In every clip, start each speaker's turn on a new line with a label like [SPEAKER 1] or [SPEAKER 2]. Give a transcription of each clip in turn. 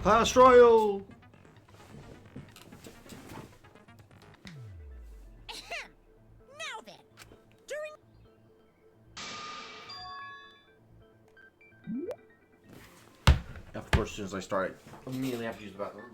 [SPEAKER 1] Class Royal!
[SPEAKER 2] Now then, during...
[SPEAKER 1] Of course, as soon as I start, I immediately have to use the bathroom.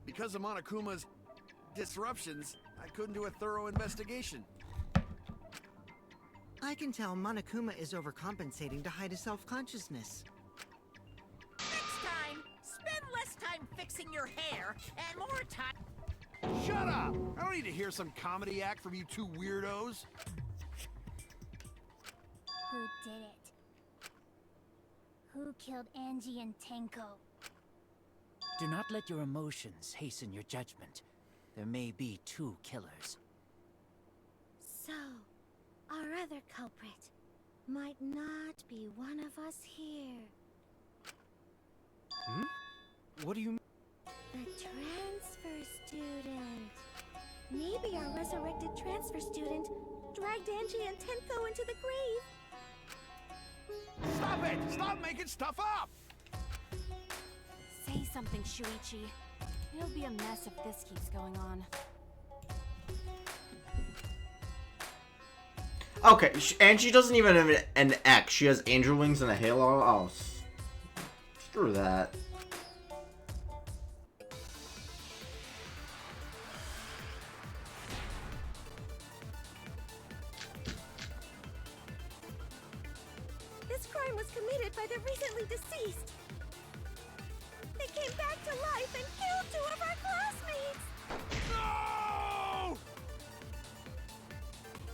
[SPEAKER 3] Because of Monokuma's disruptions, I couldn't do a thorough investigation.
[SPEAKER 4] I can tell Monokuma is overcompensating to hide his self-consciousness.
[SPEAKER 2] Next time, spend less time fixing your hair and more time...
[SPEAKER 3] Shut up! I don't need to hear some comedy act from you two weirdos.
[SPEAKER 5] Who did it? Who killed Angie and Tenko?
[SPEAKER 6] Do not let your emotions hasten your judgment. There may be two killers.
[SPEAKER 5] So, our other culprit might not be one of us here.
[SPEAKER 7] Hmm? What do you mean?
[SPEAKER 5] The transfer student. Maybe our resurrected transfer student dragged Angie and Tenko into the grave.
[SPEAKER 3] Stop it! Stop making stuff up!
[SPEAKER 8] Say something, Shuichi. It'll be a mess if this keeps going on.
[SPEAKER 1] Okay, and she doesn't even have an X. She has angel wings and a halo. Oh, screw that.
[SPEAKER 5] This crime was committed by the recently deceased. They came back to life and killed two of our classmates!
[SPEAKER 3] No!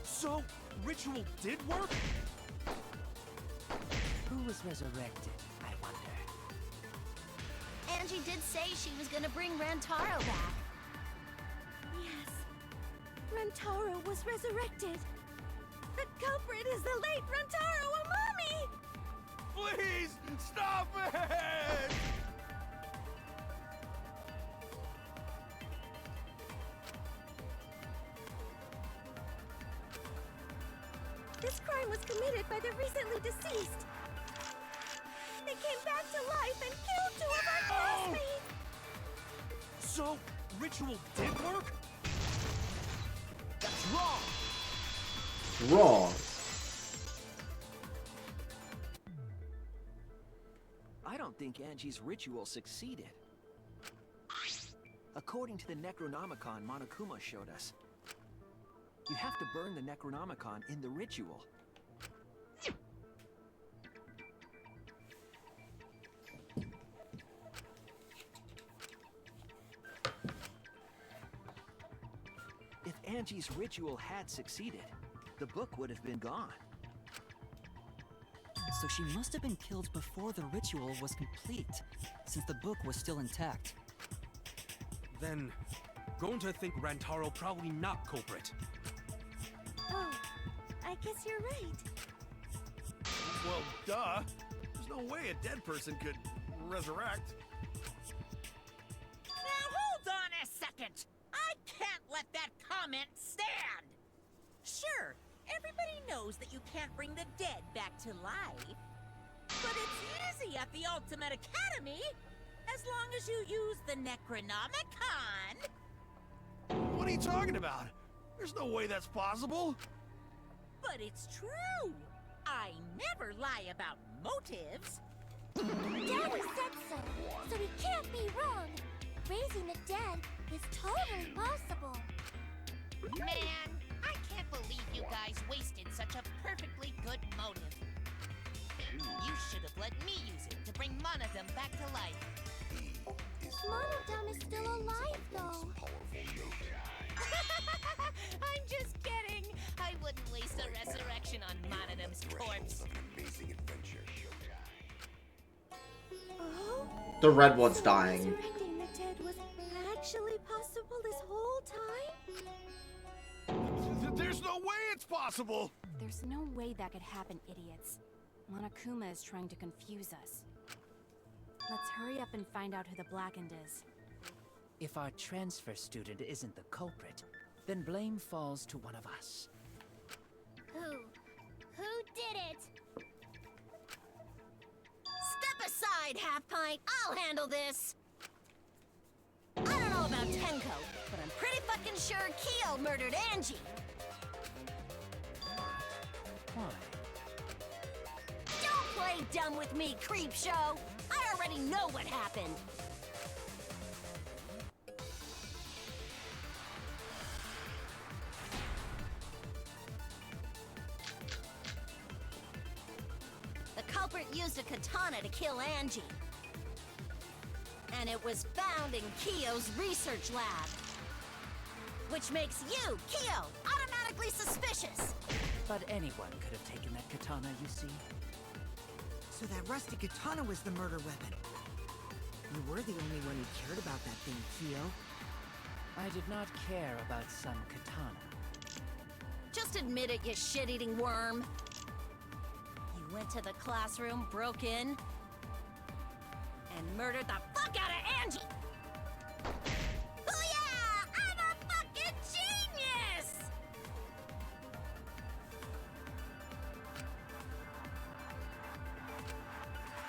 [SPEAKER 3] So, ritual did work?
[SPEAKER 6] Who was resurrected, I wonder?
[SPEAKER 5] Angie did say she was gonna bring Rantaro back. Yes. Rantaro was resurrected. The culprit is the late Rantaro Amami!
[SPEAKER 3] Please, stop it!
[SPEAKER 5] This crime was committed by the recently deceased. They came back to life and killed two of our classmates!
[SPEAKER 3] So, ritual did work? That's wrong!
[SPEAKER 1] Wrong.
[SPEAKER 9] I don't think Angie's ritual succeeded. According to the Necronomicon Monokuma showed us, you have to burn the Necronomicon in the ritual. If Angie's ritual had succeeded, the book would have been gone.
[SPEAKER 10] So she must have been killed before the ritual was complete, since the book was still intact.
[SPEAKER 7] Then, going to think Rantaro probably not culprit.
[SPEAKER 5] Oh, I guess you're right.
[SPEAKER 3] Well, duh. There's There's no way a dead person could resurrect.
[SPEAKER 2] Now hold on a second. I can't let that comment stand. Sure, everybody knows that you can't bring the dead back to life. But it's easy at the Ultimate Academy, as long as you use the Necronomicon.
[SPEAKER 3] What are you talking about? There's no way that's possible.
[SPEAKER 2] But it's true. I never lie about motives.
[SPEAKER 5] Daddy said so he can't be wrong. Raising the dead is totally possible.
[SPEAKER 2] Man, I can't believe you guys wasted such a perfectly good motive. You should have let me use it to bring Monodum back to life.
[SPEAKER 5] Monodum is still alive, though.
[SPEAKER 2] I'm just kidding. I wouldn't waste a resurrection on Monodum's corpse.
[SPEAKER 5] Oh?
[SPEAKER 1] The red one's
[SPEAKER 5] So
[SPEAKER 1] dying.
[SPEAKER 5] resurrecting the dead was actually possible this whole time?
[SPEAKER 3] There's no way it's possible.
[SPEAKER 8] There's no way that could happen, idiots. Monokuma is trying to confuse us. Let's hurry up and find out who the Blackened is.
[SPEAKER 6] If our transfer student isn't the culprit, then blame falls to one of us.
[SPEAKER 5] Who? Who did it?
[SPEAKER 2] Step aside, Half Pint. I'll handle this. I don't know about Tenko, but I'm pretty fucking sure Kyo murdered Angie.
[SPEAKER 6] Why?
[SPEAKER 2] Don't play dumb with me, Creepshow. I already know what happened. The culprit used a katana to kill Angie. And it was found in Kyo's research lab. Which makes you, Kyo, automatically suspicious.
[SPEAKER 6] But anyone could have taken that katana, you see.
[SPEAKER 4] So that rusty katana was the murder weapon. You were the only one who cared about that thing, Kyo.
[SPEAKER 6] I did not care about some katana.
[SPEAKER 2] Just admit it, you shit-eating worm. You went to the classroom, broke in, and murdered the fuck out of Angie! Oh yeah! I'm a fucking genius!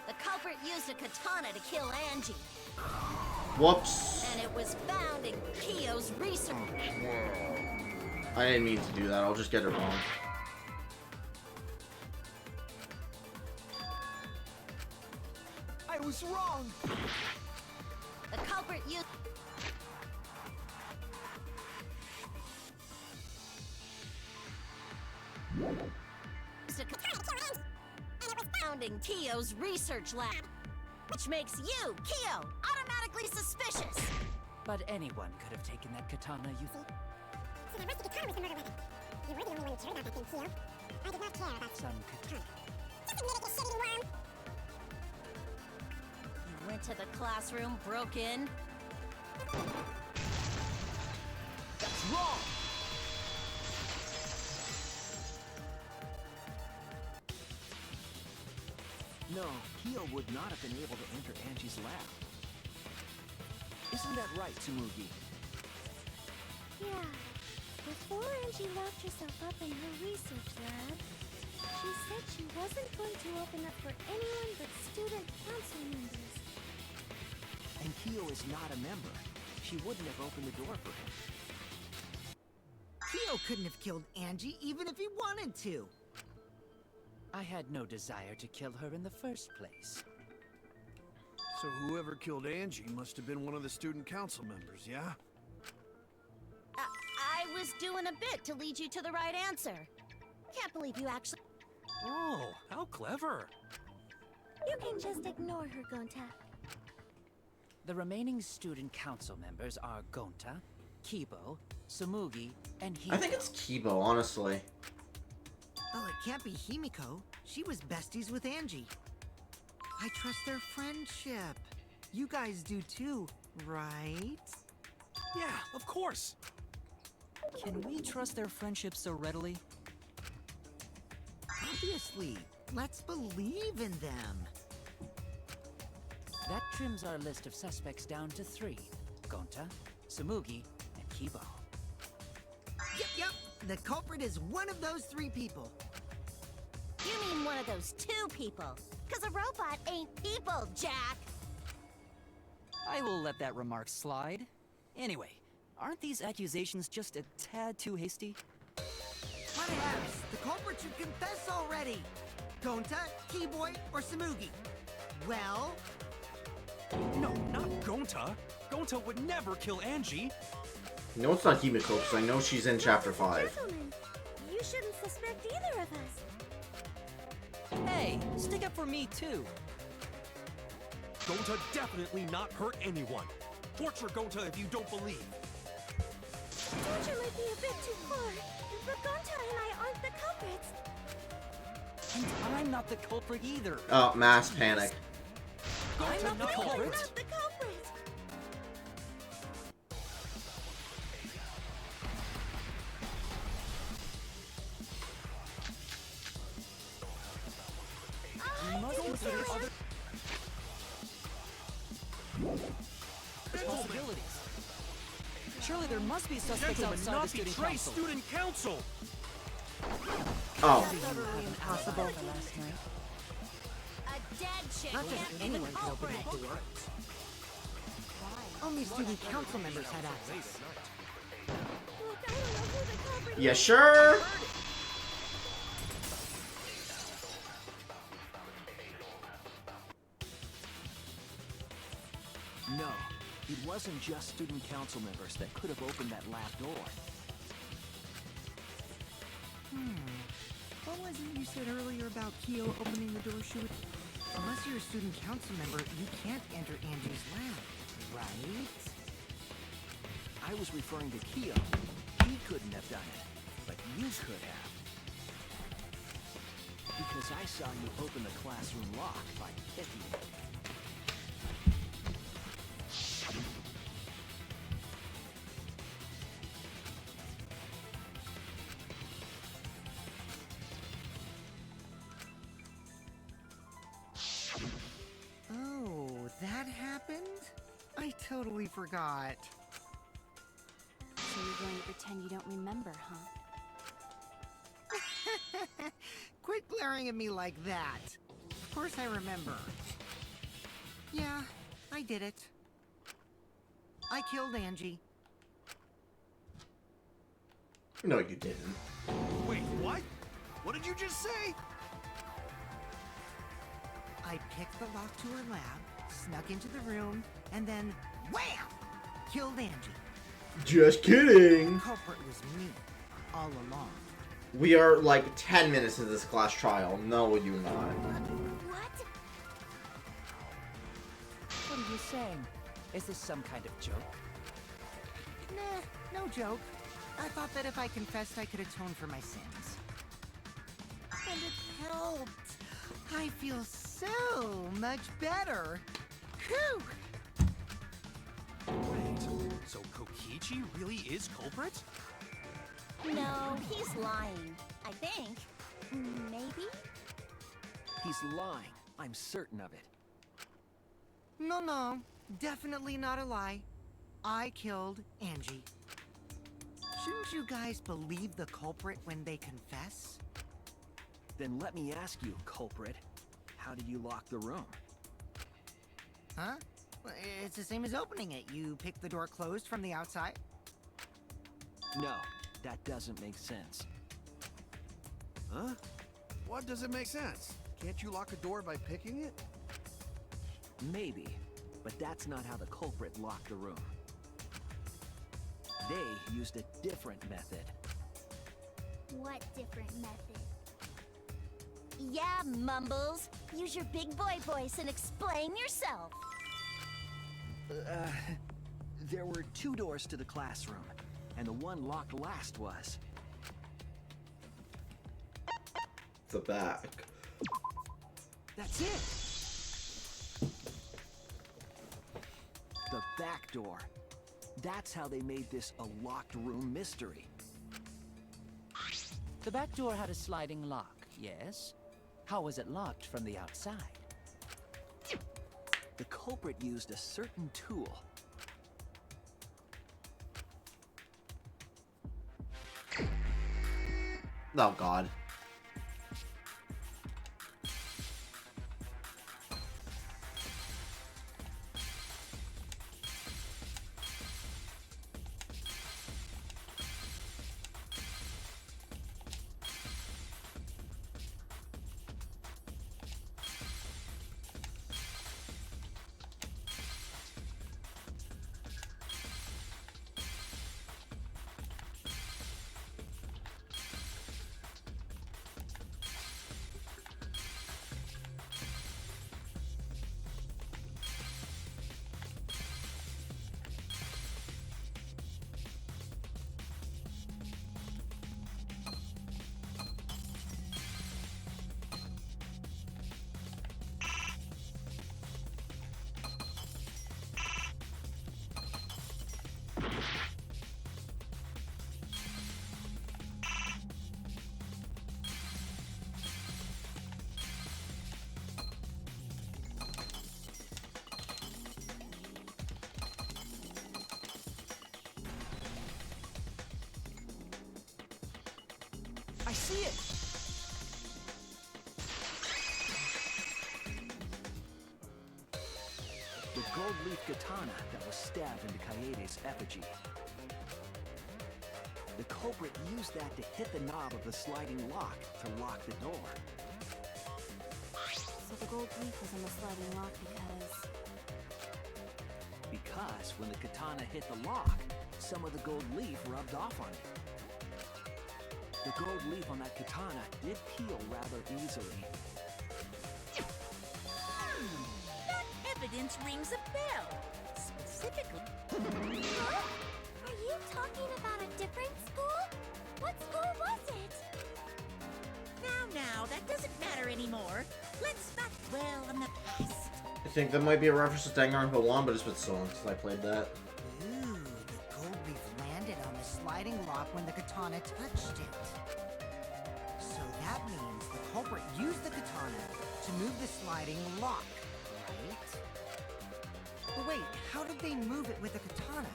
[SPEAKER 2] The culprit used a katana to kill Angie,
[SPEAKER 1] Whoops.
[SPEAKER 2] and it was found in Kyo's research.
[SPEAKER 1] I didn't mean to do that. I'll just get it wrong.
[SPEAKER 9] I was wrong!
[SPEAKER 2] The culprit used... a katana, and it was found in Kyo's research lab, which makes you, Kyo, automatically suspicious.
[SPEAKER 6] But anyone could have taken that katana, you think?
[SPEAKER 5] So that rusty katana was the murder weapon. You were the only one who cared about that thing, Kyo. I did not care about
[SPEAKER 6] Some katana.
[SPEAKER 5] Just admit it, you shitty worm!
[SPEAKER 2] You went to the classroom, broke in,
[SPEAKER 9] That's wrong! No, Kyo would not have been able to enter Angie's lab. Isn't that right, Tsumugi?
[SPEAKER 5] Yeah. Before Angie locked herself up in her research lab, she said she wasn't going to open up for anyone but student council members.
[SPEAKER 9] And Kyo is not a member. She wouldn't have opened the door for him.
[SPEAKER 4] Kyo couldn't have killed Angie even if he wanted to.
[SPEAKER 6] I had no desire to kill her in the first place.
[SPEAKER 3] So whoever killed Angie must have been one of the student council members, yeah?
[SPEAKER 2] I was doing a bit to lead you to the right answer. Can't believe you actually...
[SPEAKER 7] Oh, how clever.
[SPEAKER 5] You can just ignore her, Gonta.
[SPEAKER 6] The remaining student council members are Gonta, Kibo, Tsumugi, and Hiko.
[SPEAKER 1] I think it's Kibo, honestly.
[SPEAKER 4] Oh, it can't be Himiko. She was besties with Angie. I trust their friendship. You guys do too, right?
[SPEAKER 7] Yeah, of course.
[SPEAKER 10] Can we trust their friendship so readily?
[SPEAKER 4] Obviously. Let's believe in them.
[SPEAKER 6] That trims our list of suspects down to 3. Gonta, Samugi, and Kibo.
[SPEAKER 4] Yep. The culprit is one of those 3 people.
[SPEAKER 5] You mean one of those 2 people? Because a robot ain't people, Jack!
[SPEAKER 10] I will let that remark slide. Anyway, aren't these accusations just a tad too hasty?
[SPEAKER 4] Whatevs, the culprit should confess already. Gonta, Keyboy, or Samugi? Well,
[SPEAKER 7] No, not Gonta. Gonta would never kill Angie.
[SPEAKER 1] No, it's not Himiko, because I know she's in chapter 5.
[SPEAKER 5] Gentlemen, you shouldn't suspect either of us.
[SPEAKER 10] Hey, stick up for me too.
[SPEAKER 7] Gonta definitely not hurt anyone. Torture Gonta if you don't believe.
[SPEAKER 5] Torture might be a bit too far, but Gonta and I aren't the culprits.
[SPEAKER 10] And I'm not the culprit either.
[SPEAKER 1] Oh, mass panic.
[SPEAKER 10] I'm not the
[SPEAKER 5] We're
[SPEAKER 10] culprit.
[SPEAKER 5] not the culprits.
[SPEAKER 10] Responsibilities. Surely there must be suspects
[SPEAKER 7] Gentlemen,
[SPEAKER 10] outside the
[SPEAKER 7] not
[SPEAKER 10] student
[SPEAKER 7] betray
[SPEAKER 10] council.
[SPEAKER 7] student council.
[SPEAKER 1] Oh.
[SPEAKER 4] utterly impossible.
[SPEAKER 2] A dead chick
[SPEAKER 4] Not just
[SPEAKER 2] can't be the
[SPEAKER 4] anyone can open
[SPEAKER 2] culprit.
[SPEAKER 4] that door. Only student council members had access.
[SPEAKER 5] Look, I don't know who the culprit
[SPEAKER 1] Yeah, sure.
[SPEAKER 9] No, it wasn't just student council members that could have opened that lab door.
[SPEAKER 4] What was it you said earlier about Kyo opening the door shoot? Unless you're a student council member, you can't enter Angie's lab, right?
[SPEAKER 9] I was referring to Kyo. He couldn't have done it, but you could have. Because I saw you open the classroom lock by picking it.
[SPEAKER 4] Oh, that happened? I totally forgot.
[SPEAKER 8] So you're going to pretend you don't remember, huh?
[SPEAKER 4] Quit glaring at me like that. Of course I remember. Yeah, I did it. I killed Angie.
[SPEAKER 1] No, you didn't.
[SPEAKER 3] Wait, what? What did you just say?
[SPEAKER 4] I picked the lock to her lab, snuck into the room, and then wham! Killed Angie.
[SPEAKER 1] Just kidding.
[SPEAKER 4] The culprit was me, all along.
[SPEAKER 1] We are like 10 minutes into this class trial. No, you're not.
[SPEAKER 5] What?
[SPEAKER 6] What are you saying? Is this some kind of joke?
[SPEAKER 4] Nah, no joke. I thought that if I confessed, I could atone for my sins. And it helped. I feel so much better. Whew!
[SPEAKER 7] Wait, so Kokichi really is culprit?
[SPEAKER 5] No, he's lying. I think. Maybe?
[SPEAKER 9] He's lying. I'm certain of it.
[SPEAKER 4] No, definitely not a lie. I killed Angie. Shouldn't you guys believe the culprit when they confess?
[SPEAKER 9] Then let me ask you, culprit. How did you lock the room?
[SPEAKER 4] Huh? Well, it's the same as opening it. You pick the door closed from the outside.
[SPEAKER 9] No, that doesn't make sense.
[SPEAKER 3] Huh? What doesn't make sense? Can't you lock a door by picking it?
[SPEAKER 9] Maybe, but that's not how the culprit locked the room. They used a different method.
[SPEAKER 5] What different method? Yeah, Mumbles. Use your big boy voice and explain yourself.
[SPEAKER 9] There were 2 doors to the classroom, and the one locked last was...
[SPEAKER 1] The back.
[SPEAKER 9] That's it! The back door. That's how they made this a locked room mystery.
[SPEAKER 6] The back door had a sliding lock, yes? How was it locked from the outside?
[SPEAKER 9] The culprit used a certain tool.
[SPEAKER 1] Oh god.
[SPEAKER 9] I see it! The gold leaf katana that was stabbed into Kaede's effigy. The culprit used that to hit the knob of the sliding lock to lock the door.
[SPEAKER 8] So the gold leaf was on the sliding lock
[SPEAKER 9] Because when the katana hit the lock, some of the gold leaf rubbed off on it. The gold leaf on that katana did peel rather easily.
[SPEAKER 2] That evidence rings a bell. Specifically.
[SPEAKER 5] Huh? Are you talking about a different school? What school was it?
[SPEAKER 2] Now, that doesn't matter anymore. Let's not dwell on the past.
[SPEAKER 1] I think that might be a reference to Danganronpa 1, but it's been so long since I played that.
[SPEAKER 4] Ooh, the gold leaf landed on the sliding lock when the katana touched it. So that means the culprit used the katana to move the sliding lock, right? But wait, how did they move it with a katana?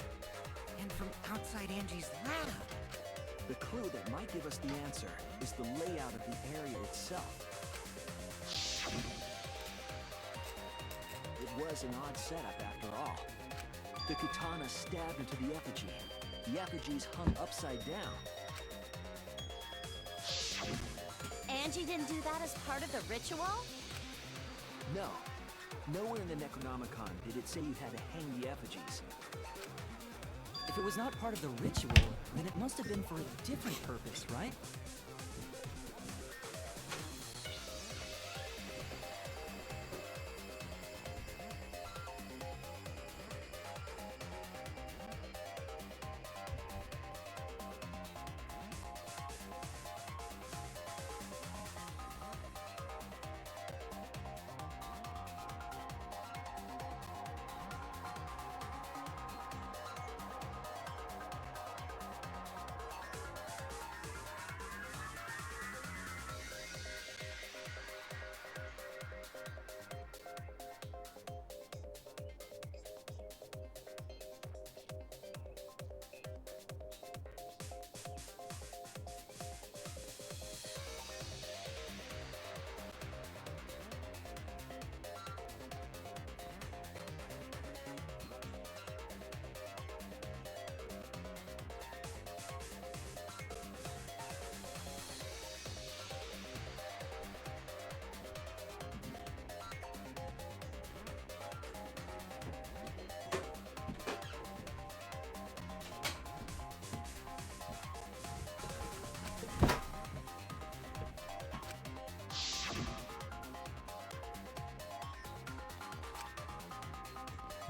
[SPEAKER 4] And from outside Angie's lab?
[SPEAKER 9] The clue that might give us the answer is the layout of the area itself. It was an odd setup after all. The katana stabbed into the effigy. The effigies hung upside down.
[SPEAKER 5] Angie didn't do that as part of the ritual?
[SPEAKER 9] No. Nowhere in the Necronomicon did it say you had to hang the effigies.
[SPEAKER 10] If it was not part of the ritual, then it must have been for a different purpose, right?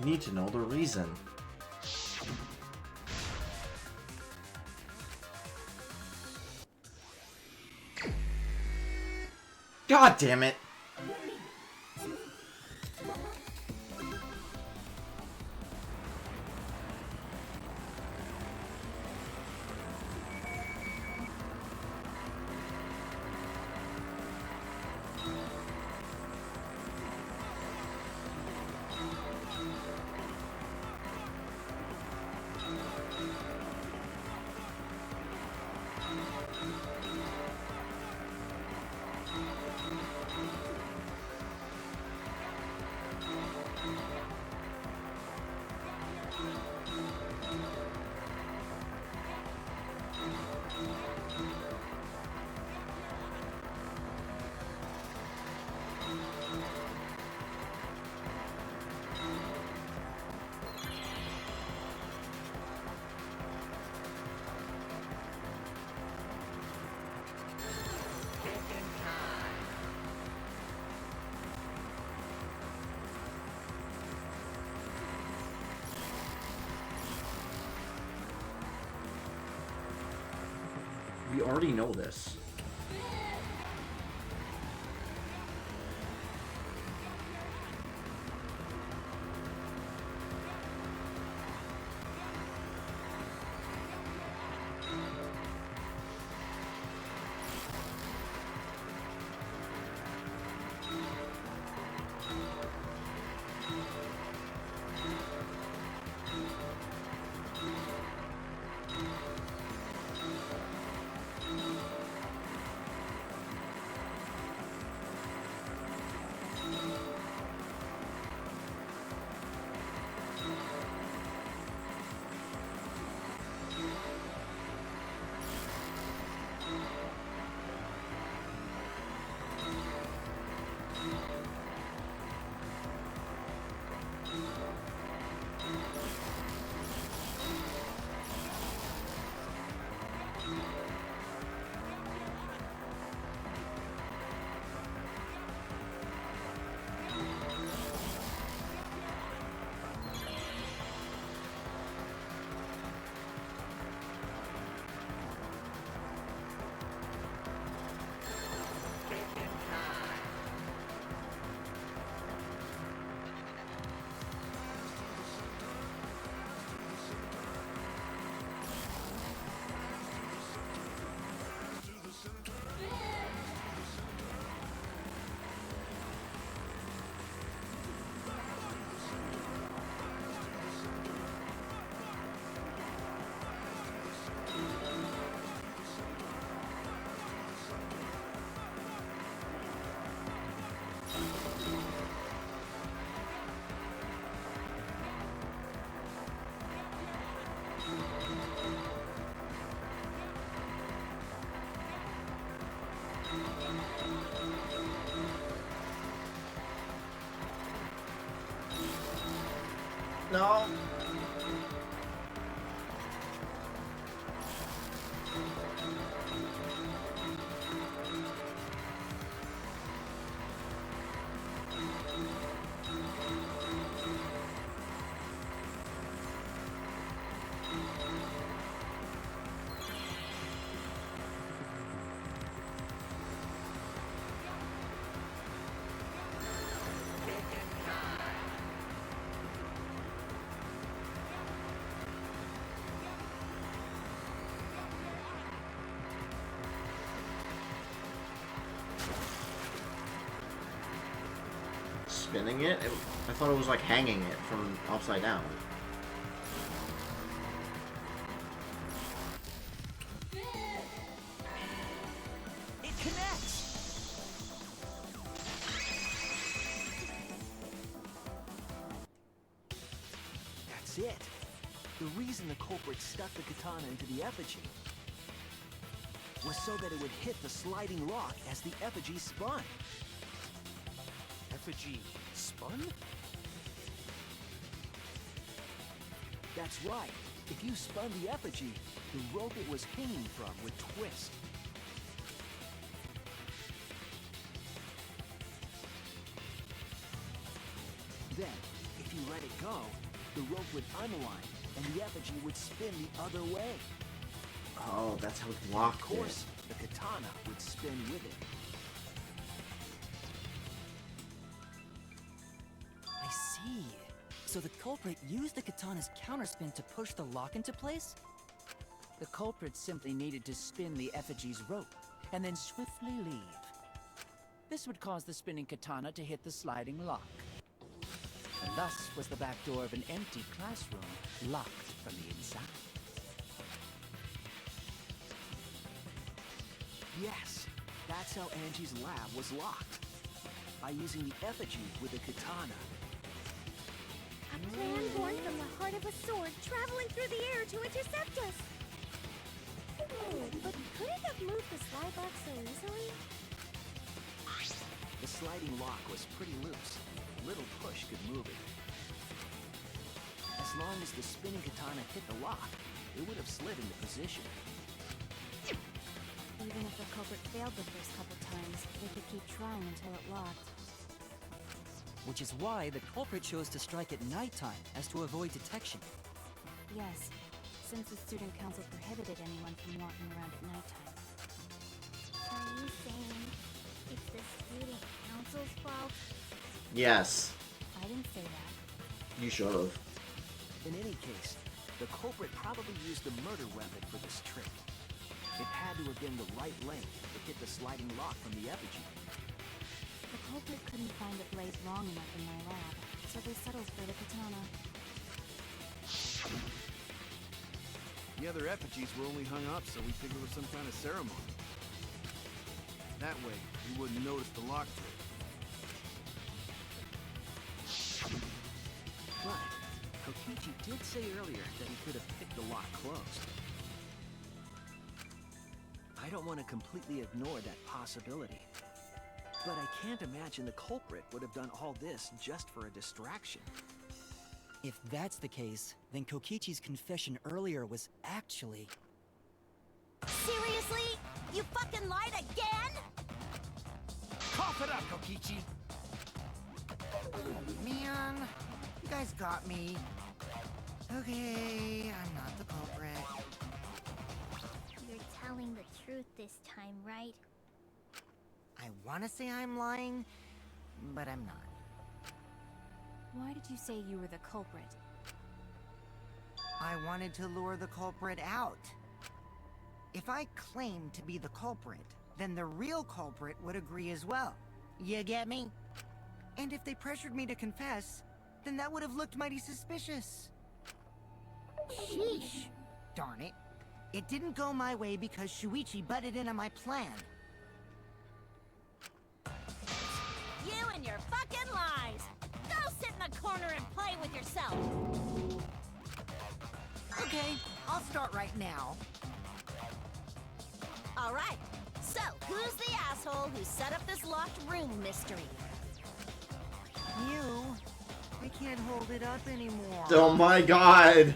[SPEAKER 1] Need to know the reason. God damn it! already know this. No. Spinning it? I thought it was like hanging it from upside down.
[SPEAKER 9] It connects! That's it. The reason the culprit stuck the katana into the effigy was so that it would hit the sliding lock as the effigy spun.
[SPEAKER 7] Effigy spun?
[SPEAKER 9] That's right. If you spun the effigy, the rope it was hanging from would twist. Then, if you let it go, the rope would unwind and the effigy would spin the other way.
[SPEAKER 1] Oh, that's how it locked
[SPEAKER 9] Of course, the katana would spin with it.
[SPEAKER 10] I see. So the culprit used the katana's counterspin to push the lock into place? The culprit simply needed to spin the effigy's rope, and then swiftly leave. This would cause the spinning katana to hit the sliding lock. And thus was the back door of an empty classroom locked from the inside.
[SPEAKER 9] Yes, that's how Angie's lab was locked. By using the effigy with the katana.
[SPEAKER 5] A plan born from the heart of a sword traveling through the air to intercept us. But could it have moved the slide lock so easily?
[SPEAKER 9] The sliding lock was pretty loose. A little push could move it. As long as the spinning katana hit the lock, it would have slid into position.
[SPEAKER 8] Even if the culprit failed the first couple times, they could keep trying until it locked.
[SPEAKER 10] Which is why the culprit chose to strike at nighttime, as to avoid detection.
[SPEAKER 8] Yes, since the student council prohibited anyone from walking around at nighttime.
[SPEAKER 5] you saying it's the student council's fault?
[SPEAKER 1] Yes.
[SPEAKER 8] I didn't say that.
[SPEAKER 1] You should have.
[SPEAKER 9] In any case, the culprit probably used the murder weapon for this trick. It had to have been the right length to hit the sliding lock from the effigy.
[SPEAKER 8] The culprit couldn't find a blade long enough in my lab, so they settled for the katana.
[SPEAKER 3] The other effigies were only hung up so we figured it was some kind of ceremony. That way, we wouldn't notice the lock trick.
[SPEAKER 9] But Kokichi did say earlier that he could have picked the lock closed. I don't want to completely ignore that possibility. But I can't imagine the culprit would have done all this just for a distraction.
[SPEAKER 10] If that's the case, then Kokichi's confession earlier was actually...
[SPEAKER 2] Seriously? You fucking lied again?
[SPEAKER 3] Cough it up, Kokichi!
[SPEAKER 4] Man, you guys got me. Okay, I'm not the culprit.
[SPEAKER 5] You're telling the truth this time, right?
[SPEAKER 4] I want to say I'm lying, but I'm not.
[SPEAKER 8] Why did you say you were the culprit?
[SPEAKER 4] I wanted to lure the culprit out. If I claimed to be the culprit, then the real culprit would agree as well. You get me? And if they pressured me to confess, then that would have looked mighty suspicious. Sheesh. Darn it. It didn't go my way because Shuichi butted in on my plan.
[SPEAKER 2] You and your fucking lies! Go sit in the corner and play with yourself!
[SPEAKER 4] Okay, I'll start right now.
[SPEAKER 2] Alright, so who's the asshole who set up this locked room mystery?
[SPEAKER 4] You. I can't hold it up anymore.
[SPEAKER 1] Oh my god.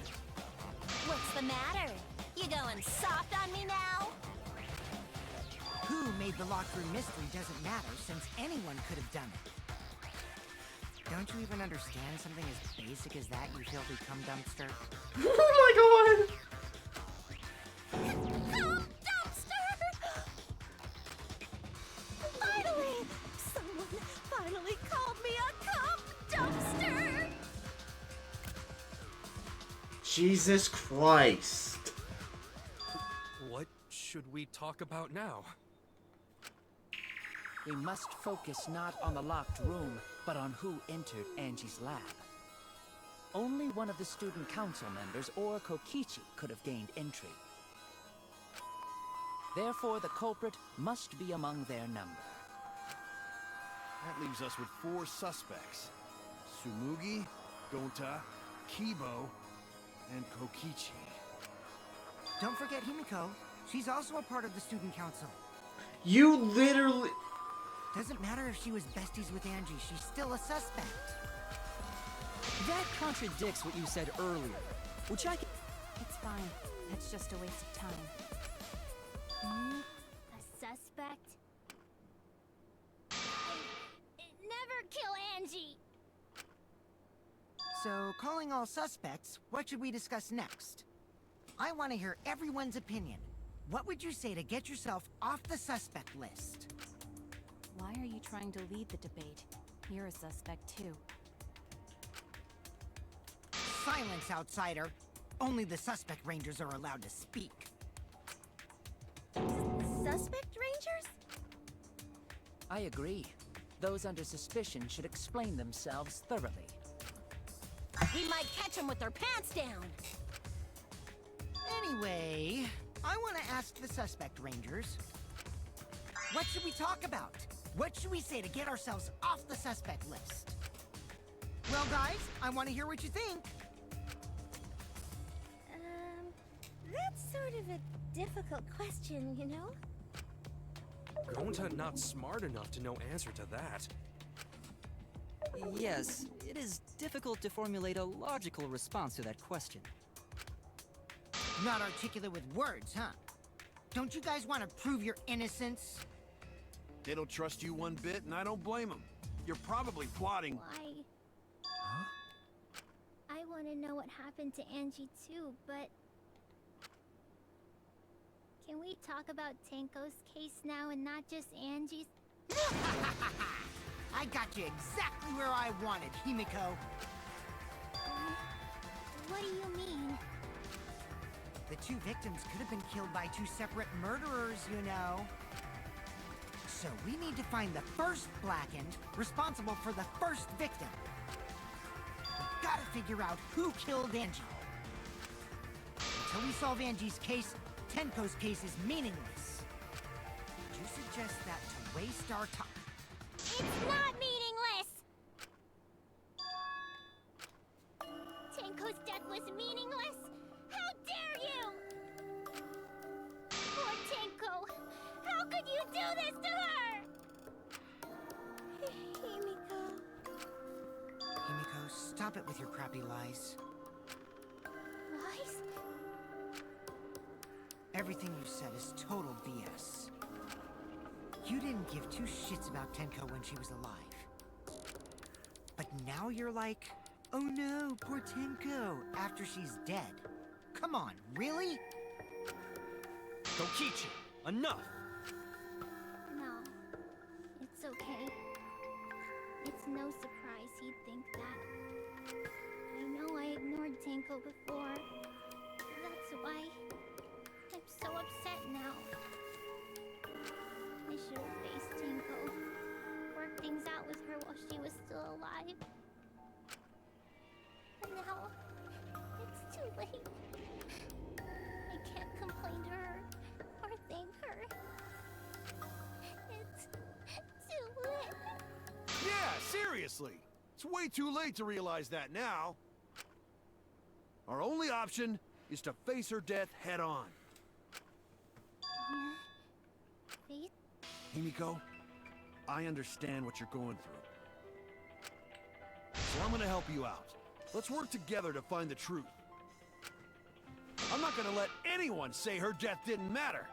[SPEAKER 2] What's the matter? You going soft on me now?
[SPEAKER 4] Who made the locked room mystery doesn't matter since anyone could have done it. Don't you even understand something as basic as that, you filthy cum dumpster?
[SPEAKER 1] Oh my god.
[SPEAKER 2] Cum dumpster! Finally! Someone finally called me a cum dumpster!
[SPEAKER 1] Jesus Christ.
[SPEAKER 7] What should we talk about now?
[SPEAKER 6] We must focus not on the locked room, but on who entered Angie's lab. Only one of the student council members or Kokichi could have gained entry. Therefore, the culprit must be among their number.
[SPEAKER 3] That leaves us with 4 suspects. Tsumugi, Gonta, Kibo, and Kokichi.
[SPEAKER 4] Don't forget Himiko. She's also a part of the student council.
[SPEAKER 1] You literally...
[SPEAKER 4] Doesn't matter if she was besties with Angie, she's still a suspect.
[SPEAKER 10] That contradicts what you said earlier, which I can...
[SPEAKER 8] It's fine. That's just a waste of time.
[SPEAKER 5] A suspect? Never kill Angie!
[SPEAKER 4] So, calling all suspects, what should we discuss next? I want to hear everyone's opinion. What would you say to get yourself off the suspect list?
[SPEAKER 8] Why are you trying to lead the debate? You're a suspect too.
[SPEAKER 4] Silence, outsider. Only the suspect rangers are allowed to speak.
[SPEAKER 5] Suspect rangers?
[SPEAKER 6] I agree. Those under suspicion should explain themselves thoroughly.
[SPEAKER 2] We might catch them with their pants down!
[SPEAKER 4] Anyway, I want to ask the suspect rangers. What should we talk about? What should we say to get ourselves off the suspect list? Well, guys, I want to hear what you think.
[SPEAKER 5] That's sort of a difficult question, you know?
[SPEAKER 7] Gonta not smart enough to know answer to that.
[SPEAKER 10] Yes, it is difficult to formulate a logical response to that question.
[SPEAKER 4] Not articulate with words, huh? Don't you guys want to prove your innocence?
[SPEAKER 3] They don't trust you one bit, and I don't blame them. You're probably plotting...
[SPEAKER 5] Why? I want to know what happened to Angie too, but... Can we talk about Tenko's case now and not just Angie's?
[SPEAKER 4] I got you exactly where I wanted, Himiko.
[SPEAKER 5] What do you mean?
[SPEAKER 4] The two victims could have been killed by two separate murderers, you know. So we need to find the first Blackened responsible for the first victim. We've got to figure out who killed Angie. Until we solve Angie's case, Tenko's case is meaningless. Would you suggest that to waste our time?
[SPEAKER 5] It's not meaningless! Tenko's death was meaningless? How dare you! Poor Tenko! How could you do this to her? Himiko...
[SPEAKER 4] Himiko, stop it with your crappy lies.
[SPEAKER 5] Lies?
[SPEAKER 4] Everything you said is total BS. You didn't give two shits about Tenko when she was alive. But now you're like, oh no, poor Tenko, after she's dead. Come on, really?
[SPEAKER 7] Kokichi, enough!
[SPEAKER 5] No. It's okay. It's no surprise he'd think that. I know I ignored Tenko before. That's why I'm so upset now. I should have faced Tenko. Worked things out with her while she was still alive. But now, it's too late. I can't complain to her or thank her. It's too late.
[SPEAKER 3] Yeah, seriously! It's way too late to realize that now. Our only option is to face her death head on.
[SPEAKER 5] Face?
[SPEAKER 3] Himiko, I understand what you're going through. So I'm gonna help you out. Let's work together to find the truth. I'm not gonna let anyone say her death didn't matter.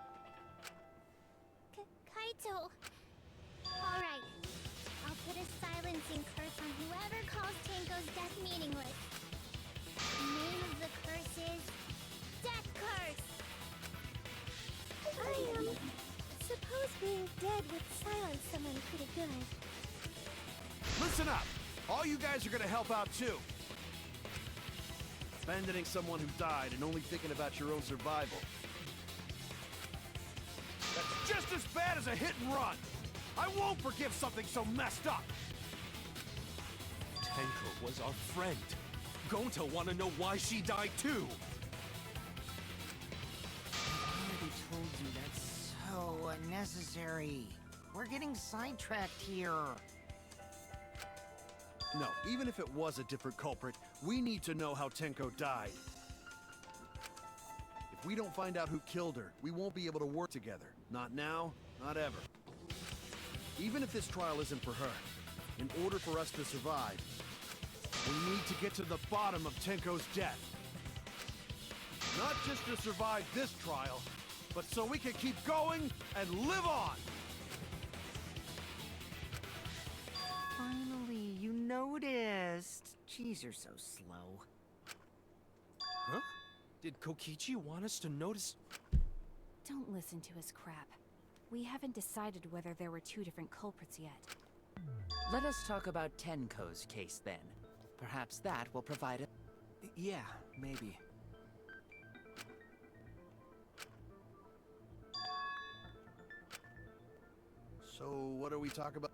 [SPEAKER 5] Kaito. Alright. I'll put a silencing curse on whoever calls Tenko's death meaningless. The name of the curse is... Death Curse! I suppose being dead would silence someone pretty good.
[SPEAKER 3] Listen up! All you guys are gonna help out too. Abandoning someone who died and only thinking about your own survival. That's just as bad as a hit and run! I won't forgive something so messed up!
[SPEAKER 7] Tenko was our friend. Gonta wanna know why she died too!
[SPEAKER 4] I already told you that's so unnecessary. We're getting sidetracked here.
[SPEAKER 3] No, even if it was a different culprit, we need to know how Tenko died. If we don't find out who killed her, we won't be able to work together. Not now, not ever. Even if this trial isn't for her, in order for us to survive, we need to get to the bottom of Tenko's death. Not just to survive this trial, but so we can keep going and live on!
[SPEAKER 4] Finally, you noticed. Jeez, you're so slow.
[SPEAKER 7] Huh? Did Kokichi want us to notice?
[SPEAKER 8] Don't listen to his crap. We haven't decided whether there were two different culprits yet.
[SPEAKER 6] Let us talk about Tenko's case then. Perhaps that will provide a...
[SPEAKER 7] Yeah, maybe.
[SPEAKER 3] So, what are we talking about?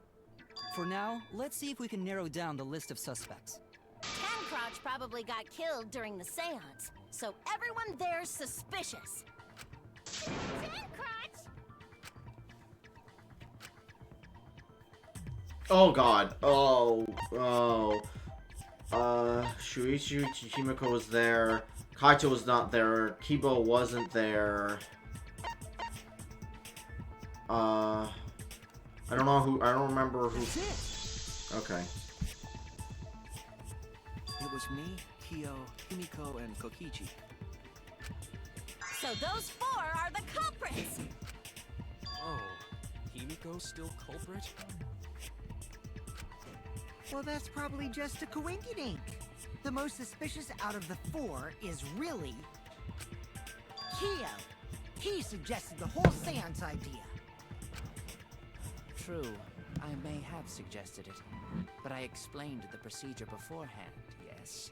[SPEAKER 10] For now, let's see if we can narrow down the list of suspects.
[SPEAKER 2] Tancrotch probably got killed during the seance, so everyone there's suspicious.
[SPEAKER 5] Tancrotch!
[SPEAKER 1] Oh god. Oh. Shuichi Himiko was there. Kaito was not there. Kibo wasn't there. I don't know who. I don't remember who. Okay.
[SPEAKER 9] It was me, Kyo, Himiko, and Kokichi.
[SPEAKER 2] So those four are the culprits!
[SPEAKER 7] Oh, Himiko's still culprit?
[SPEAKER 4] Well, that's probably just a coinkydink. The most suspicious out of the four is really... Kyo. He suggested the whole seance idea.
[SPEAKER 6] True, I may have suggested it, but I explained the procedure beforehand, yes.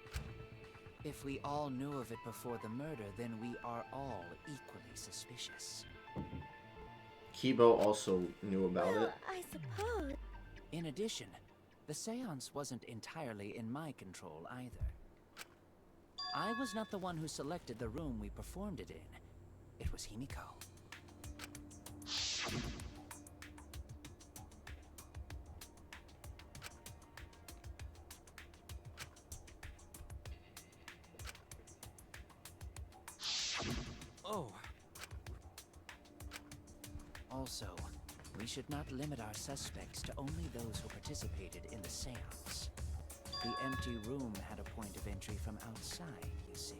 [SPEAKER 6] If we all knew of it before the murder, then we are all equally suspicious.
[SPEAKER 1] Kibo also knew about
[SPEAKER 5] Well,
[SPEAKER 1] it.
[SPEAKER 5] I suppose.
[SPEAKER 6] In addition, the seance wasn't entirely in my control either. I was not the one who selected the room we performed it in. It was Himiko.
[SPEAKER 7] Oh,
[SPEAKER 6] Also, we should not limit our suspects to only those who participated in the seance. The empty room had a point of entry from outside, you see.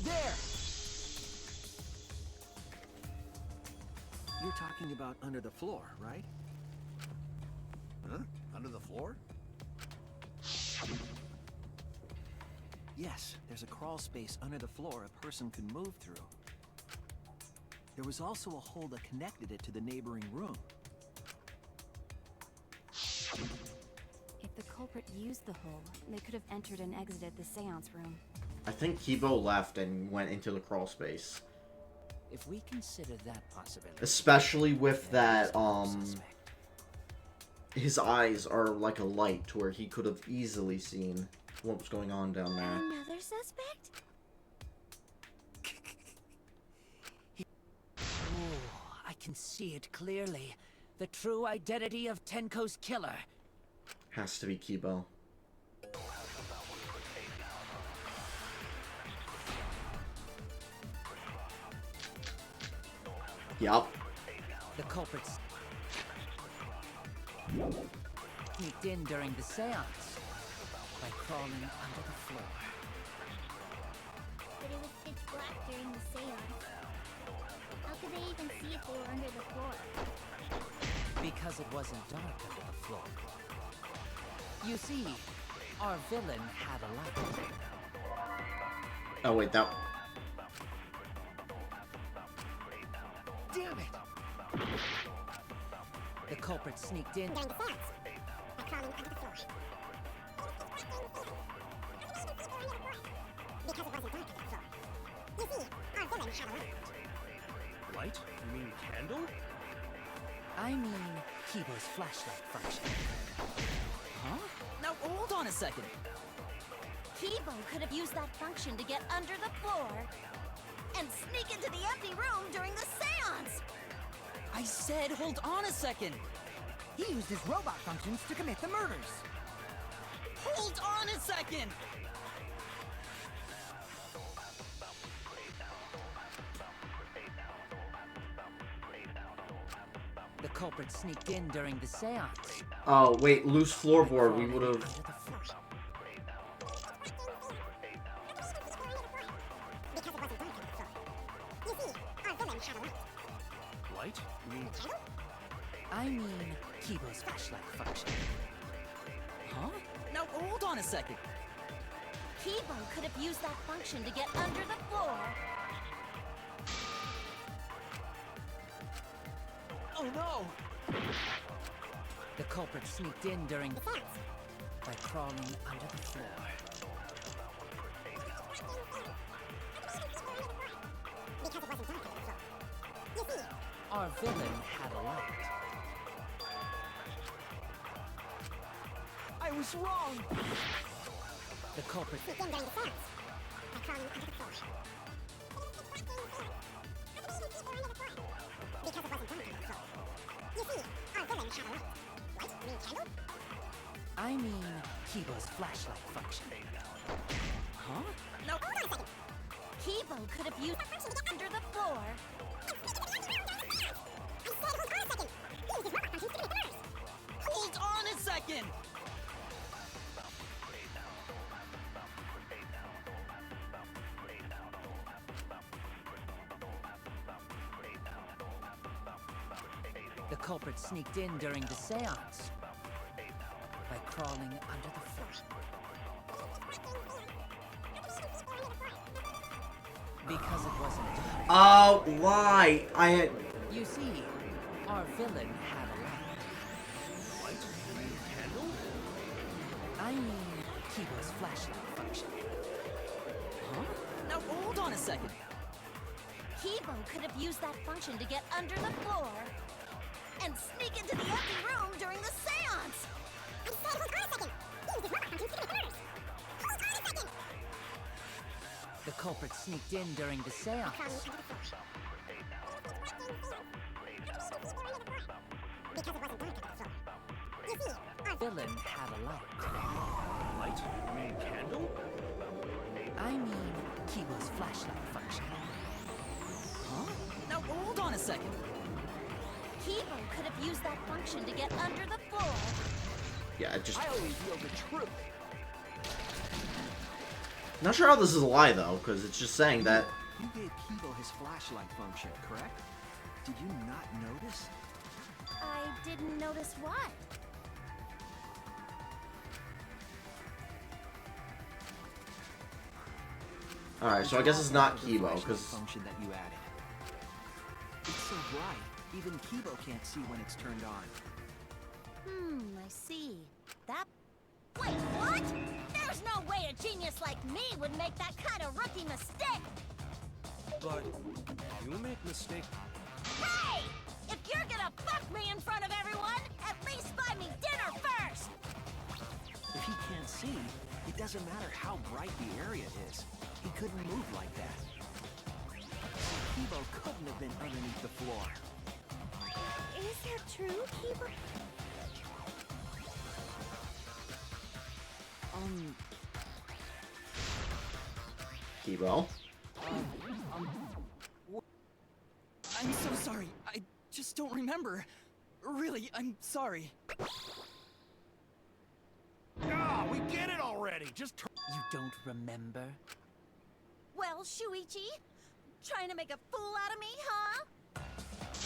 [SPEAKER 9] There! You're talking about under the floor, right?
[SPEAKER 3] Huh? Under the floor?
[SPEAKER 9] Yes, there's a crawl space under the floor a person could move through. There was also a hole that connected it to the neighboring room.
[SPEAKER 8] If the culprit used the hole, they could have entered and exited the seance room.
[SPEAKER 1] I think Kibo left and went into the crawl space.
[SPEAKER 6] If we consider that possibility,
[SPEAKER 1] Especially with
[SPEAKER 6] then
[SPEAKER 1] that,
[SPEAKER 6] he's the suspect.
[SPEAKER 1] his eyes are like a light to where he could have easily seen what was going on down there.
[SPEAKER 5] Another suspect?
[SPEAKER 6] Oh, I can see it clearly. The true identity of Tenko's killer.
[SPEAKER 1] Has to be Kibo. Yup.
[SPEAKER 6] The culprits sneaked in during the seance by crawling under the floor.
[SPEAKER 5] But it was pitch black during the seance. How could they even see if they were under the floor?
[SPEAKER 6] Because it wasn't dark under the floor. You see, our villain had a light.
[SPEAKER 1] Oh wait, that.
[SPEAKER 6] Damn it! The culprit sneaked in.
[SPEAKER 5] During the seance. By crawling under the floor. Because it wasn't dark under the floor. You see, our villain had a light.
[SPEAKER 7] light? You mean candle?
[SPEAKER 6] I mean, Kibo's flashlight function.
[SPEAKER 10] Huh? Now, hold on a second.
[SPEAKER 2] Kibo could have used that function to get under the floor and sneak into the empty room during the seance.
[SPEAKER 10] I said hold on a second.
[SPEAKER 4] He used his robot functions to commit the murders.
[SPEAKER 10] Hold on a second.
[SPEAKER 6] The culprit sneaked in during the seance.
[SPEAKER 1] Oh wait, loose floorboard. We would have.
[SPEAKER 6] Under the floor.
[SPEAKER 5] Because it wasn't dark under the floor. You see, our villain had a light.
[SPEAKER 7] Light? You mean
[SPEAKER 6] I mean, Kibo's flashlight function.
[SPEAKER 10] Huh? Now, hold on a second.
[SPEAKER 2] Kibo could have used that function to get under the floor.
[SPEAKER 10] Oh no!
[SPEAKER 6] The culprit sneaked in during
[SPEAKER 5] The seance.
[SPEAKER 6] by crawling under the floor.
[SPEAKER 5] Because it wasn't dark under the floor. You see,
[SPEAKER 6] Our villain had a light.
[SPEAKER 10] I was wrong!
[SPEAKER 6] The culprit
[SPEAKER 5] sneaked in during the seance. By crawling under the floor. Because it wasn't dark under the floor. You see, our villain had a light. Light? You mean candle?
[SPEAKER 6] I mean, Kibo's flashlight function.
[SPEAKER 10] Huh?
[SPEAKER 2] No, hold on a second. Kibo could have used that function to get under the floor.
[SPEAKER 10] Hold on a second!
[SPEAKER 6] The culprit sneaked in during the seance
[SPEAKER 10] by crawling under the floor. Because it wasn't dark.
[SPEAKER 1] Oh, why? I had...
[SPEAKER 10] You see, our villain had a light.
[SPEAKER 3] Light? Candle?
[SPEAKER 10] I mean, Kibo's flashlight function. Huh? Now hold on a second.
[SPEAKER 5] Kibo could have used that function to get under the floor and sneak into the empty room during the seance. I said, hold on a second. Use this robot function to get orders. Hold on a second.
[SPEAKER 10] The culprit sneaked in during the seance.
[SPEAKER 5] Because it wasn't dark under the floor. You see, our
[SPEAKER 10] Villain had a light.
[SPEAKER 3] Light? You mean candle?
[SPEAKER 10] I mean, Kibo's flashlight function. Huh? Now hold on a second.
[SPEAKER 5] Kibo could have used that function to get under the floor.
[SPEAKER 1] Yeah, it just...
[SPEAKER 9] I always know the truth.
[SPEAKER 1] Not sure how this is a lie, though, because it's just saying that...
[SPEAKER 9] You gave Kibo his flashlight function, correct? Did you not notice?
[SPEAKER 5] I didn't notice what.
[SPEAKER 1] Alright, so I guess it's not
[SPEAKER 9] The
[SPEAKER 1] Kibo,
[SPEAKER 9] flashlight
[SPEAKER 1] because...
[SPEAKER 9] function that you added. It's so bright, even Kibo can't see when it's turned on.
[SPEAKER 5] I see. That... Wait, what? There's no way a genius like me would make that kind of rookie mistake!
[SPEAKER 7] But you make mistake.
[SPEAKER 5] Hey! If you're gonna fuck me in front of everyone, at least buy me dinner first!
[SPEAKER 9] If he can't see, it doesn't matter how bright the area is. He couldn't move like that. Kibo couldn't have been underneath the floor.
[SPEAKER 5] Is that true, Kibo?
[SPEAKER 1] Kibo?
[SPEAKER 10] I'm so sorry. I just don't remember. Really, I'm sorry.
[SPEAKER 3] Ah, we get it already! Just turn...
[SPEAKER 10] You don't remember?
[SPEAKER 5] Well, Shuichi, trying to make a fool out of me, huh?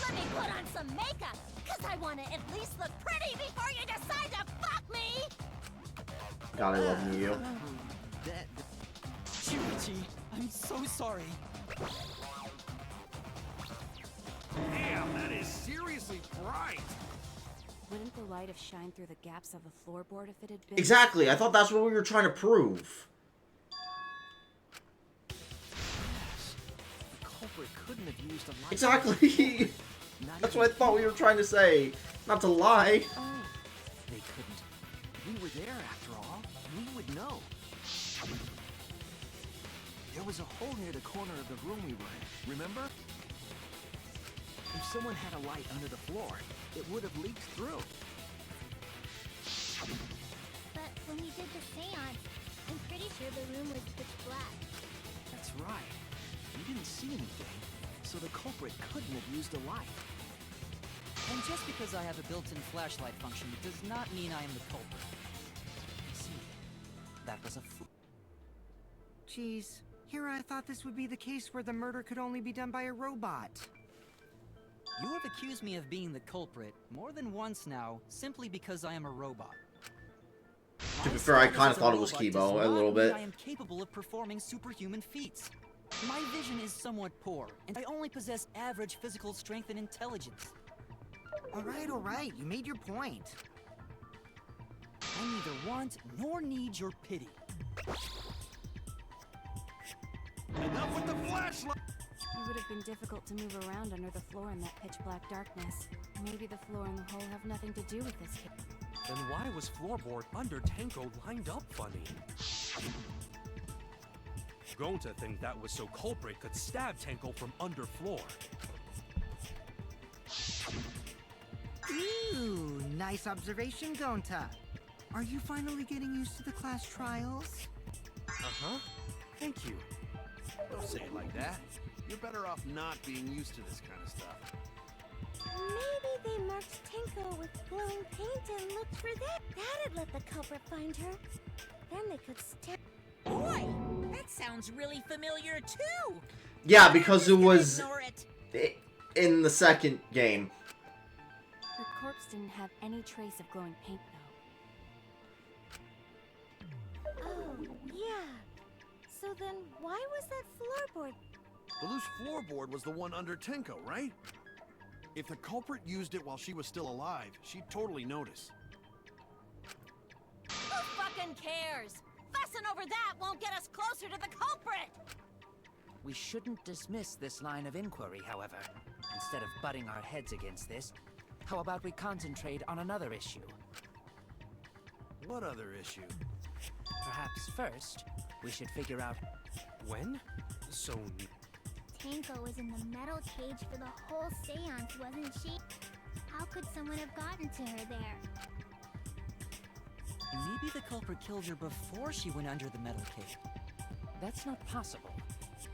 [SPEAKER 5] Let me put on some makeup, cause I want to at least look pretty before you decide to fuck me!
[SPEAKER 1] God, I love you.
[SPEAKER 9] That...
[SPEAKER 10] Shuichi, I'm so sorry.
[SPEAKER 3] Damn, that is seriously bright!
[SPEAKER 8] Wouldn't the light have shined through the gaps of the floorboard if it had been...
[SPEAKER 1] Exactly, I thought that's what we were trying to prove.
[SPEAKER 9] Yes. The culprit couldn't have used a light.
[SPEAKER 1] Exactly!
[SPEAKER 9] Not
[SPEAKER 1] That's
[SPEAKER 9] even
[SPEAKER 1] what I thought we were trying to say. Not to lie.
[SPEAKER 10] Oh,
[SPEAKER 9] They couldn't. We were there after all. We would know. There was a hole near the corner of the room we were in, remember? If someone had a light under the floor, it would have leaked through.
[SPEAKER 5] But when we did the seance, I'm pretty sure the room was pitch black.
[SPEAKER 9] That's right. We didn't see anything, so the culprit couldn't have used a light.
[SPEAKER 10] and just because I have a built-in flashlight function does not mean I am the culprit. See, that was a fool.
[SPEAKER 4] Geez, here I thought this would be the case where the murder could only be done by a robot.
[SPEAKER 10] You have accused me of being the culprit more than once now, simply because I am a robot.
[SPEAKER 1] To be fair, I kind of thought it was
[SPEAKER 10] Kibo
[SPEAKER 1] Kibo a little bit.
[SPEAKER 10] I am capable of performing superhuman feats. My vision is somewhat poor, and I only possess average physical strength and intelligence.
[SPEAKER 4] All right, you made your point.
[SPEAKER 10] I neither want nor need your pity.
[SPEAKER 3] Enough with the flashlight!
[SPEAKER 8] It would have been difficult to move around under the floor in that pitch-black darkness. Maybe the floor and the hole have nothing to do with this case.
[SPEAKER 7] Then why was floorboard under Tenko lined up funny? Going to think that was so culprit could stab Tenko from under floor.
[SPEAKER 4] Ooh, nice observation, Gonta. Are you finally getting used to the class trials?
[SPEAKER 7] Uh-huh. Thank you.
[SPEAKER 3] Don't say it like that. You're better off not being used to this kind of stuff.
[SPEAKER 5] Maybe they marked Tenko with glowing paint and looked for that. That'd let the culprit find her. Then they could stab.
[SPEAKER 2] Boy, that sounds really familiar too.
[SPEAKER 1] Yeah, because it was
[SPEAKER 2] Ignore it.
[SPEAKER 1] in the second game.
[SPEAKER 8] Her corpse didn't have any trace of glowing paint, though.
[SPEAKER 5] So then, why was that floorboard?
[SPEAKER 3] The loose floorboard was the one under Tenko, right? If the culprit used it while she was still alive, she'd totally notice.
[SPEAKER 2] Who fucking cares? Fussing over that won't get us closer to the culprit!
[SPEAKER 6] We shouldn't dismiss this line of inquiry, however. Instead of butting our heads against this, how about we concentrate on another issue?
[SPEAKER 3] What other issue?
[SPEAKER 6] Perhaps first, we should figure out...
[SPEAKER 7] When? So...
[SPEAKER 5] Tanko was in the metal cage for the whole seance, wasn't she? How could someone have gotten to her there?
[SPEAKER 10] Maybe the culprit killed her before she went under the metal cage.
[SPEAKER 6] That's not possible.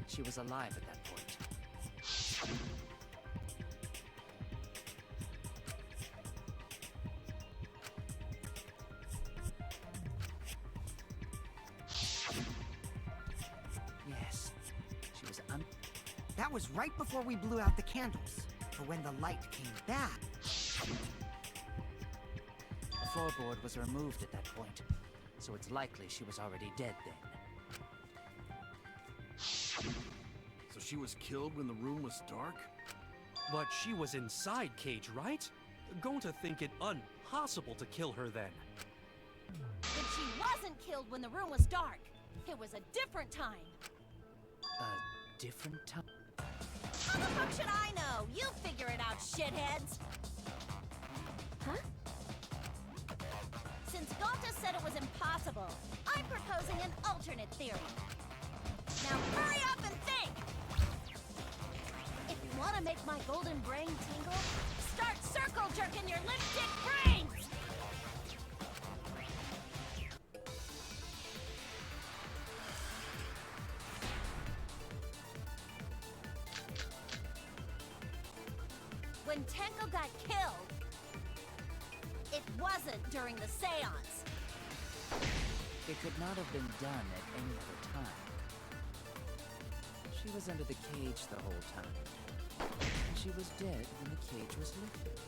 [SPEAKER 6] She was alive at that point. Yes, she was
[SPEAKER 4] That was right before we blew out the candles. But when the light came back...
[SPEAKER 6] The floorboard was removed at that point, so it's likely she was already dead then.
[SPEAKER 3] So she was killed when the room was dark?
[SPEAKER 7] But she was inside Cage, right? Going to think it impossible to kill her then.
[SPEAKER 2] But she wasn't killed when the room was dark. It was a different time.
[SPEAKER 6] A different time?
[SPEAKER 2] How the fuck should I know? You figure it out, shitheads!
[SPEAKER 5] Huh?
[SPEAKER 2] Since Gonta said it was impossible, I'm proposing an alternate theory. Now hurry up and think! If you want to make my golden brain tingle, start circle jerking your lipstick brains! When Tenko got killed, it wasn't during the seance.
[SPEAKER 6] It could not have been done at any other time. She was under the cage the whole time. And she was dead when the cage was lifted.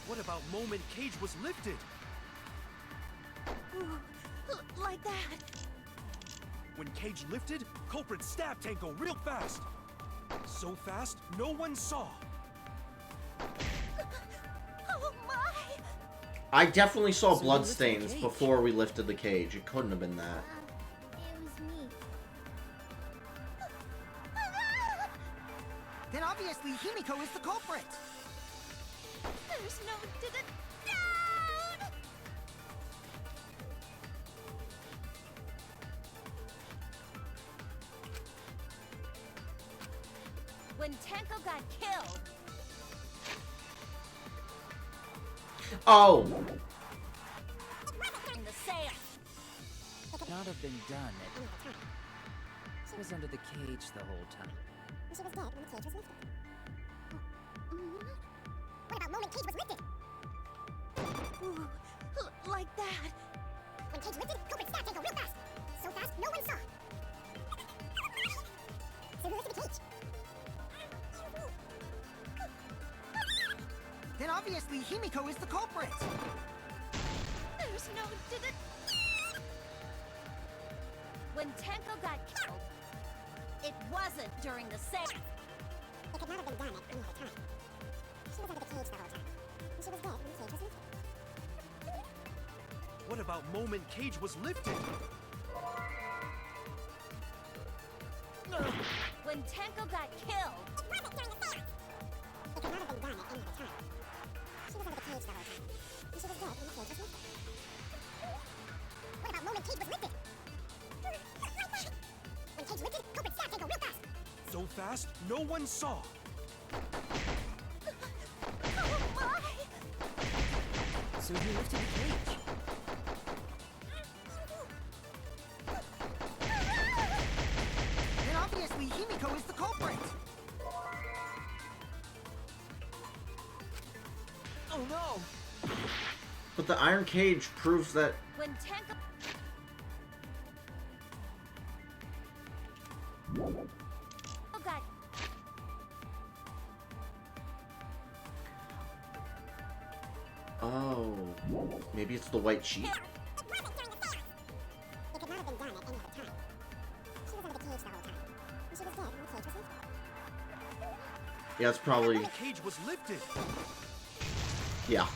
[SPEAKER 7] What about moment Cage was lifted?
[SPEAKER 2] Like that.
[SPEAKER 7] When Cage lifted, culprit stabbed Tango real fast. So fast, no one saw.
[SPEAKER 2] Oh my!
[SPEAKER 1] I definitely saw
[SPEAKER 10] So you
[SPEAKER 1] bloodstains
[SPEAKER 10] lifted the cage.
[SPEAKER 1] before we lifted the cage. It couldn't have been that.
[SPEAKER 5] It was me.
[SPEAKER 4] Then obviously Himiko is the culprit!
[SPEAKER 2] There's no down! When Tenko got killed,
[SPEAKER 1] Oh!
[SPEAKER 2] in the seance,
[SPEAKER 6] It could not have been done at any other time. She was under the cage the whole time.
[SPEAKER 5] She was dead when the cage was lifted. What about moment cage was lifted?
[SPEAKER 2] like that.
[SPEAKER 5] When cage lifted, culprit stabbed Tanko real fast. So fast, no one saw. So who lifted the cage?
[SPEAKER 4] Then obviously Himiko is the culprit!
[SPEAKER 2] There's no When Tenko got killed, it wasn't during the seance.
[SPEAKER 5] It could not have been done at any other time. She was under the cage the whole time. And she was dead when the cage was lifted.
[SPEAKER 7] What about moment Cage was lifted?
[SPEAKER 2] When Tenko got killed,
[SPEAKER 5] It wasn't during the seance. It could not have been done at any other time. She was under the cage the whole time. And she was dead when the cage was lifted. What about moment cage was lifted? When cage lifted, culprit stabbed Tanko real fast.
[SPEAKER 7] So fast, no one saw.
[SPEAKER 2] oh my!
[SPEAKER 10] So he lifted the cage.
[SPEAKER 4] Then obviously Himiko is the culprit!
[SPEAKER 10] Oh no!
[SPEAKER 1] But the iron cage proves that...
[SPEAKER 2] When Tenko got
[SPEAKER 1] Oh. Maybe it's the white sheet?
[SPEAKER 5] It wasn't during the seance.
[SPEAKER 1] Yeah, it's probably...
[SPEAKER 7] The cage was lifted.
[SPEAKER 1] Yeah.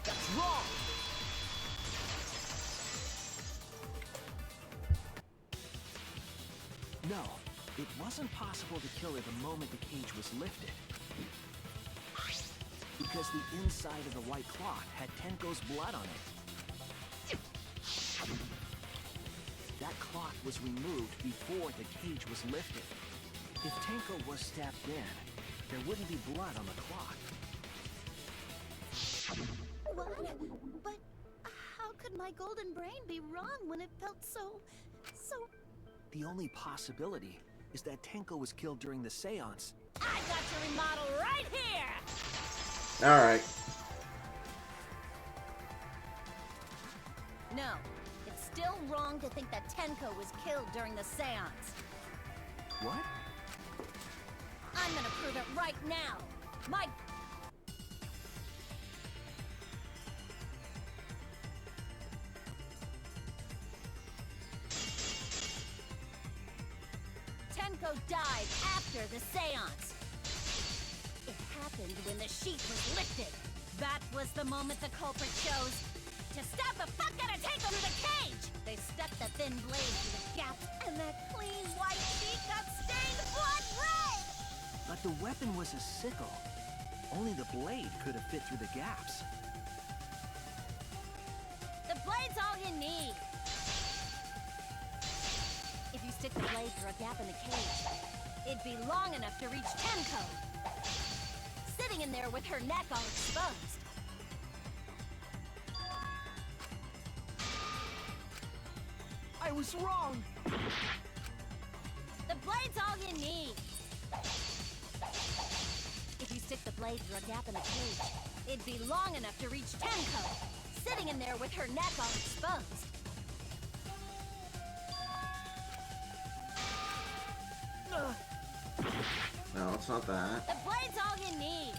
[SPEAKER 7] That's wrong.
[SPEAKER 9] No, it wasn't possible to kill her the moment the cage was lifted. Because the inside of the white cloth had Tenko's blood on it. That cloth was removed before the cage was lifted. If Tenko was stabbed then, there wouldn't be blood on the cloth.
[SPEAKER 5] What? But how could my golden brain be wrong when it felt so...
[SPEAKER 9] The only possibility is that Tenko was killed during the seance.
[SPEAKER 2] I got your remodel right here!
[SPEAKER 1] Alright.
[SPEAKER 2] No, it's still wrong to think that Tenko was killed during the seance.
[SPEAKER 9] What?
[SPEAKER 2] I'm gonna prove it right now. My... Tenko died after the seance. It happened when the sheet was lifted. That was the moment the culprit chose to stab the fuck out of Tenko through the cage. They stuck the thin blade through the gap, and that clean white sheet got stained blood red.
[SPEAKER 9] But the weapon was a sickle. Only the blade could have fit through the gaps.
[SPEAKER 2] The blade's all you need. If you stick the blade through a gap in the cage, it'd be long enough to reach Tenko, sitting in there with her neck all exposed.
[SPEAKER 9] I was wrong!
[SPEAKER 2] The blade's all you need. If you stick the blade through a gap in the cage, it'd be long enough to reach Tenko, sitting in there with her neck all exposed.
[SPEAKER 1] No, it's not that.
[SPEAKER 2] The blade's all you need.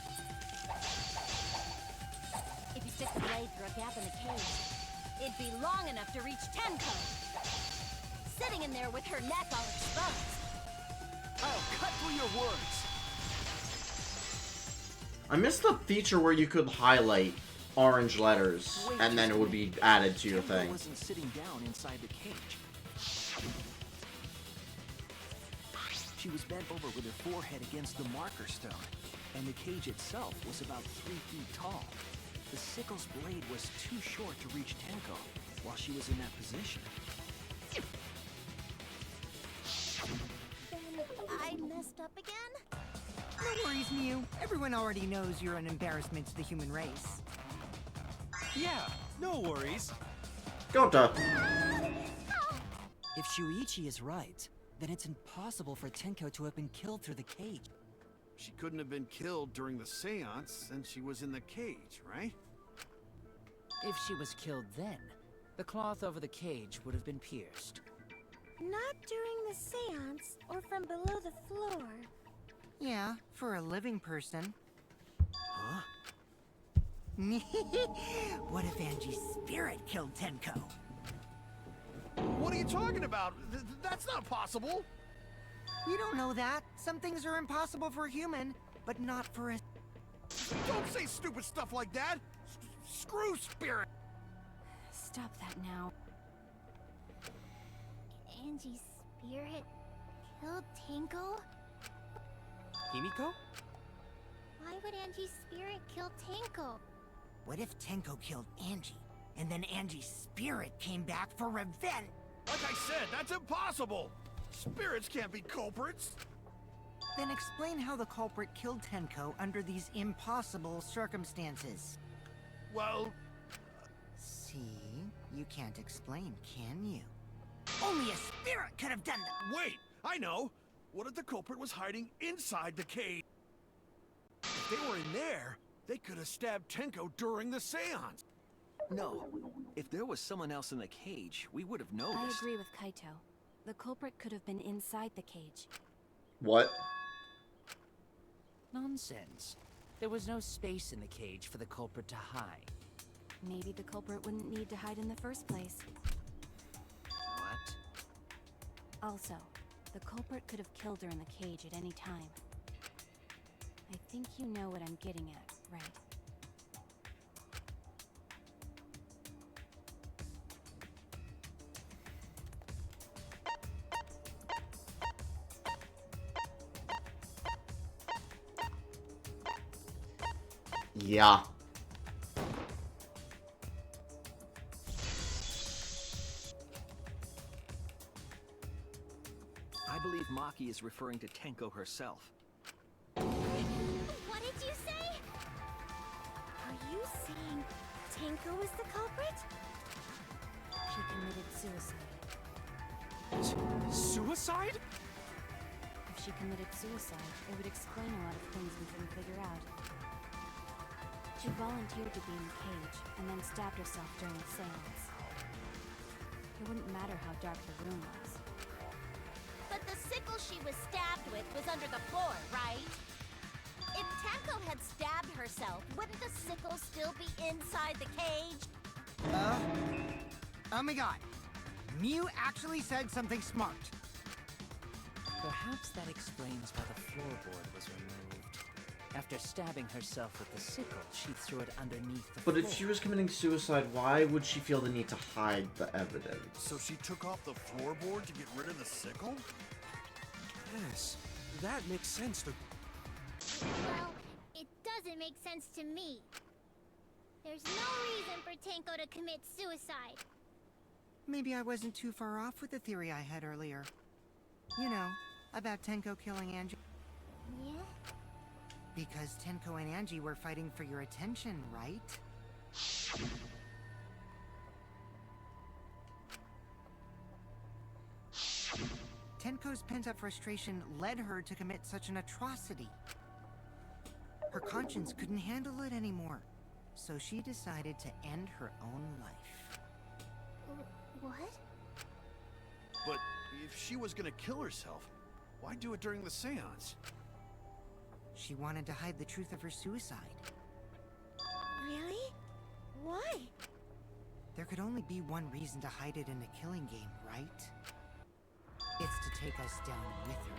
[SPEAKER 2] If you stick the blade through a gap in the cage, it'd be long enough to reach Tenko, sitting in there with her neck all exposed.
[SPEAKER 9] I'll cut through your words!
[SPEAKER 1] I missed the feature where you could highlight orange letters, and then it would be added to your
[SPEAKER 9] Tenko
[SPEAKER 1] thing.
[SPEAKER 9] wasn't sitting down inside the cage. She was bent over with her forehead against the marker stone, and the cage itself was about 3 feet tall. The sickle's blade was too short to reach Tenko while she was in that position.
[SPEAKER 5] Then I messed up again?
[SPEAKER 4] No worries, Mew. Everyone already knows you're an embarrassment to the human race.
[SPEAKER 7] Yeah, no worries.
[SPEAKER 1] Go to.
[SPEAKER 10] If Shuichi is right, then it's impossible for Tenko to have been killed through the cage.
[SPEAKER 3] She couldn't have been killed during the seance since she was in the cage, right?
[SPEAKER 6] If she was killed then, the cloth over the cage would have been pierced.
[SPEAKER 5] Not during the seance or from below the floor.
[SPEAKER 4] Yeah, for a living person.
[SPEAKER 3] Huh?
[SPEAKER 4] What if Angie's spirit killed Tenko?
[SPEAKER 3] What are you talking about? That's not possible!
[SPEAKER 4] We don't know that. Some things are impossible for a human, but not for a...
[SPEAKER 3] Don't say stupid stuff like that! Screw spirit!
[SPEAKER 8] Stop that now.
[SPEAKER 5] Angie's spirit killed Tenko?
[SPEAKER 10] Himiko?
[SPEAKER 5] Why would Angie's spirit kill Tenko?
[SPEAKER 4] What if Tenko killed Angie, and then Angie's spirit came back for revenge?
[SPEAKER 3] Like I said, that's impossible! Spirits can't be culprits!
[SPEAKER 4] Then explain how the culprit killed Tenko under these impossible circumstances.
[SPEAKER 3] Well,
[SPEAKER 4] See? You can't explain, can you? Only a spirit could have done that!
[SPEAKER 3] wait! I know! What if the culprit was hiding inside the cage? If they were in there, they could have stabbed Tenko during the seance!
[SPEAKER 9] No. If there was someone else in the cage, we would have
[SPEAKER 8] I
[SPEAKER 9] noticed.
[SPEAKER 8] agree with Kaito. The culprit could have been inside the cage.
[SPEAKER 1] What?
[SPEAKER 6] Nonsense. There was no space in the cage for the culprit to hide.
[SPEAKER 8] Maybe the culprit wouldn't need to hide in the first place.
[SPEAKER 6] What?
[SPEAKER 8] Also, the culprit could have killed her in the cage at any time. I think you know what I'm getting at, right?
[SPEAKER 1] Yeah.
[SPEAKER 9] I believe Maki is referring to Tenko herself.
[SPEAKER 5] What did you say? Are you saying Tenko is the culprit?
[SPEAKER 8] She committed suicide.
[SPEAKER 7] Suicide?
[SPEAKER 8] If she committed suicide, it would explain a lot of things we couldn't figure out. She volunteered to be in the cage, and then stabbed herself during the seance. It wouldn't matter how dark the room was.
[SPEAKER 2] But the sickle she was stabbed with was under the floor, right? If Tenko had stabbed herself, wouldn't the sickle still be inside the cage?
[SPEAKER 4] Oh my god. Mew actually said something smart.
[SPEAKER 6] Perhaps that explains why the floorboard was removed. After stabbing herself with the sickle, she threw it underneath the floor.
[SPEAKER 1] But if she was committing suicide, why would she feel the need to hide the evidence?
[SPEAKER 3] So she took off the floorboard to get rid of the sickle?
[SPEAKER 7] Yes, that makes sense to...
[SPEAKER 5] Well, it doesn't make sense to me. There's no reason for Tenko to commit suicide.
[SPEAKER 4] Maybe I wasn't too far off with the theory I had earlier. You know, about Tenko killing Angie.
[SPEAKER 5] Yeah?
[SPEAKER 4] Because Tenko and Angie were fighting for your attention, right? Tenko's pent-up frustration led her to commit such an atrocity. Her conscience couldn't handle it anymore, so she decided to end her own life.
[SPEAKER 5] What?
[SPEAKER 3] But if she was gonna kill herself, why do it during the seance?
[SPEAKER 4] She wanted to hide the truth of her suicide.
[SPEAKER 5] Really? Why?
[SPEAKER 4] There could only be one reason to hide it in a killing game, right? It's to take us down with her.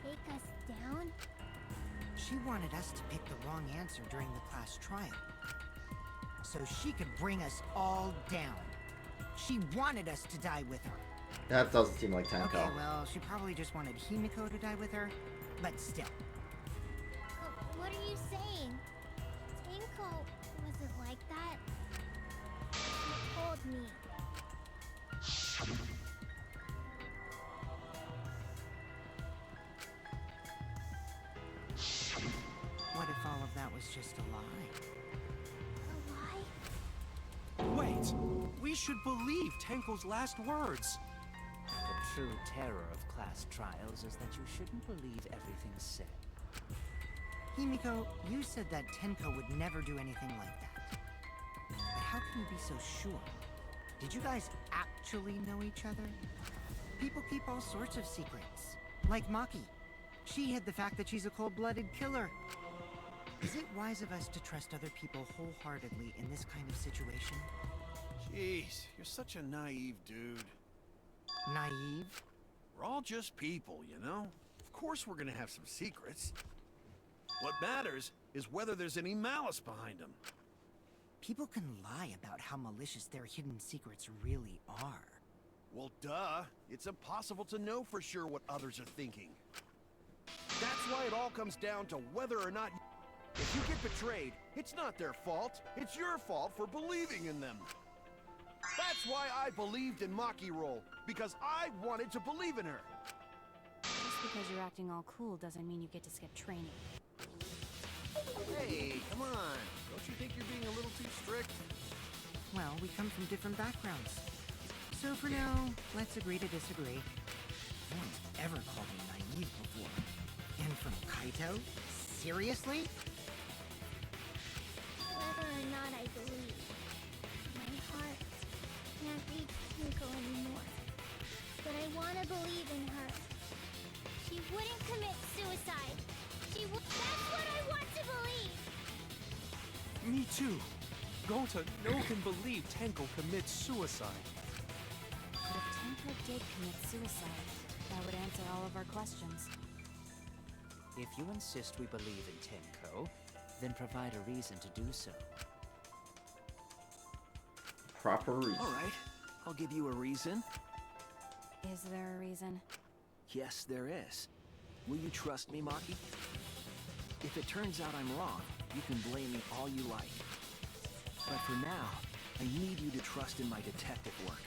[SPEAKER 5] Take us down?
[SPEAKER 4] She wanted us to pick the wrong answer during the class trial, so she could bring us all down. She wanted us to die with her.
[SPEAKER 1] That doesn't seem like Tenko.
[SPEAKER 4] Okay, well, she probably just wanted Himiko to die with her, but still.
[SPEAKER 5] What are you saying? Tenko wasn't like that. She told me.
[SPEAKER 4] What if all of that was just a lie?
[SPEAKER 5] A lie?
[SPEAKER 7] Wait! We should believe Tenko's last words!
[SPEAKER 6] The true terror of class trials is that you shouldn't believe everything said.
[SPEAKER 4] Himiko, you said that Tenko would never do anything like that. But how can you be so sure? Did you guys actually know each other? People keep all sorts of secrets. Like Maki. She hid the fact that she's a cold-blooded killer. Is it wise of us to trust other people wholeheartedly in this kind of situation?
[SPEAKER 3] Jeez, you're such a naive dude.
[SPEAKER 4] Naive?
[SPEAKER 3] We're all just people, you know? Of course we're gonna have some secrets. What matters is whether there's any malice behind them.
[SPEAKER 4] People can lie about how malicious their hidden secrets really are.
[SPEAKER 3] Well, duh. It's impossible to know for sure what others are thinking. That's why it all comes down to whether or not... If you get betrayed, it's not their fault. It's your fault for believing in them. That's why I believed in Maki Roll, because I wanted to believe in her.
[SPEAKER 8] Just because you're acting all cool doesn't mean you get to skip training.
[SPEAKER 3] Hey, come on. Don't you think you're being a little too strict?
[SPEAKER 4] Well, we come from different backgrounds. So for now, let's agree to disagree. No one's ever called me naive before. And from Kaito? Seriously?
[SPEAKER 5] Whether or not I believe, my heart can't reach Tenko anymore. But I want to believe in her. She wouldn't commit suicide. She would. That's what I want to believe.
[SPEAKER 7] Me too. Gota, no one can believe Tenko commits suicide.
[SPEAKER 8] But if Tenko did commit suicide, that would answer all of our questions.
[SPEAKER 6] If you insist we believe in Tenko, then provide a reason to do so.
[SPEAKER 1] Proper reason.
[SPEAKER 9] Alright, I'll give you a reason.
[SPEAKER 8] Is there a reason?
[SPEAKER 9] Yes, there is. Will you trust me, Maki? If it turns out I'm wrong, you can blame me all you like. But for now, I need you to trust in my detective work.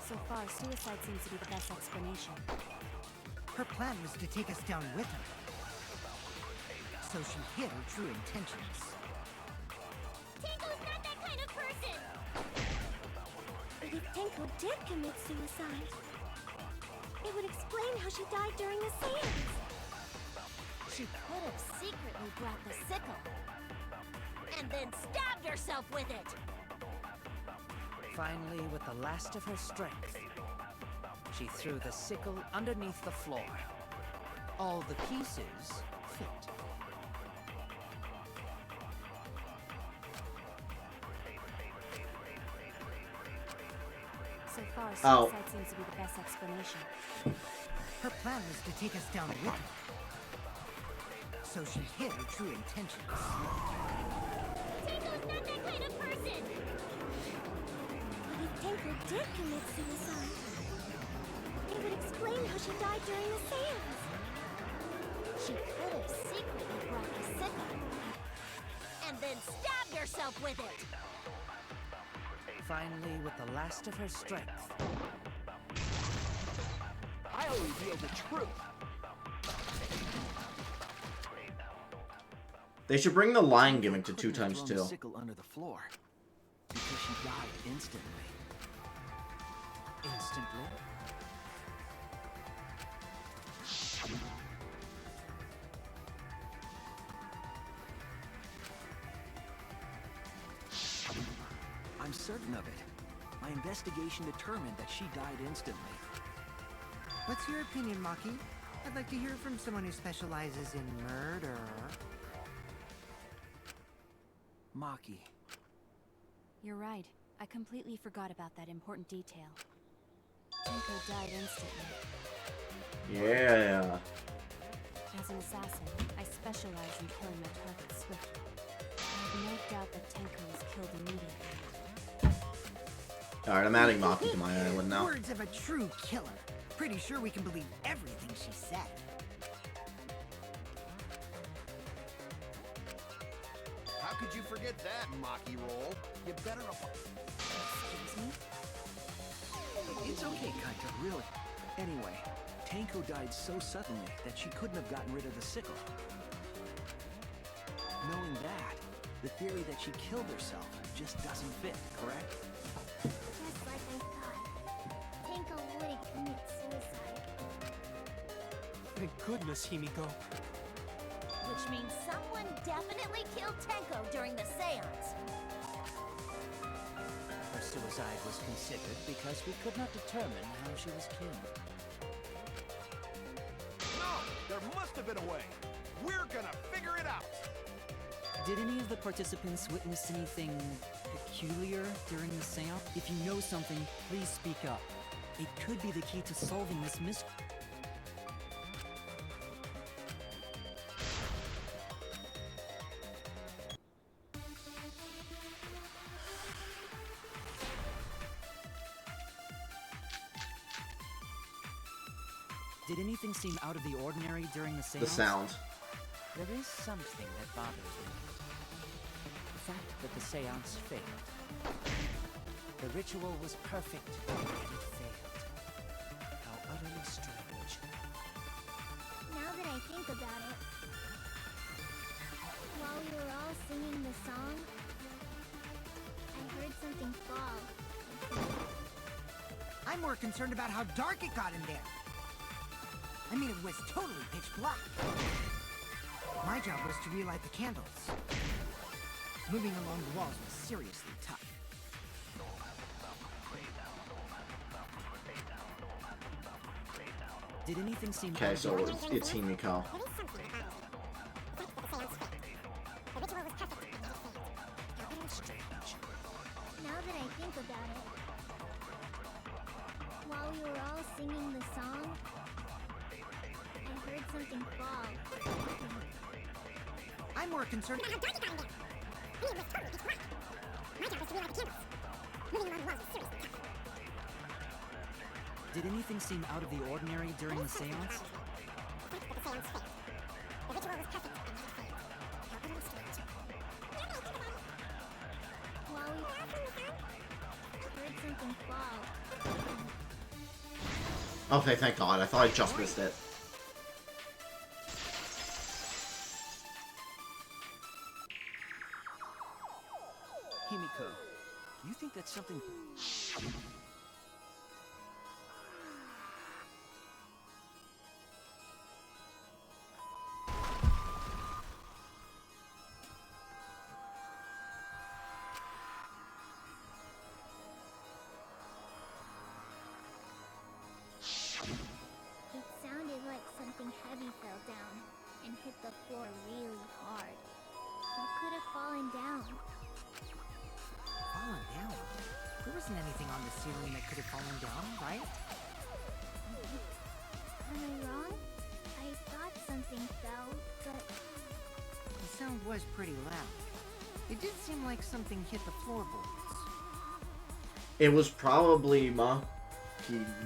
[SPEAKER 8] So far, suicide seems to be the best explanation.
[SPEAKER 4] Her plan was to take us down with her. So she hid her true intentions.
[SPEAKER 5] Tenko's not that kind of person! But if Tenko did commit suicide, it would explain how she died during the seance.
[SPEAKER 2] She could have secretly brought the sickle. And then stabbed herself with it.
[SPEAKER 6] Finally, with the last of her strength, she threw the sickle underneath the floor. All the pieces fit.
[SPEAKER 8] So far,
[SPEAKER 1] Oh.
[SPEAKER 8] suicide seems to be the best explanation.
[SPEAKER 4] Her plan was to take us down with her. So she hid her true intentions.
[SPEAKER 5] Tenko's not that kind of person! But if Tenko did commit suicide, it would explain how she died during the seance.
[SPEAKER 2] She could have secretly brought the sickle. And then stabbed herself with it.
[SPEAKER 6] Finally, with the last of her strength,
[SPEAKER 9] I'll reveal the truth.
[SPEAKER 1] They should bring the line gimmick to
[SPEAKER 9] Couldn't
[SPEAKER 1] 2
[SPEAKER 9] have
[SPEAKER 1] times
[SPEAKER 9] thrown the
[SPEAKER 1] 2.
[SPEAKER 9] sickle under the floor because she died instantly.
[SPEAKER 6] instantly,
[SPEAKER 9] I'm certain of it. My investigation determined that she died instantly.
[SPEAKER 4] What's your opinion, Maki? I'd like to hear from someone who specializes in murder.
[SPEAKER 9] Maki.
[SPEAKER 8] You're right. I completely forgot about that important detail. Tenko died instantly.
[SPEAKER 1] Yeah.
[SPEAKER 8] As an assassin, I specialize in killing my targets swiftly. I have no doubt that Tenko was killed immediately.
[SPEAKER 1] Alright, I'm adding Maki to my island now.
[SPEAKER 4] Words of a true killer. Pretty sure we can believe everything she said.
[SPEAKER 3] How could you forget that, Maki roll? You better...
[SPEAKER 8] Excuse me?
[SPEAKER 9] It's okay, Kaito, really. Anyway, Tenko died so suddenly that she couldn't have gotten rid of the sickle. Knowing that, the theory that she killed herself just doesn't fit, correct?
[SPEAKER 5] Just like I thought. Tenko wouldn't commit suicide.
[SPEAKER 7] Thank goodness, Himiko.
[SPEAKER 2] Which means someone definitely killed Tenko during the seance.
[SPEAKER 6] Her suicide was considered because we could not determine how she was killed.
[SPEAKER 3] No! There must have been a way! We're gonna figure it out!
[SPEAKER 10] Did any of the participants witness anything peculiar during the seance? If you know something, please speak up. It could be the key to solving this mystery. Did anything seem out of the ordinary during the seance?
[SPEAKER 1] The sound.
[SPEAKER 6] There is something that bothers me. The fact that the seance failed. The ritual was perfect, and it failed. How utterly strange.
[SPEAKER 5] Now that I think about it, while we were all singing the song, I heard something fall.
[SPEAKER 4] I'm more concerned about how dark it got in there. I mean, it was totally pitch black. My job was to relight the candles. Moving along the walls was seriously tough.
[SPEAKER 10] Did anything seem
[SPEAKER 1] Okay, so it's Himiko.
[SPEAKER 5] Now that I think about it, while we were all singing the song, I heard something fall.
[SPEAKER 4] I'm more concerned.
[SPEAKER 10] Did anything seem out of the ordinary during the seance?
[SPEAKER 5] While we heard something fall.
[SPEAKER 1] Okay, thank God. I thought I just missed it.
[SPEAKER 9] Himiko, you think that's something...
[SPEAKER 5] It sounded like something heavy fell down and hit the floor really hard. What could have fallen down?
[SPEAKER 4] Fallen down? There wasn't anything on the ceiling that could have fallen down, right?
[SPEAKER 5] Am I wrong? I thought something fell, but
[SPEAKER 4] The sound was pretty loud. It did seem like something hit the floorboards.
[SPEAKER 1] It was probably Maki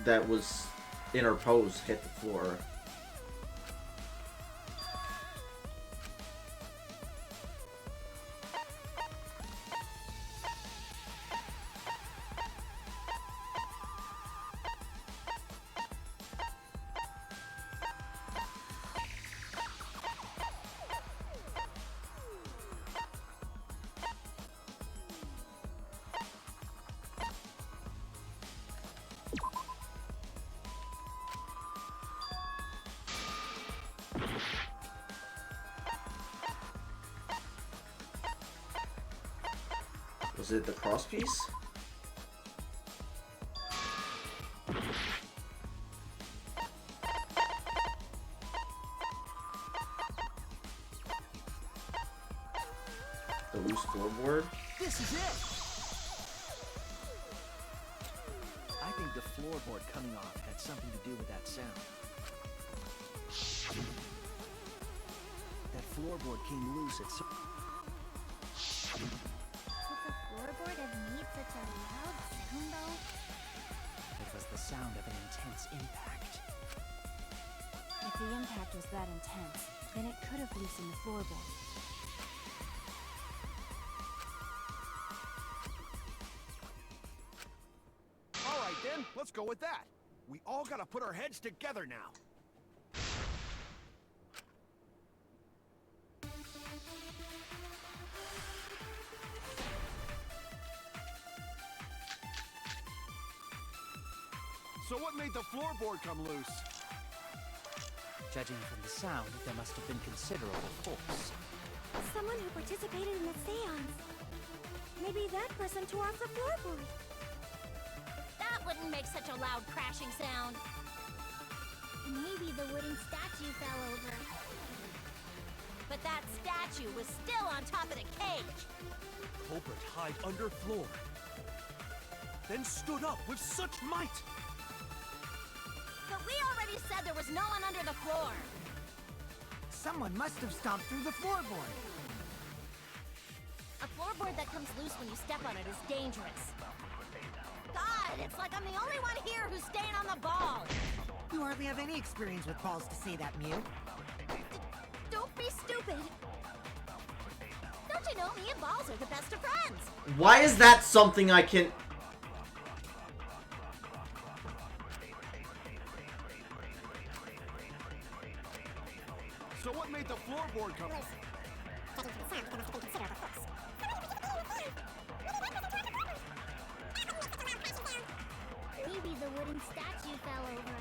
[SPEAKER 1] that was interposed hit the floor. Was it the cross piece? The loose floorboard?
[SPEAKER 9] This is it! I think the floorboard coming off had something to do with that sound. That floorboard came loose at some...
[SPEAKER 5] could the floorboard have made such a loud sound though?
[SPEAKER 6] It was the sound of an intense impact.
[SPEAKER 8] If the impact was that intense, then it could have loosened the floorboard.
[SPEAKER 3] All right, then. Let's go with that. We all gotta put our heads together now. So what made the floorboard come loose?
[SPEAKER 6] Judging from the sound, there must have been considerable force.
[SPEAKER 5] Someone who participated in the seance. Maybe that person tore off the floorboard.
[SPEAKER 2] That wouldn't make such a loud crashing sound.
[SPEAKER 5] Maybe the wooden statue fell over.
[SPEAKER 2] But that statue was still on top of the cage.
[SPEAKER 7] Culprit hide under floor. Then stood up with such might.
[SPEAKER 2] But we already said there was no one under the floor.
[SPEAKER 4] Someone must have stomped through the floorboard.
[SPEAKER 2] A floorboard that comes loose when you step on it is dangerous. God, it's like I'm the only one here who's staying on the ball.
[SPEAKER 4] You hardly have any experience with balls to say that, Mew.
[SPEAKER 2] Don't be stupid. Don't you know me and balls are the best of friends?
[SPEAKER 1] Why is that something I can...
[SPEAKER 3] So what made the floorboard come loose?
[SPEAKER 5] Maybe the wooden statue fell over.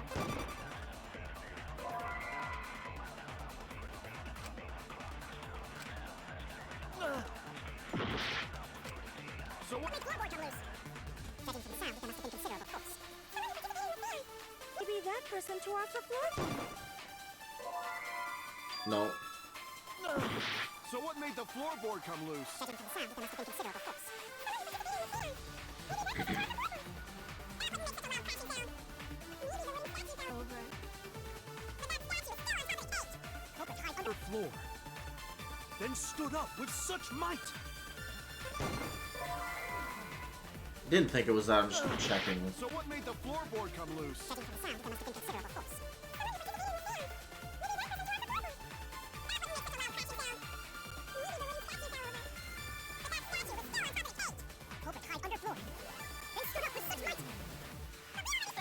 [SPEAKER 5] listen to our floor.
[SPEAKER 1] No.
[SPEAKER 3] So what made the floorboard come loose?
[SPEAKER 5] Over.
[SPEAKER 7] Floor. Then stood up with such might.
[SPEAKER 1] Didn't think it was that. I'm just checking.
[SPEAKER 3] So what made the floorboard come loose?
[SPEAKER 2] Said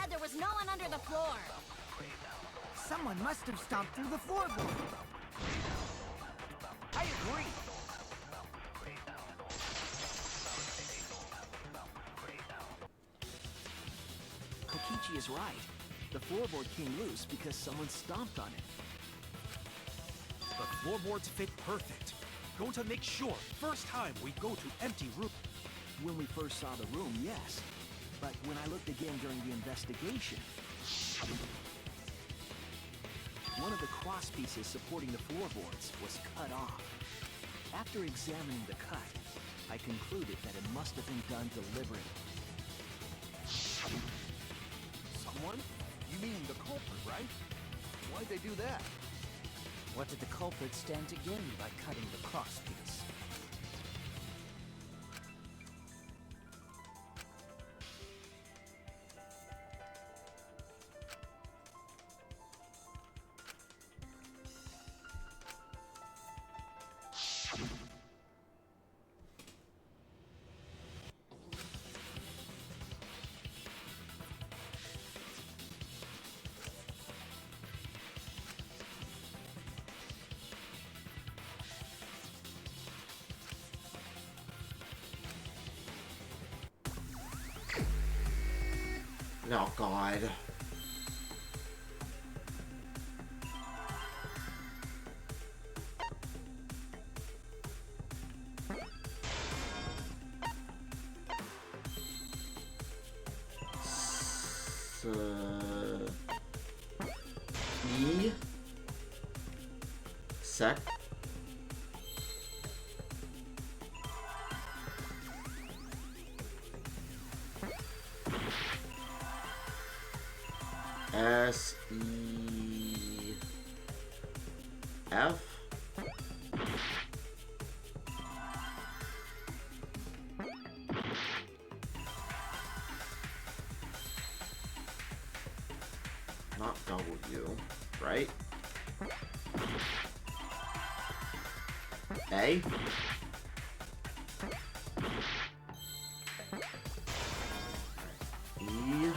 [SPEAKER 2] there was no one under the floor.
[SPEAKER 4] Someone must have stomped through the floorboard.
[SPEAKER 9] I agree. Kokichi is right. The floorboard came loose because someone stomped on it.
[SPEAKER 7] The floorboards fit perfect. Going to make sure first time we go to empty room.
[SPEAKER 9] When we first saw the room, yes. But when I looked again during the investigation, one of the cross pieces supporting the floorboards was cut off. After examining the cut, I concluded that it must have been done deliberately.
[SPEAKER 3] Someone? You mean the culprit, right? Why'd they do that?
[SPEAKER 10] What did the culprit stand to gain by cutting the cross piece?
[SPEAKER 1] Oh God. E sec S E F not W, right? A E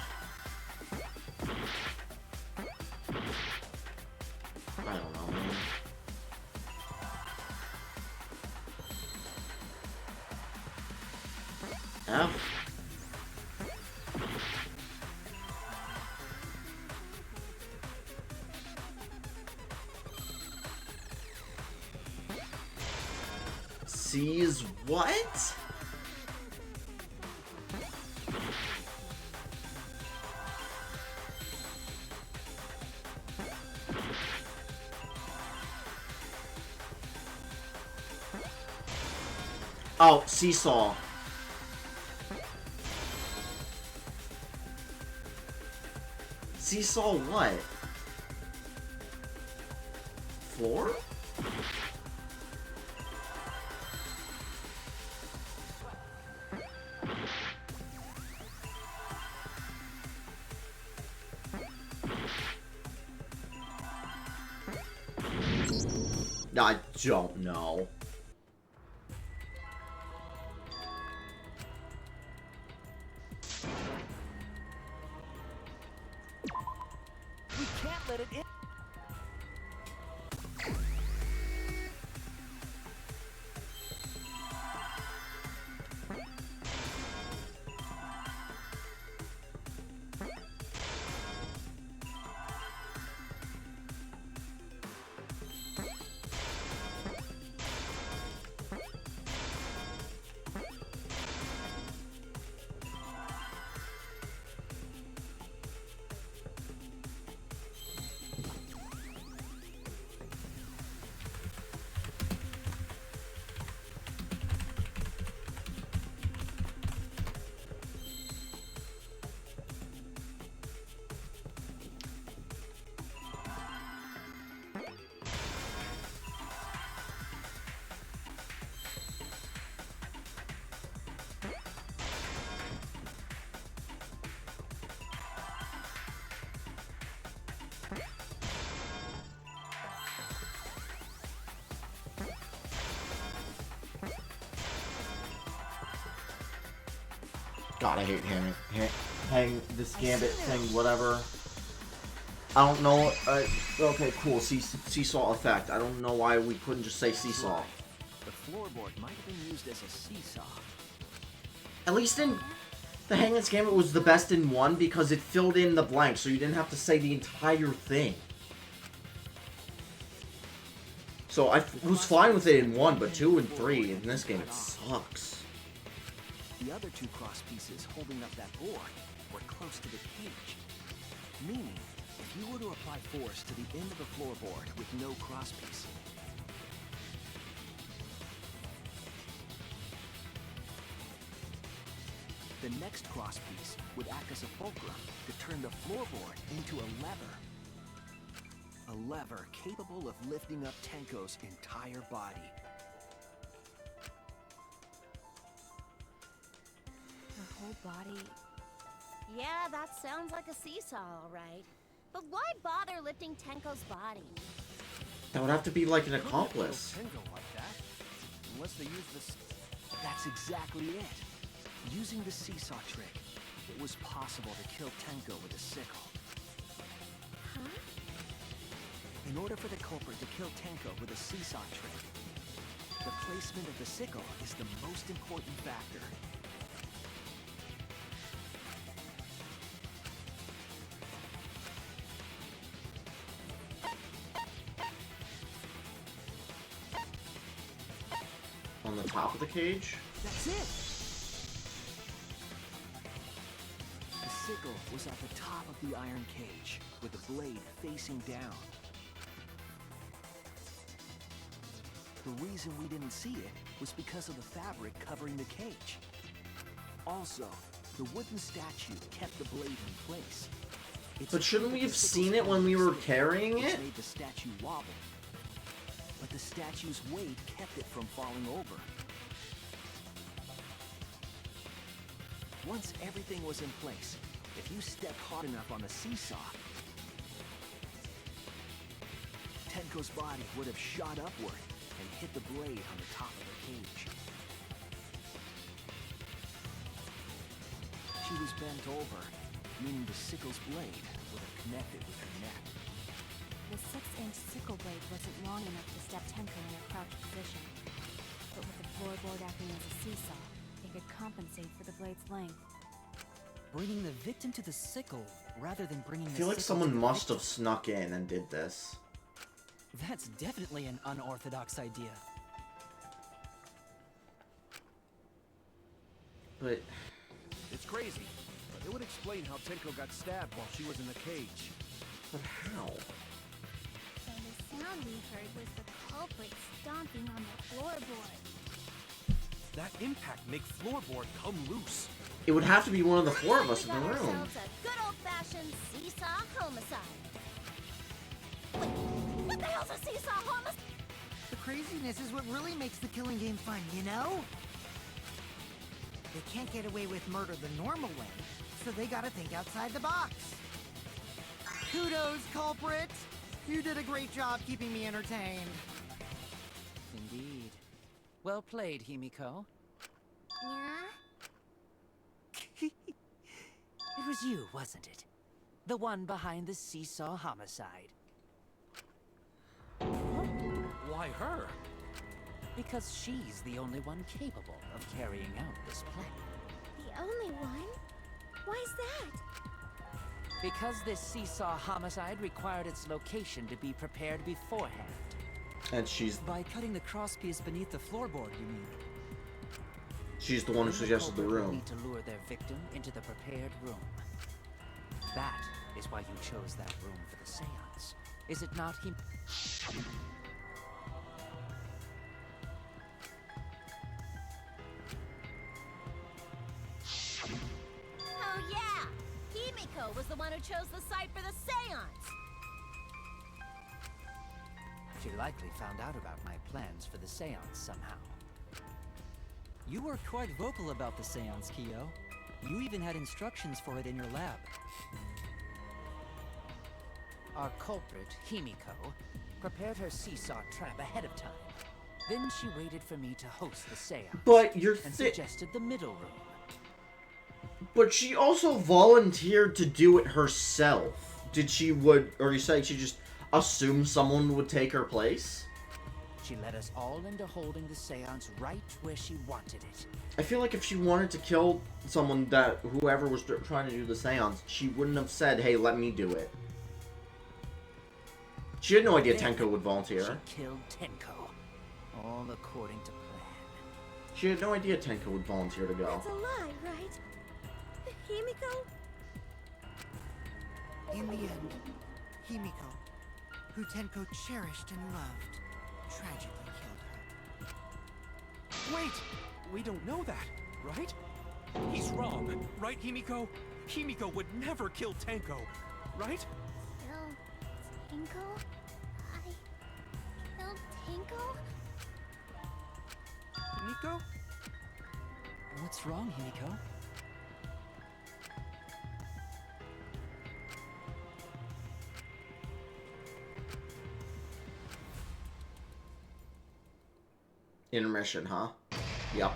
[SPEAKER 1] I don't know, man. F C's what? Oh, seesaw. Seesaw what? Floor? I don't know.
[SPEAKER 9] We can't let it in.
[SPEAKER 1] God, I hate hang this gambit thing, whatever. I don't know. Okay, cool. Seesaw effect. I don't know why we couldn't just say seesaw.
[SPEAKER 9] The floorboard might have been used as a seesaw.
[SPEAKER 1] At least in the Hangman's Gambit was the best in 1 because it filled in the blanks, so you didn't have to say the entire thing. So I was fine with it in 1, but 2 and 3 in this game, it sucks.
[SPEAKER 9] The other two cross pieces holding up that board were close to the cage. Meaning, if you were to apply force to the end of the floorboard with no cross piece, the next cross piece would act as a fulcrum to turn the floorboard into a lever. A lever capable of lifting up Tenko's entire body.
[SPEAKER 8] Her whole body.
[SPEAKER 5] Yeah, that sounds like a seesaw, all right. But why bother lifting Tenko's body?
[SPEAKER 1] That would have to be like an accomplice.
[SPEAKER 3] Tenko like that, unless they use this.
[SPEAKER 9] That's exactly it. Using the seesaw trick, it was possible to kill Tenko with a sickle.
[SPEAKER 5] Huh?
[SPEAKER 9] In order for the culprit to kill Tenko with a seesaw trick, the placement of the sickle is the most important factor.
[SPEAKER 1] On the top of the cage?
[SPEAKER 9] That's it! The sickle was at the top of the iron cage, with the blade facing down. The reason we didn't see it was because of the fabric covering the cage. Also, the wooden statue kept the blade in place.
[SPEAKER 1] But shouldn't we have seen it when we were carrying it?
[SPEAKER 9] Made the statue wobble. But the statue's weight kept it from falling over. Once everything was in place, if you stepped hard enough on the seesaw, Tenko's body would have shot upward and hit the blade on the top of the cage. She was bent over, meaning the sickle's blade would have connected with her neck.
[SPEAKER 8] The 6-inch sickle blade wasn't long enough to step Tenko in a crouched position. But with the floorboard acting as a seesaw, it could compensate for the blade's length.
[SPEAKER 10] Bringing the victim to the sickle rather than bringing
[SPEAKER 1] I
[SPEAKER 10] the
[SPEAKER 1] feel like
[SPEAKER 10] sickle
[SPEAKER 1] someone
[SPEAKER 10] to the
[SPEAKER 1] must
[SPEAKER 10] victim.
[SPEAKER 1] have snuck in and did this.
[SPEAKER 10] That's definitely an unorthodox idea.
[SPEAKER 1] But
[SPEAKER 3] It's crazy, but it would explain how Tenko got stabbed while she was in the cage.
[SPEAKER 1] But how?
[SPEAKER 5] So the sound we heard was the culprit stomping on the floorboard.
[SPEAKER 7] That impact make floorboard come loose.
[SPEAKER 1] It would have to be one of the 4 of us
[SPEAKER 5] We
[SPEAKER 1] in the
[SPEAKER 5] got
[SPEAKER 1] room.
[SPEAKER 5] ourselves a good old-fashioned seesaw homicide. Wait, what the hell's a seesaw homicide?
[SPEAKER 4] The craziness is what really makes the killing game fun, you know? They can't get away with murder the normal way, so they gotta think outside the box. Kudos, culprit! You did a great job keeping me entertained.
[SPEAKER 6] Indeed. Well played, Himiko.
[SPEAKER 5] Yeah?
[SPEAKER 6] It was you, wasn't it? The one behind the seesaw homicide.
[SPEAKER 7] Why her?
[SPEAKER 6] Because she's the only one capable of carrying out this plan.
[SPEAKER 5] The only one? Why's that?
[SPEAKER 6] Because this seesaw homicide required its location to be prepared beforehand.
[SPEAKER 1] And she's
[SPEAKER 10] By cutting the crosspiece beneath the floorboard, you mean?
[SPEAKER 1] the one who suggested the
[SPEAKER 6] culprit would
[SPEAKER 1] room.
[SPEAKER 6] need to lure their victim into the prepared room. That is why you chose that room for the seance. Is it not, Him?
[SPEAKER 5] Oh yeah! Himiko was the one who chose the site for the seance!
[SPEAKER 6] She likely found out about my plans for the seance somehow.
[SPEAKER 10] You were quite vocal about the seance, Kyo. You even had instructions for it in your lab.
[SPEAKER 6] Our culprit, Himiko, prepared her seesaw trap ahead of time. Then she waited for me to host the seance.
[SPEAKER 1] But you're
[SPEAKER 6] and suggested the middle room.
[SPEAKER 1] But she also volunteered to do it herself. Did she or you saying she just assumed someone would take her place?
[SPEAKER 6] She led us all into holding the seance right where she wanted it.
[SPEAKER 1] I feel like if she wanted to kill someone, that whoever was trying to do the seance, she wouldn't have said, hey, let me do it. She had no idea Tenko would volunteer.
[SPEAKER 6] She killed Tenko, all according to plan.
[SPEAKER 1] She had no idea Tenko would volunteer to go.
[SPEAKER 5] That's a lie, right? Himiko?
[SPEAKER 4] In the end, Himiko, who Tenko cherished and loved, tragically killed her.
[SPEAKER 7] Wait! We don't know that, right? He's wrong, right, Himiko? Himiko would never kill Tenko, right?
[SPEAKER 5] Kill Tinko? I killed Tinko?
[SPEAKER 7] Himiko?
[SPEAKER 10] What's wrong, Himiko?
[SPEAKER 1] Intermission, huh? Yep.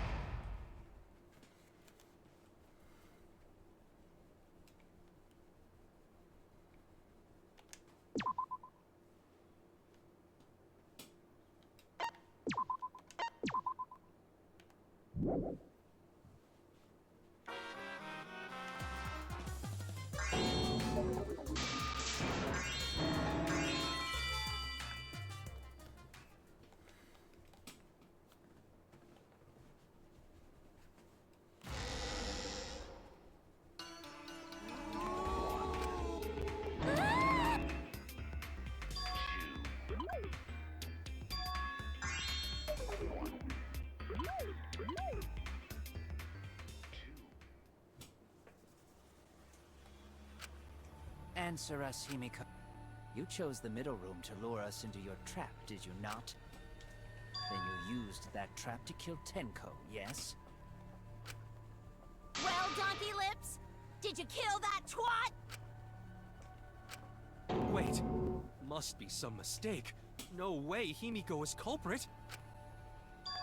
[SPEAKER 6] Answer us, Himiko. You chose the middle room to lure us into your trap, did you not? Then you used that trap to kill Tenko, yes?
[SPEAKER 2] Well, Donkey Lips, did you kill that twat?
[SPEAKER 7] Wait. Must be some mistake. No way Himiko is culprit.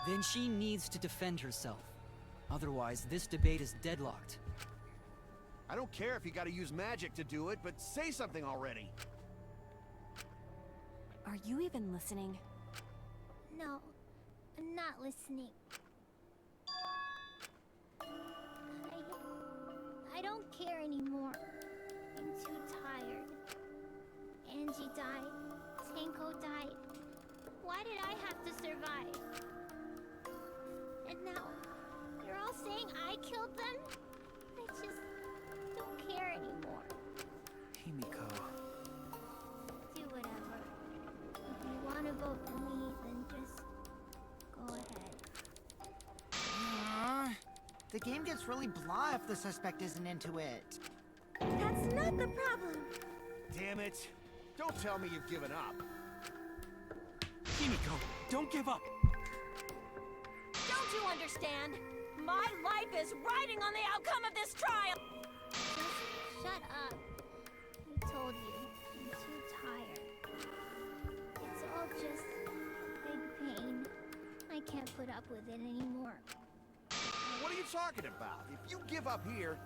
[SPEAKER 10] Then she needs to defend herself. Otherwise, this debate is deadlocked.
[SPEAKER 3] I don't care if you gotta use magic to do it, but say something already.
[SPEAKER 8] Are you even listening?
[SPEAKER 5] No, I'm not listening. I don't care anymore. I'm too tired. Angie died. Tenko died. Why did I have to survive? And now, you're all saying I killed them? I just don't care anymore.
[SPEAKER 6] Himiko.
[SPEAKER 5] Do whatever. If you want to vote for me, then just go ahead.
[SPEAKER 4] The game gets really blah if the suspect isn't into it.
[SPEAKER 5] That's not the problem.
[SPEAKER 3] Damn it. Don't tell me you've given up.
[SPEAKER 7] Himiko, don't give up.
[SPEAKER 2] Don't you understand? My life is riding on the outcome of this trial!
[SPEAKER 5] Just shut up. I told you, I'm too tired. It's all just big pain. I can't put up with it anymore.
[SPEAKER 3] What are you talking about? If you give up here...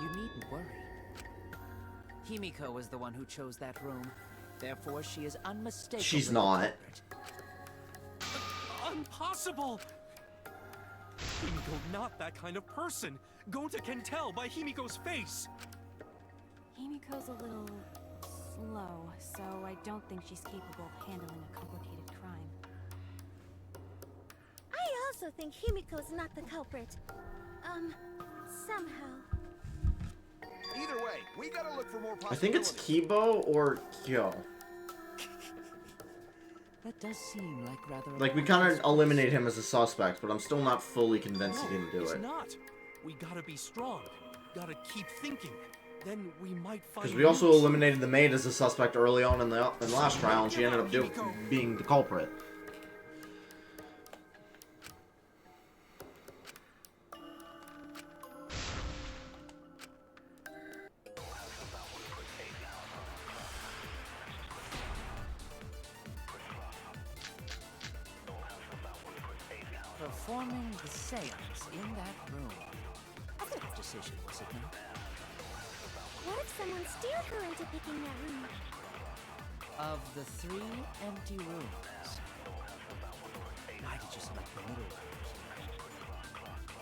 [SPEAKER 6] You needn't worry. Himiko was the one who chose that room. Therefore, she is unmistakable.
[SPEAKER 1] She's not.
[SPEAKER 7] Impossible! Himiko not that kind of person. Gonta can tell by Himiko's face.
[SPEAKER 8] Himiko's a little slow, so I don't think she's capable of handling a complicated crime.
[SPEAKER 5] I also think Himiko's not the culprit. Somehow.
[SPEAKER 3] Either way, we gotta look for more
[SPEAKER 1] I think it's
[SPEAKER 3] possibilities.
[SPEAKER 1] Kibo or Kyo.
[SPEAKER 6] That does seem like rather...
[SPEAKER 1] Like, we kind of eliminate him as a suspect, but I'm still not fully convinced he didn't do
[SPEAKER 7] he's
[SPEAKER 1] it.
[SPEAKER 7] not. We gotta be strong. Gotta keep thinking. Then we might find...
[SPEAKER 1] Because we also eliminated the maid as a suspect early on in the last trial, and she ended up being the culprit.
[SPEAKER 6] Performing the seance in that room.
[SPEAKER 10] decision, was it not?
[SPEAKER 5] What if someone steered her into picking that room?
[SPEAKER 10] Of the 3 empty rooms, why did you select the middle room?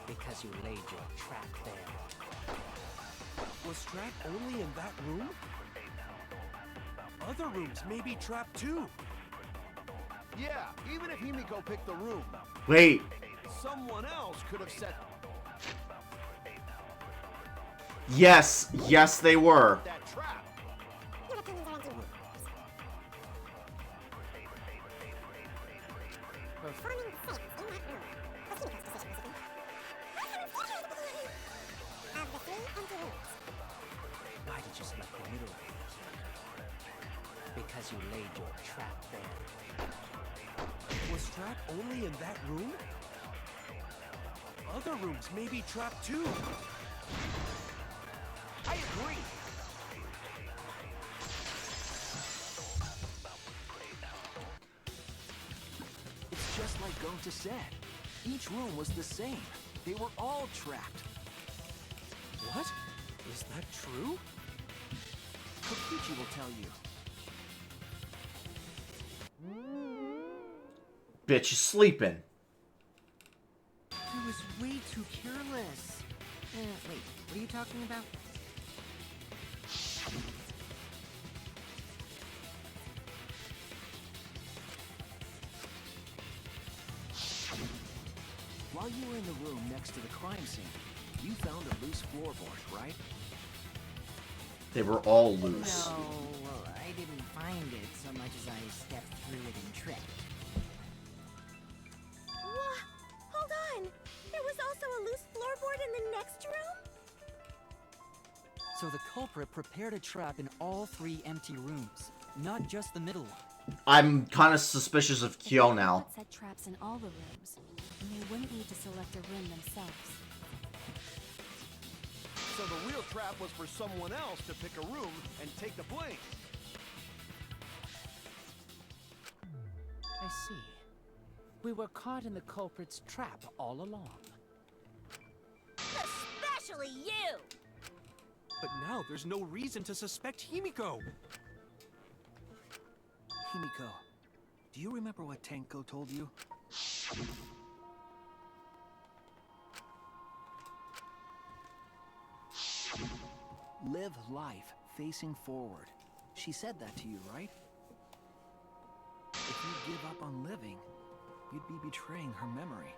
[SPEAKER 10] Because you laid your trap there.
[SPEAKER 7] Was trap only in that room? Other rooms may be trapped too.
[SPEAKER 3] Yeah, even if Himiko picked the room,
[SPEAKER 1] Wait.
[SPEAKER 3] someone else could have set
[SPEAKER 1] Yes. Yes, they were.
[SPEAKER 3] that trap.
[SPEAKER 10] Why did you select the middle room? Because you laid your trap there.
[SPEAKER 7] Was trap only in that room? Other rooms may be trapped too.
[SPEAKER 3] I agree.
[SPEAKER 9] It's just like Gonta said. Each room was the same. They were all trapped.
[SPEAKER 7] What? Is that true?
[SPEAKER 9] Kokichi will tell you.
[SPEAKER 1] Bitch is sleeping.
[SPEAKER 4] I was way too careless. Wait, what are you talking about?
[SPEAKER 9] While you were in the room next to the crime scene, you found a loose floorboard, right?
[SPEAKER 1] They were all loose.
[SPEAKER 4] No, well, I didn't find it so much as I stepped through it and tripped.
[SPEAKER 5] Wha- Hold on! There was also a loose floorboard in the next room?
[SPEAKER 10] So the culprit prepared a trap in all 3 empty rooms, not just the middle one.
[SPEAKER 1] I'm kind of suspicious of Kyo now.
[SPEAKER 8] Set traps in all the rooms, and they wouldn't need to select a room themselves.
[SPEAKER 3] So the real trap was for someone else to pick a room and take the blame.
[SPEAKER 10] I see. We were caught in the culprit's trap all along.
[SPEAKER 2] Especially you!
[SPEAKER 7] But now there's no reason to suspect Himiko.
[SPEAKER 9] Himiko, do you remember what Tenko told you? Live life facing forward. She said that to you, right? If you give up on living, you'd be betraying her memory.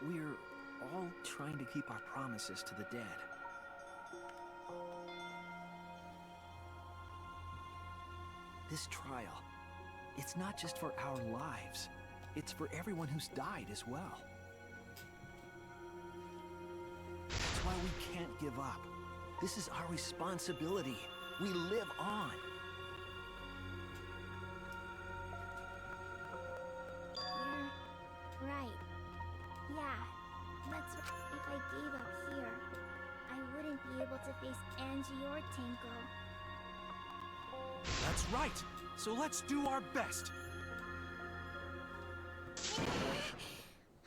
[SPEAKER 9] We're all trying to keep our promises to the dead. This trial, it's not just for our lives. It's for everyone who's died as well. That's why we can't give up. This is our responsibility. We live on.
[SPEAKER 5] You're right. Yeah, that's what, if I gave up here, I wouldn't be able to face Angie or Tenko.
[SPEAKER 7] That's right. So let's do our best.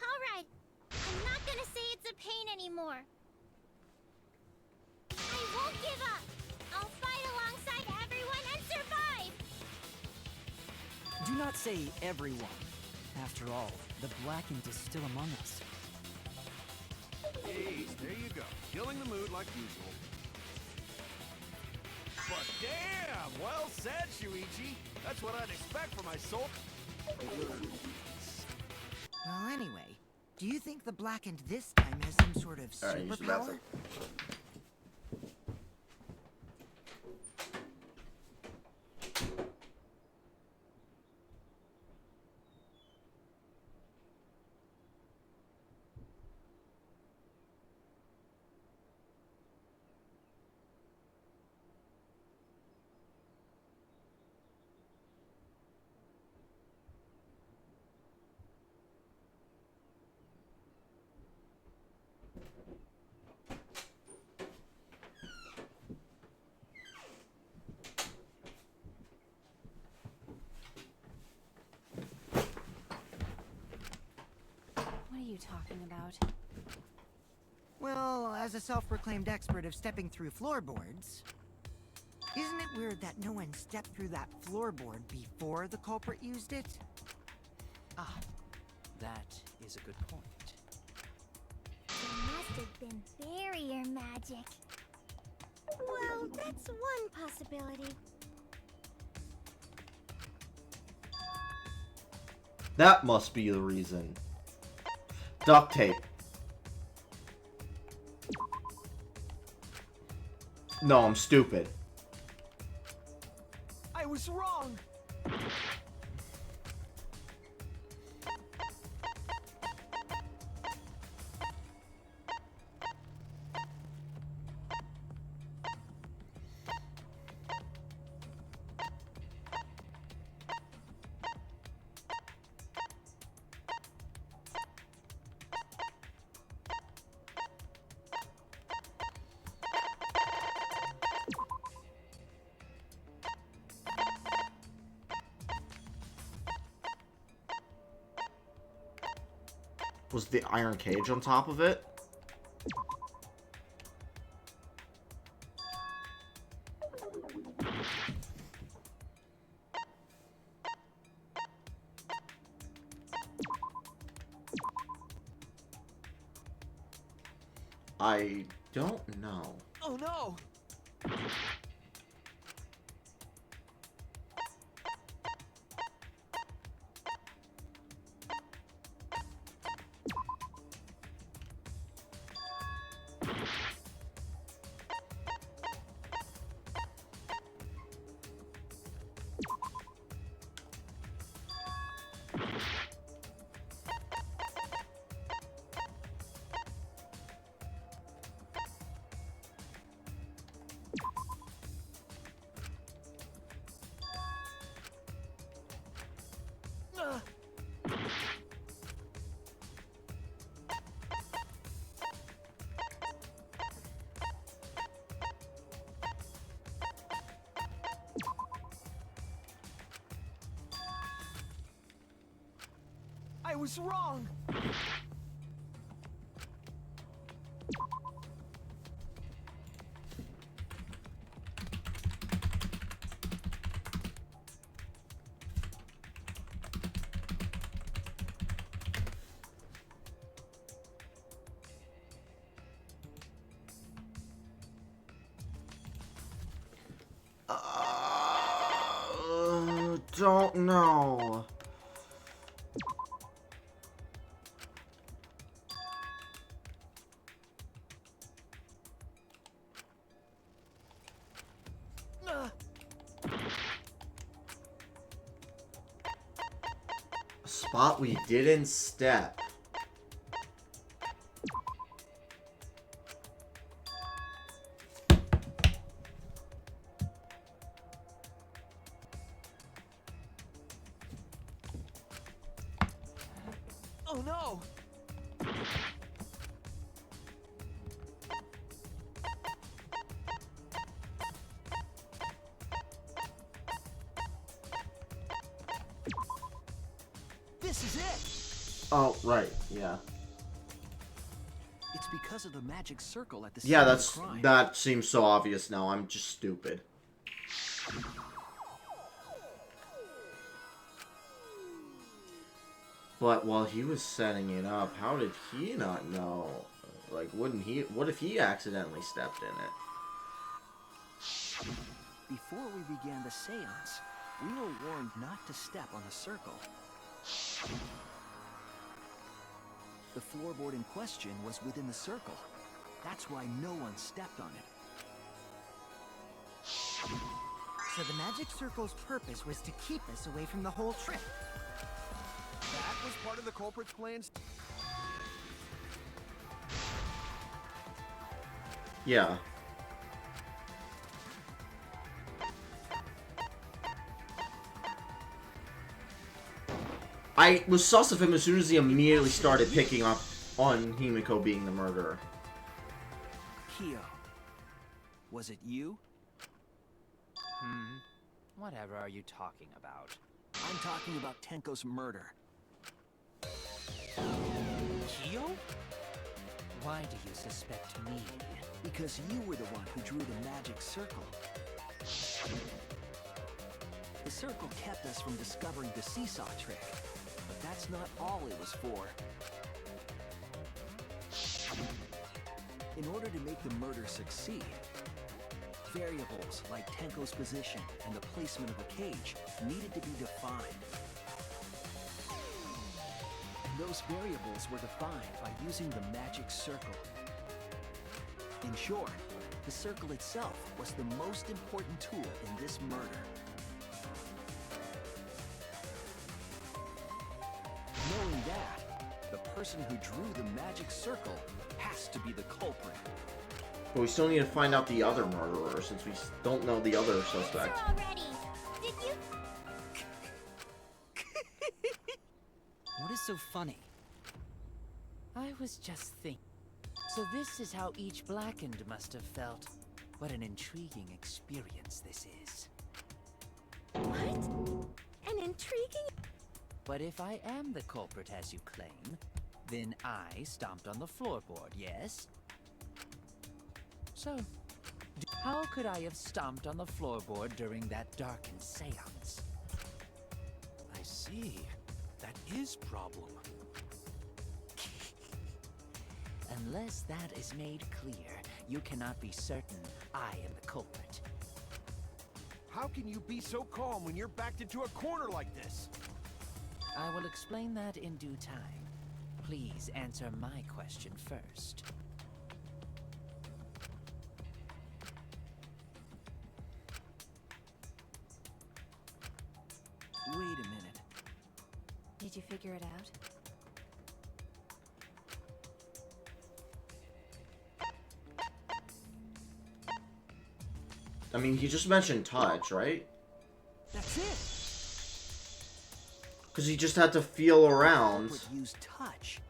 [SPEAKER 5] Alright, I'm not gonna say it's a pain anymore. I won't give up. I'll fight alongside everyone and survive.
[SPEAKER 10] Do not say everyone. After all, the Blackened is still among us.
[SPEAKER 3] Jeez, there you go. Killing the mood like usual. But damn! Well said, Shuichi. That's what I'd expect for my soul.
[SPEAKER 4] Well, anyway, do you think the Blackened this time has some sort of
[SPEAKER 1] Alright, use the
[SPEAKER 4] superpower?
[SPEAKER 1] bathroom.
[SPEAKER 8] What are you talking about?
[SPEAKER 4] Well, as a self-proclaimed expert of stepping through floorboards, isn't it weird that no one stepped through that floorboard before the culprit used it?
[SPEAKER 6] Ah, that is a good point.
[SPEAKER 5] There must have been barrier magic. Well, that's one possibility.
[SPEAKER 1] That must be the reason. Duct tape. No, I'm stupid.
[SPEAKER 9] I was wrong!
[SPEAKER 1] Was the iron cage on top of it? I don't know.
[SPEAKER 9] Oh no! I was wrong!
[SPEAKER 1] Don't know. A spot we didn't step.
[SPEAKER 9] Oh no! This is it!
[SPEAKER 1] Oh, right, yeah.
[SPEAKER 9] It's because of the magic circle at the scene
[SPEAKER 1] Yeah,
[SPEAKER 9] of the crime.
[SPEAKER 1] that seems so obvious now. I'm just stupid. But while he was setting it up, how did he not know? Like, wouldn't he? What if he accidentally stepped in it?
[SPEAKER 9] Before we began the seance, we were warned not to step on the circle. The floorboard in question was within the circle. That's why no one stepped on it.
[SPEAKER 4] So the magic circle's purpose was to keep us away from the whole trip.
[SPEAKER 3] That was part of the culprit's plans?
[SPEAKER 1] Yeah. I was sus of him as soon as he immediately started picking up on Himiko being the murderer.
[SPEAKER 9] Kyo, was it you?
[SPEAKER 6] Whatever are you talking about?
[SPEAKER 9] I'm talking about Tenko's murder.
[SPEAKER 7] Kyo?
[SPEAKER 10] Why do you suspect me?
[SPEAKER 9] Because you were the one who drew the magic circle. The circle kept us from discovering the seesaw trick, but that's not all it was for. In order to make the murder succeed, variables like Tenko's position and the placement of a cage needed to be defined. And those variables were defined by using the magic circle. In short, the circle itself was the most important tool in this murder. Knowing that, the person who drew the magic circle has to be the culprit.
[SPEAKER 1] But we still need to find out the other murderer, since we don't know the other suspect.
[SPEAKER 5] Already. Did you?
[SPEAKER 10] What is so funny? I was just thinking. So this is how each blackened must have felt. What an intriguing experience this is.
[SPEAKER 5] What? An intriguing...
[SPEAKER 10] But if I am the culprit as you claim, then I stomped on the floorboard, yes? So, how could I have stomped on the floorboard during that darkened seance?
[SPEAKER 7] I see. That is problem.
[SPEAKER 10] Unless that is made clear, you cannot be certain I am the culprit.
[SPEAKER 3] How can you be so calm when you're backed into a corner like this?
[SPEAKER 10] I will explain that in due time. Please answer my question first.
[SPEAKER 9] Wait a minute.
[SPEAKER 8] Did you figure it out?
[SPEAKER 1] I mean, he just mentioned touch, right?
[SPEAKER 9] That's it.
[SPEAKER 1] Because he just had to feel around.
[SPEAKER 9] Culprit used touch.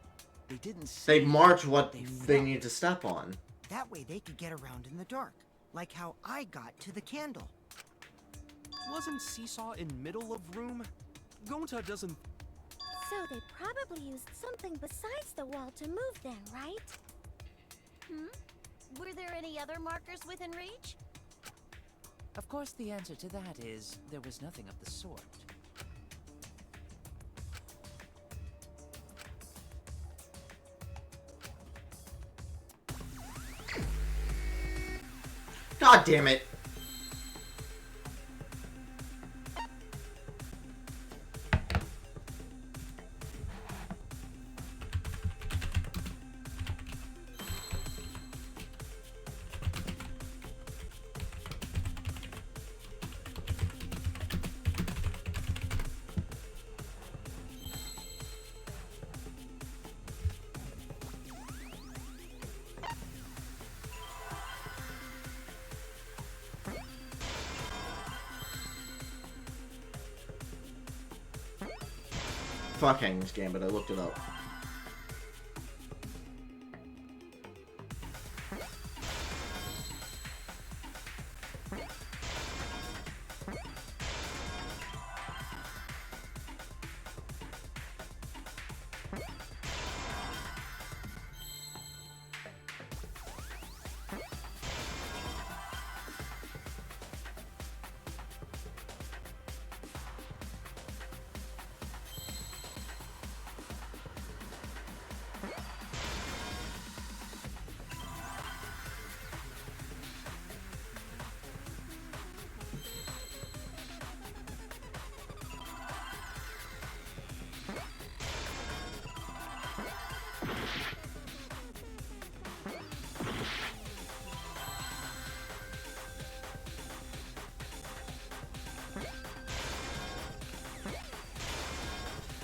[SPEAKER 9] They didn't say
[SPEAKER 1] They marked what
[SPEAKER 4] They
[SPEAKER 1] they
[SPEAKER 4] felt.
[SPEAKER 1] need to step on.
[SPEAKER 4] That way they could get around in the dark, like how I got to the candle.
[SPEAKER 7] Wasn't Seesaw in middle of room? Gonta doesn't...
[SPEAKER 5] So they probably used something besides the wall to move then, right?
[SPEAKER 2] Were there any other markers within reach?
[SPEAKER 10] Of course, the answer to that is there was nothing of the sort.
[SPEAKER 1] God damn it. Fuck Hangman's Gambit, I looked it up.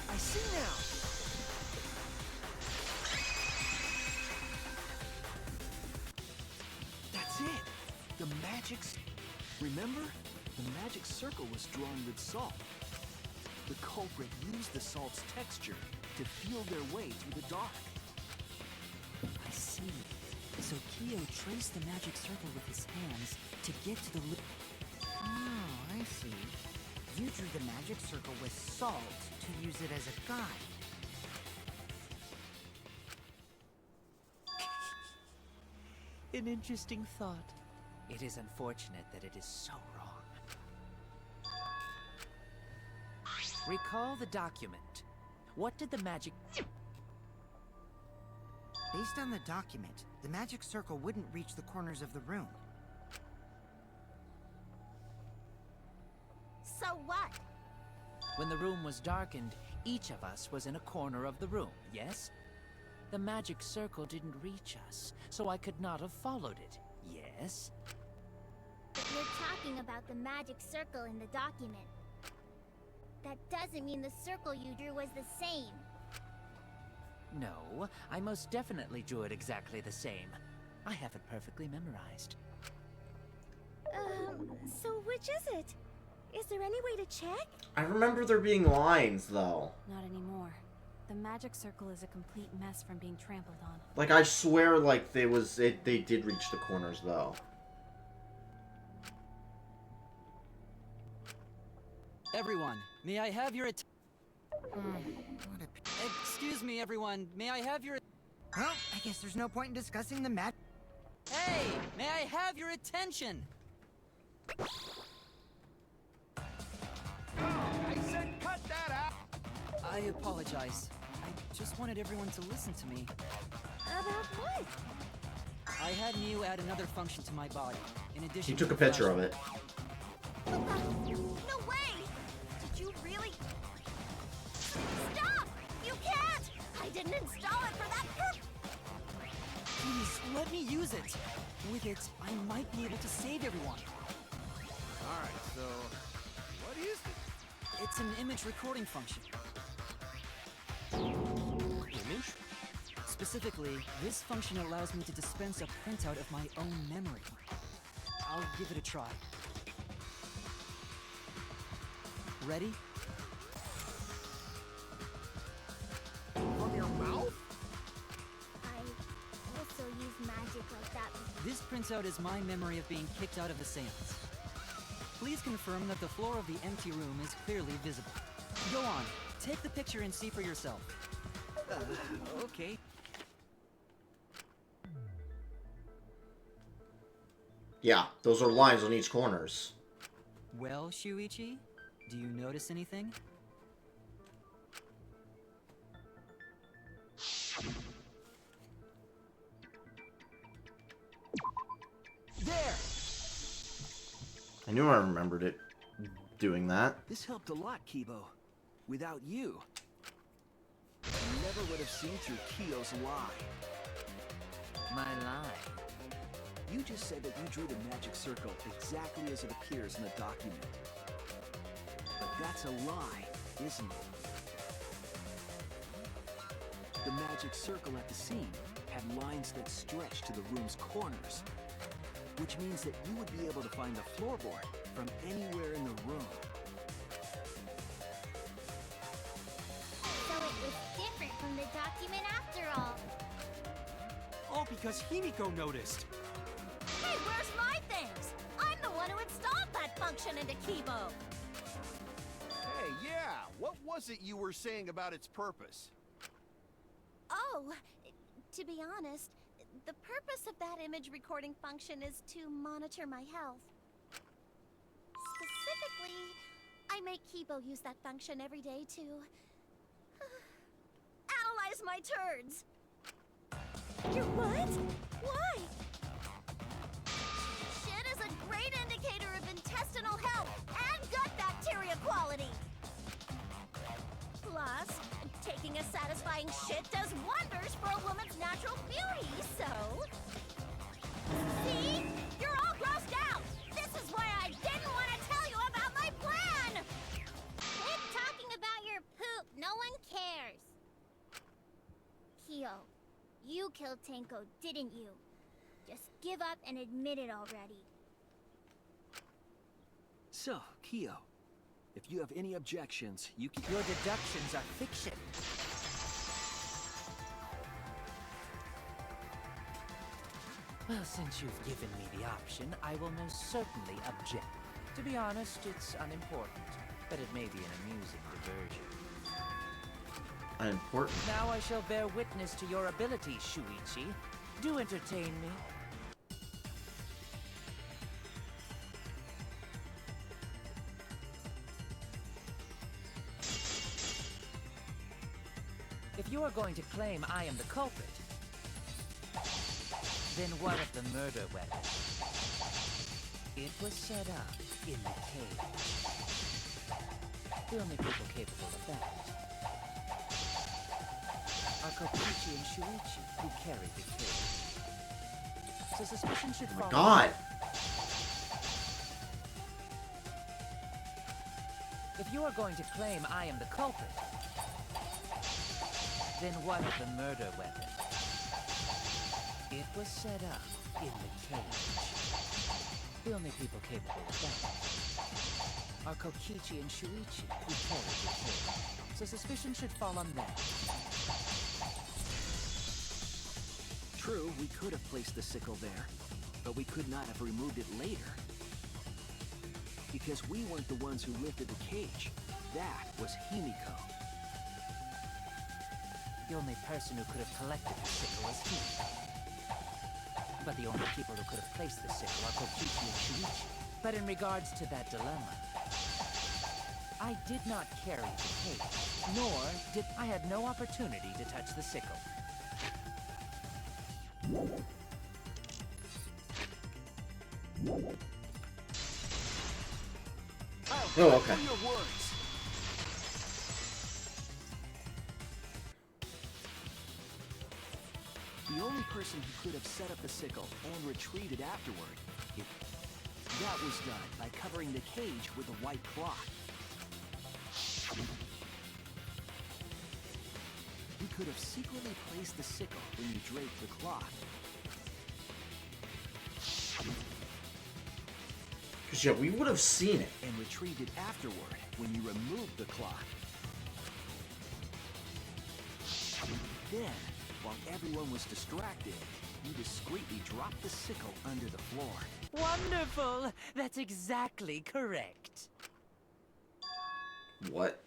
[SPEAKER 9] I see now. That's it. The magic's... Remember? The magic circle was drawn with salt. The culprit used the salt's texture to feel their way through the dark.
[SPEAKER 10] I see. So Kyo traced the magic circle with his hands to get to the
[SPEAKER 4] Oh, I see. You drew the magic circle with salt to use it as a guide.
[SPEAKER 10] An interesting thought. It is unfortunate that it is so wrong. Recall the document. What did the magic...
[SPEAKER 4] Based on the document, the magic circle wouldn't reach the corners of the room.
[SPEAKER 2] So what?
[SPEAKER 10] When the room was darkened, each of us was in a corner of the room, yes? The magic circle didn't reach us, so I could not have followed it, yes?
[SPEAKER 5] But you're talking about the magic circle in the document. That doesn't mean the circle you drew was the same.
[SPEAKER 10] No, I most definitely drew it exactly the same. I have it perfectly memorized.
[SPEAKER 5] So which is it? Is there any way to check?
[SPEAKER 1] I remember there being lines, though.
[SPEAKER 8] Not anymore. The magic circle is a complete mess from being trampled on.
[SPEAKER 1] Like, I swear, like, they did reach the corners, though.
[SPEAKER 11] Everyone, may I have your Excuse me, everyone. May I have your...
[SPEAKER 4] Well, I guess there's no point in discussing the magic.
[SPEAKER 11] Hey! May I have your attention?
[SPEAKER 3] I said cut that out!
[SPEAKER 11] I apologize. I just wanted everyone to listen to me.
[SPEAKER 5] About what?
[SPEAKER 11] I had Mew add another function to my body, in addition
[SPEAKER 1] He took
[SPEAKER 11] to
[SPEAKER 1] a
[SPEAKER 11] the
[SPEAKER 1] picture of
[SPEAKER 11] flashlight.
[SPEAKER 1] it.
[SPEAKER 2] No way! Did you really? Stop! You can't! I didn't install it for that purpose!
[SPEAKER 11] Please, let me use it. With it, I might be able to save everyone.
[SPEAKER 3] Alright, so... what is it?
[SPEAKER 11] It's an image recording function.
[SPEAKER 7] Image?
[SPEAKER 11] Specifically, this function allows me to dispense a printout of my own memory. I'll give it a try. Ready?
[SPEAKER 3] From your mouth?
[SPEAKER 5] I also use magic like that.
[SPEAKER 11] This printout is my memory of being kicked out of the seance. Please confirm that the floor of the empty room is clearly visible. Go on, take the picture and see for yourself.
[SPEAKER 9] Okay.
[SPEAKER 1] Yeah, those are lines on each corners.
[SPEAKER 11] Well, Shuichi, do you notice anything?
[SPEAKER 3] There!
[SPEAKER 1] I knew I remembered it doing that.
[SPEAKER 9] This helped a lot, Kibo. Without you, I never would have seen through Kiyo's lie.
[SPEAKER 10] My lie.
[SPEAKER 9] You just said that you drew the magic circle exactly as it appears in the document. But that's a lie, isn't it? The magic circle at the scene had lines that stretched to the room's corners, which means that you would be able to find the floorboard from anywhere in the room.
[SPEAKER 5] So it was different from the document after all.
[SPEAKER 7] All because Himiko noticed.
[SPEAKER 2] Hey, where's my things? I'm the one who installed that function into Kibo!
[SPEAKER 3] Hey, yeah! What was it you were saying about its purpose?
[SPEAKER 2] Oh, to be honest, the purpose of that image recording function is to monitor my health. Specifically, I make Kibo use that function every day to analyze my turds. Your what? Why? Shit is a great indicator of intestinal health and gut bacteria quality. Plus, taking a satisfying shit does wonders for a woman's natural beauty, so... See? You're all grossed out! This is why I didn't want to tell you about my plan!
[SPEAKER 5] Quit talking about your poop. No one cares. Kyo, you killed Tenko, didn't you? Just give up and admit it already.
[SPEAKER 9] So, Kiyo, if you have any objections, you can...
[SPEAKER 10] Your deductions are fiction. Well, since you've given me the option, I will most certainly object. To be honest, it's unimportant, but it may be an amusing diversion.
[SPEAKER 1] Unimportant.
[SPEAKER 10] Now I shall bear witness to your ability, Shuichi. Do entertain me.
[SPEAKER 6] If you are going to claim I am the culprit, then what of the murder weapon? It was set up in the cage. The only people capable of that are Kokichi and Shuichi, who carried the cage. So suspicion should fall.
[SPEAKER 1] God.
[SPEAKER 6] If you are going to claim I am the culprit, then what of the murder weapon? It was set up in the cage. The only people capable of that are Kokichi and Shuichi, who carried the cage. So suspicion should fall on them.
[SPEAKER 9] True, we could have placed the sickle there, but we could not have removed it later. Because we weren't the ones who lifted the cage. That was Himiko.
[SPEAKER 6] The only person who could have collected the sickle was Himiko. But the only people who could have placed the sickle are Kokichi and Shuichi. But in regards to that dilemma, I did not carry the cage, nor did I had no opportunity to touch the sickle.
[SPEAKER 1] Oh, okay.
[SPEAKER 9] Your words. The only person who could have set up the sickle and retreated afterward, that was done by covering the cage with a white cloth. You could have secretly placed the sickle when you draped the cloth.
[SPEAKER 1] Because, yeah, we would have seen it.
[SPEAKER 9] And retrieved it afterward when you removed the cloth. Then, while everyone was distracted, you discreetly dropped the sickle under the floor.
[SPEAKER 6] Wonderful! That's exactly correct.
[SPEAKER 1] What?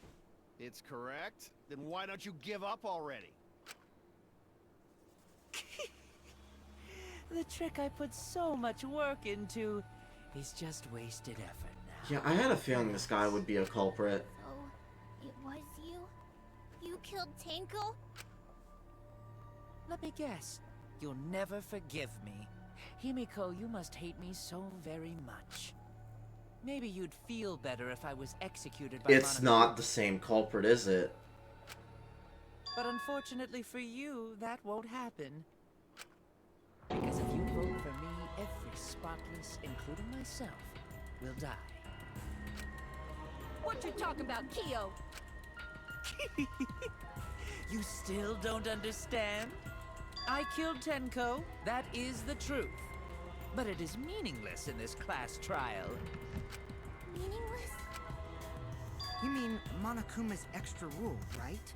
[SPEAKER 3] It's correct? Then why don't you give up already?
[SPEAKER 6] The trick I put so much work into is just wasted effort now.
[SPEAKER 1] Yeah, I had a feeling this guy would be a culprit.
[SPEAKER 5] Oh, it was you? You killed Tenko?
[SPEAKER 6] Let me guess. You'll never forgive me. Himiko, you must hate me so very much. Maybe you'd feel better if I was executed by
[SPEAKER 1] It's not the same culprit, is it?
[SPEAKER 6] But unfortunately for you, that won't happen. Because if you vote for me, every spotless, including myself, will die.
[SPEAKER 2] What you talking about, Kyo?
[SPEAKER 6] You still don't understand? I killed Tenko, that is the truth. But it is meaningless in this class trial.
[SPEAKER 5] Meaningless?
[SPEAKER 4] You mean Monokuma's extra rule, right?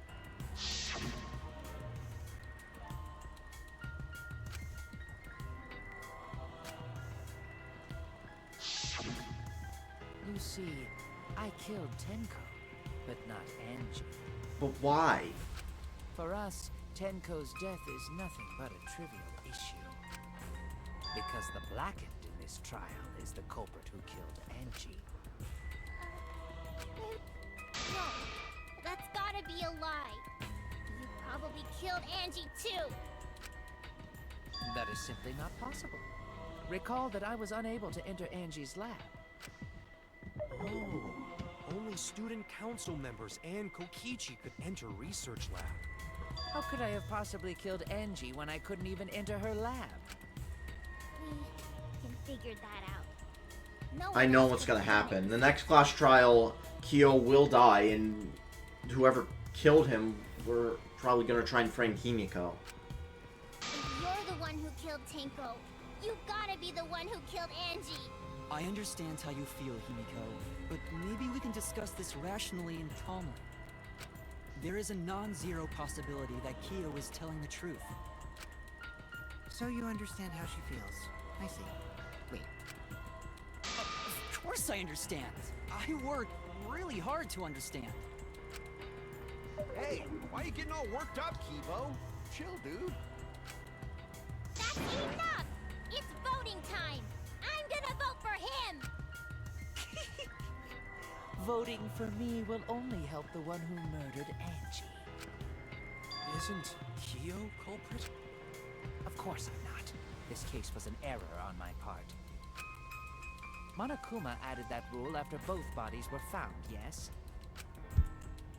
[SPEAKER 6] You see, I killed Tenko, but not Angie.
[SPEAKER 1] But why?
[SPEAKER 6] For us, Tenko's death is nothing but a trivial issue. Because the blackened in this trial is the culprit who killed Angie.
[SPEAKER 5] No, that's gotta be a lie. You probably killed Angie too.
[SPEAKER 6] That is simply not possible. Recall that I was unable to enter Angie's lab.
[SPEAKER 7] Oh, only student council members and Kokichi could enter research lab.
[SPEAKER 6] How could I have possibly killed Angie when I couldn't even enter her lab?
[SPEAKER 5] We can figure that out. No
[SPEAKER 1] I
[SPEAKER 5] one
[SPEAKER 1] know
[SPEAKER 5] else
[SPEAKER 1] what's
[SPEAKER 5] could
[SPEAKER 1] gonna
[SPEAKER 5] have done
[SPEAKER 1] happen.
[SPEAKER 5] it.
[SPEAKER 1] The next class trial, Kyo will die, and whoever killed him, we're probably gonna try and frame Himiko.
[SPEAKER 5] If you're the one who killed Tenko, you gotta be the one who killed Angie.
[SPEAKER 11] I understand how you feel, Himiko, but maybe we can discuss this rationally and calmly. There is a non-zero possibility that Kyo is telling the truth.
[SPEAKER 4] So you understand how she feels. I see. Wait.
[SPEAKER 11] Of course I understand. I worked really hard to understand.
[SPEAKER 3] Hey, why are you getting all worked up, Kibo? Chill, dude.
[SPEAKER 5] That's enough! It's voting time! I'm gonna vote for him!
[SPEAKER 6] Voting for me will only help the one who murdered Angie.
[SPEAKER 7] Isn't Kyo culprit?
[SPEAKER 6] Of course I'm not. This case was an error on my part. Monokuma added that rule after both bodies were found, yes?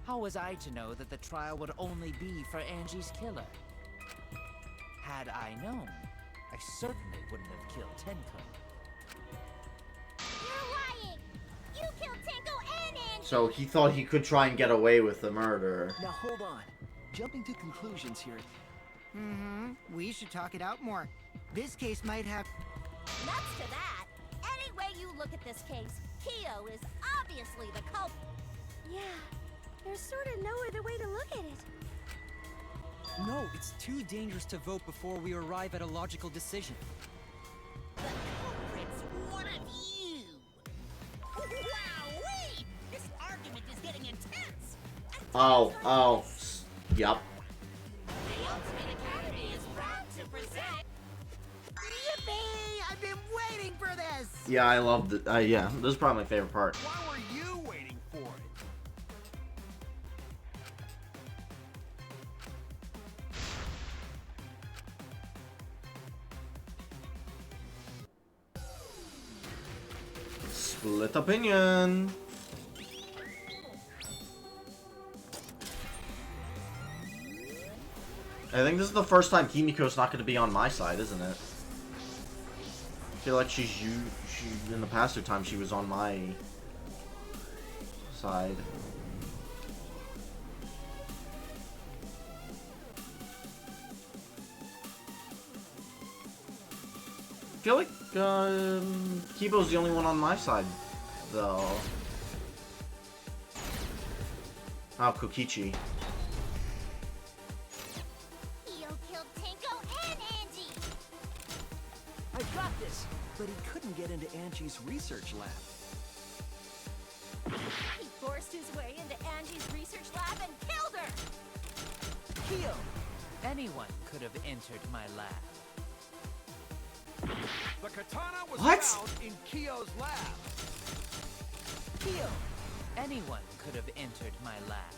[SPEAKER 6] How was I to know that the trial would only be for Angie's killer? Had I known, I certainly wouldn't have killed Tenko.
[SPEAKER 5] You're lying! You killed Tenko and Angie!
[SPEAKER 1] So he thought he could try and get away with the murder.
[SPEAKER 9] Now hold on. Jumping to conclusions here.
[SPEAKER 4] We should talk it out more. This case might have...
[SPEAKER 2] Nuts to that. Any way you look at this case, Kyo is obviously the culprit.
[SPEAKER 5] Yeah, there's sort of no other way to look at it.
[SPEAKER 11] No, it's too dangerous to vote before we arrive at a logical decision.
[SPEAKER 2] The culprit's one of you. Wowee! This argument is getting intense.
[SPEAKER 1] Oh. Yup.
[SPEAKER 2] The Ultimate Academy is proud to present.
[SPEAKER 4] Yippee! I've been waiting for this!
[SPEAKER 1] Yeah, I loved it. Yeah, this is probably my favorite part.
[SPEAKER 3] Why were you waiting for it?
[SPEAKER 1] Split opinion. I think this is the first time Himiko's not going to be on my side, isn't it? I feel like she in the past 2 times she was on my side. I feel like Kibo's the only one on my side, though. Oh, Kokichi.
[SPEAKER 5] Kyo killed Tenko and Angie!
[SPEAKER 9] I got this! But he couldn't get into Angie's research lab.
[SPEAKER 2] He forced his way into Angie's research lab and killed her.
[SPEAKER 6] Kyo! Anyone could have entered my lab.
[SPEAKER 3] The katana was
[SPEAKER 1] What?
[SPEAKER 3] found in Kyo's lab.
[SPEAKER 6] Kyo! Anyone could have entered my lab.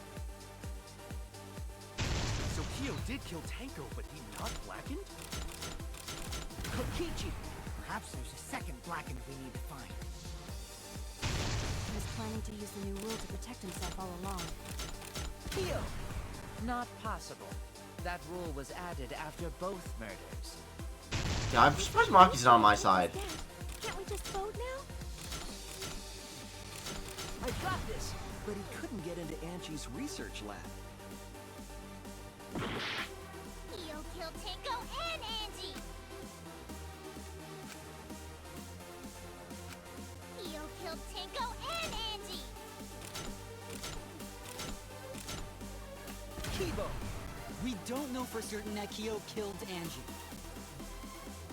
[SPEAKER 7] So Kyo did kill Tenko, but he not blackened?
[SPEAKER 4] Kokichi! Perhaps there's a second blackened we need to find.
[SPEAKER 8] He was planning to use the new rule to protect himself all along.
[SPEAKER 6] Kyo! Not possible. That rule was added after both murders.
[SPEAKER 1] Yeah, I'm surprised Maki's not on my side.
[SPEAKER 5] Dad, can't we just vote now?
[SPEAKER 9] I got this! But he couldn't get into Angie's research lab.
[SPEAKER 5] Kyo killed Tenko and Angie! Kyo killed Tenko and Angie!
[SPEAKER 11] Kibo! We don't know for certain that Kyo killed Angie.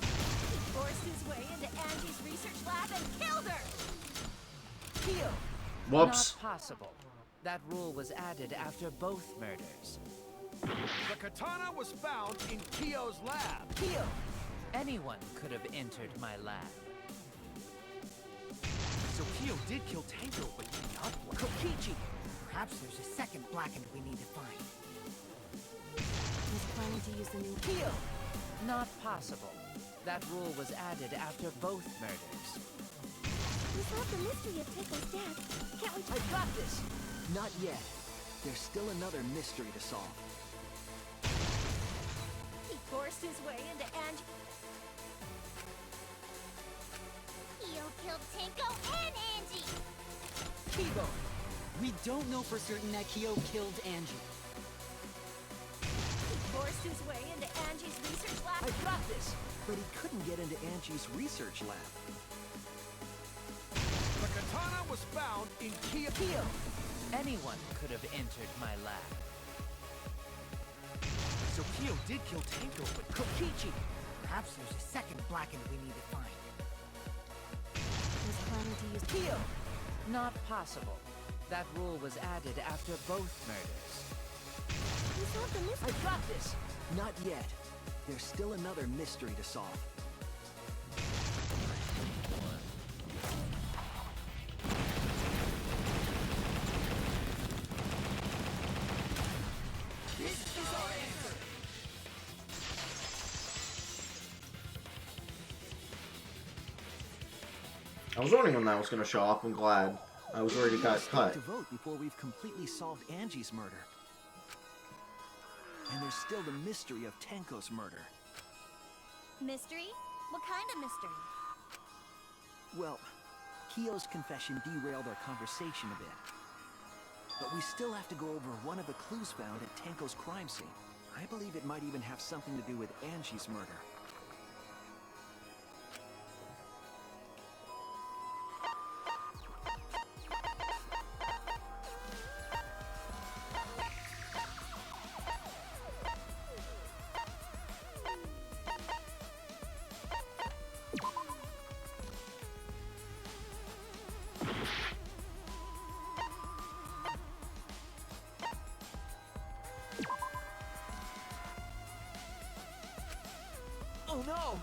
[SPEAKER 2] He forced his way into Angie's research lab and killed her.
[SPEAKER 6] Kyo!
[SPEAKER 1] Whoops.
[SPEAKER 6] Not possible. That rule was added after both murders.
[SPEAKER 3] The katana was found in Kyo's lab.
[SPEAKER 6] Kyo! Anyone could have entered my lab.
[SPEAKER 7] So Kyo did kill Tenko, but he not blackened?
[SPEAKER 4] Kokichi! Perhaps there's a second blackened we need to find.
[SPEAKER 8] He was planning to use the new
[SPEAKER 6] Kyo! Not possible. That rule was added after both murders.
[SPEAKER 5] We solved the mystery of Tenko's death. Can't we
[SPEAKER 9] I
[SPEAKER 5] just...
[SPEAKER 9] got this! Not yet. There's still another mystery to solve.
[SPEAKER 2] He forced his way into Angie.
[SPEAKER 5] Kyo killed Tenko and Angie!
[SPEAKER 11] Kibo! We don't know for certain that Kyo killed Angie.
[SPEAKER 2] He forced his way into Angie's research lab.
[SPEAKER 9] I got this! But he couldn't get into Angie's research lab.
[SPEAKER 3] The katana was found in
[SPEAKER 6] Kyo! Anyone could have entered my lab.
[SPEAKER 7] So Kyo did kill Tenko, but
[SPEAKER 4] Kokichi! Perhaps there's a second blackened we need to find.
[SPEAKER 8] He was planning to use
[SPEAKER 6] Kyo! Not possible. That rule was added after both murders.
[SPEAKER 5] We solved the mystery.
[SPEAKER 9] I got this! Not yet. There's still another mystery to solve.
[SPEAKER 2] This is our answer.
[SPEAKER 1] I was wondering when that was going to show up. I'm glad. I was worried it got cut.
[SPEAKER 9] To vote before we've completely solved Angie's murder. And there's still the mystery of Tenko's murder.
[SPEAKER 8] Mystery? What kind of mystery?
[SPEAKER 9] Well, Kyo's confession derailed our conversation a bit. But we still have to go over one of the clues found at Tenko's crime scene. I believe it might even have something to do with Angie's murder.
[SPEAKER 10] Oh no!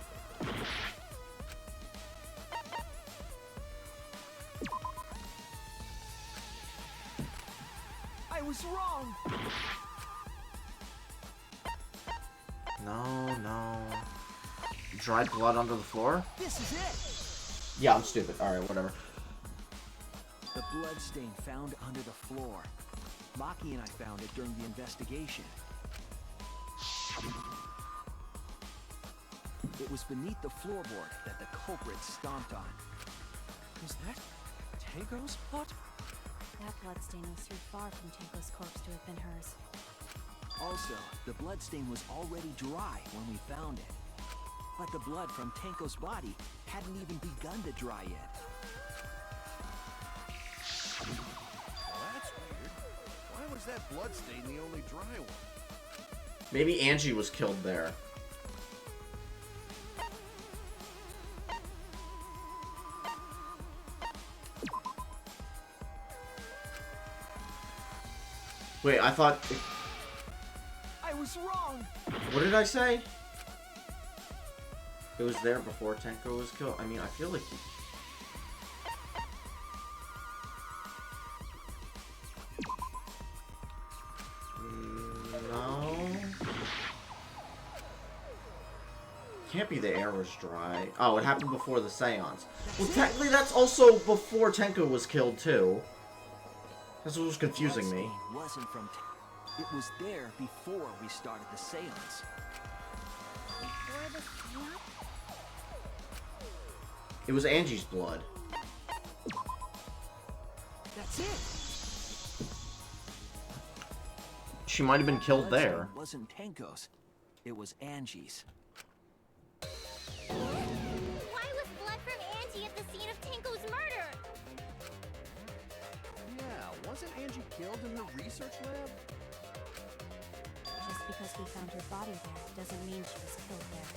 [SPEAKER 10] I was wrong!
[SPEAKER 1] No, no. Dried blood under the floor?
[SPEAKER 9] This is it!
[SPEAKER 1] Yeah, I'm stupid. Alright, whatever.
[SPEAKER 9] The blood stain found under the floor. Maki and I found it during the investigation. It was beneath the floorboard that the culprit stomped on.
[SPEAKER 7] Was that Tenko's blood?
[SPEAKER 8] That bloodstain was too far from Tenko's corpse to have been hers.
[SPEAKER 9] Also, the bloodstain was already dry when we found it. But the blood from Tenko's body hadn't even begun to dry yet.
[SPEAKER 3] Well, that's weird. Why was that bloodstain the only dry one?
[SPEAKER 1] Maybe Angie was killed there. Wait, I thought...
[SPEAKER 10] I was wrong!
[SPEAKER 1] What did I say? It was there before Tenko was killed. I mean, I feel like... No... Can't be the air was dry. Oh, it happened before the seance. Well, technically that's also before Tenko was killed, too. That's what was confusing me.
[SPEAKER 9] Wasn't from it was there before we started the seance.
[SPEAKER 5] Before the seance?
[SPEAKER 1] It was Angie's blood.
[SPEAKER 9] That's it.
[SPEAKER 1] She might have been killed there.
[SPEAKER 9] It wasn't Tenko's. It was Angie's.
[SPEAKER 5] Why was blood from Angie at the scene of Tenko's murder?
[SPEAKER 3] Yeah, wasn't Angie killed in her research lab?
[SPEAKER 8] Just because we found her body there doesn't mean she was killed there.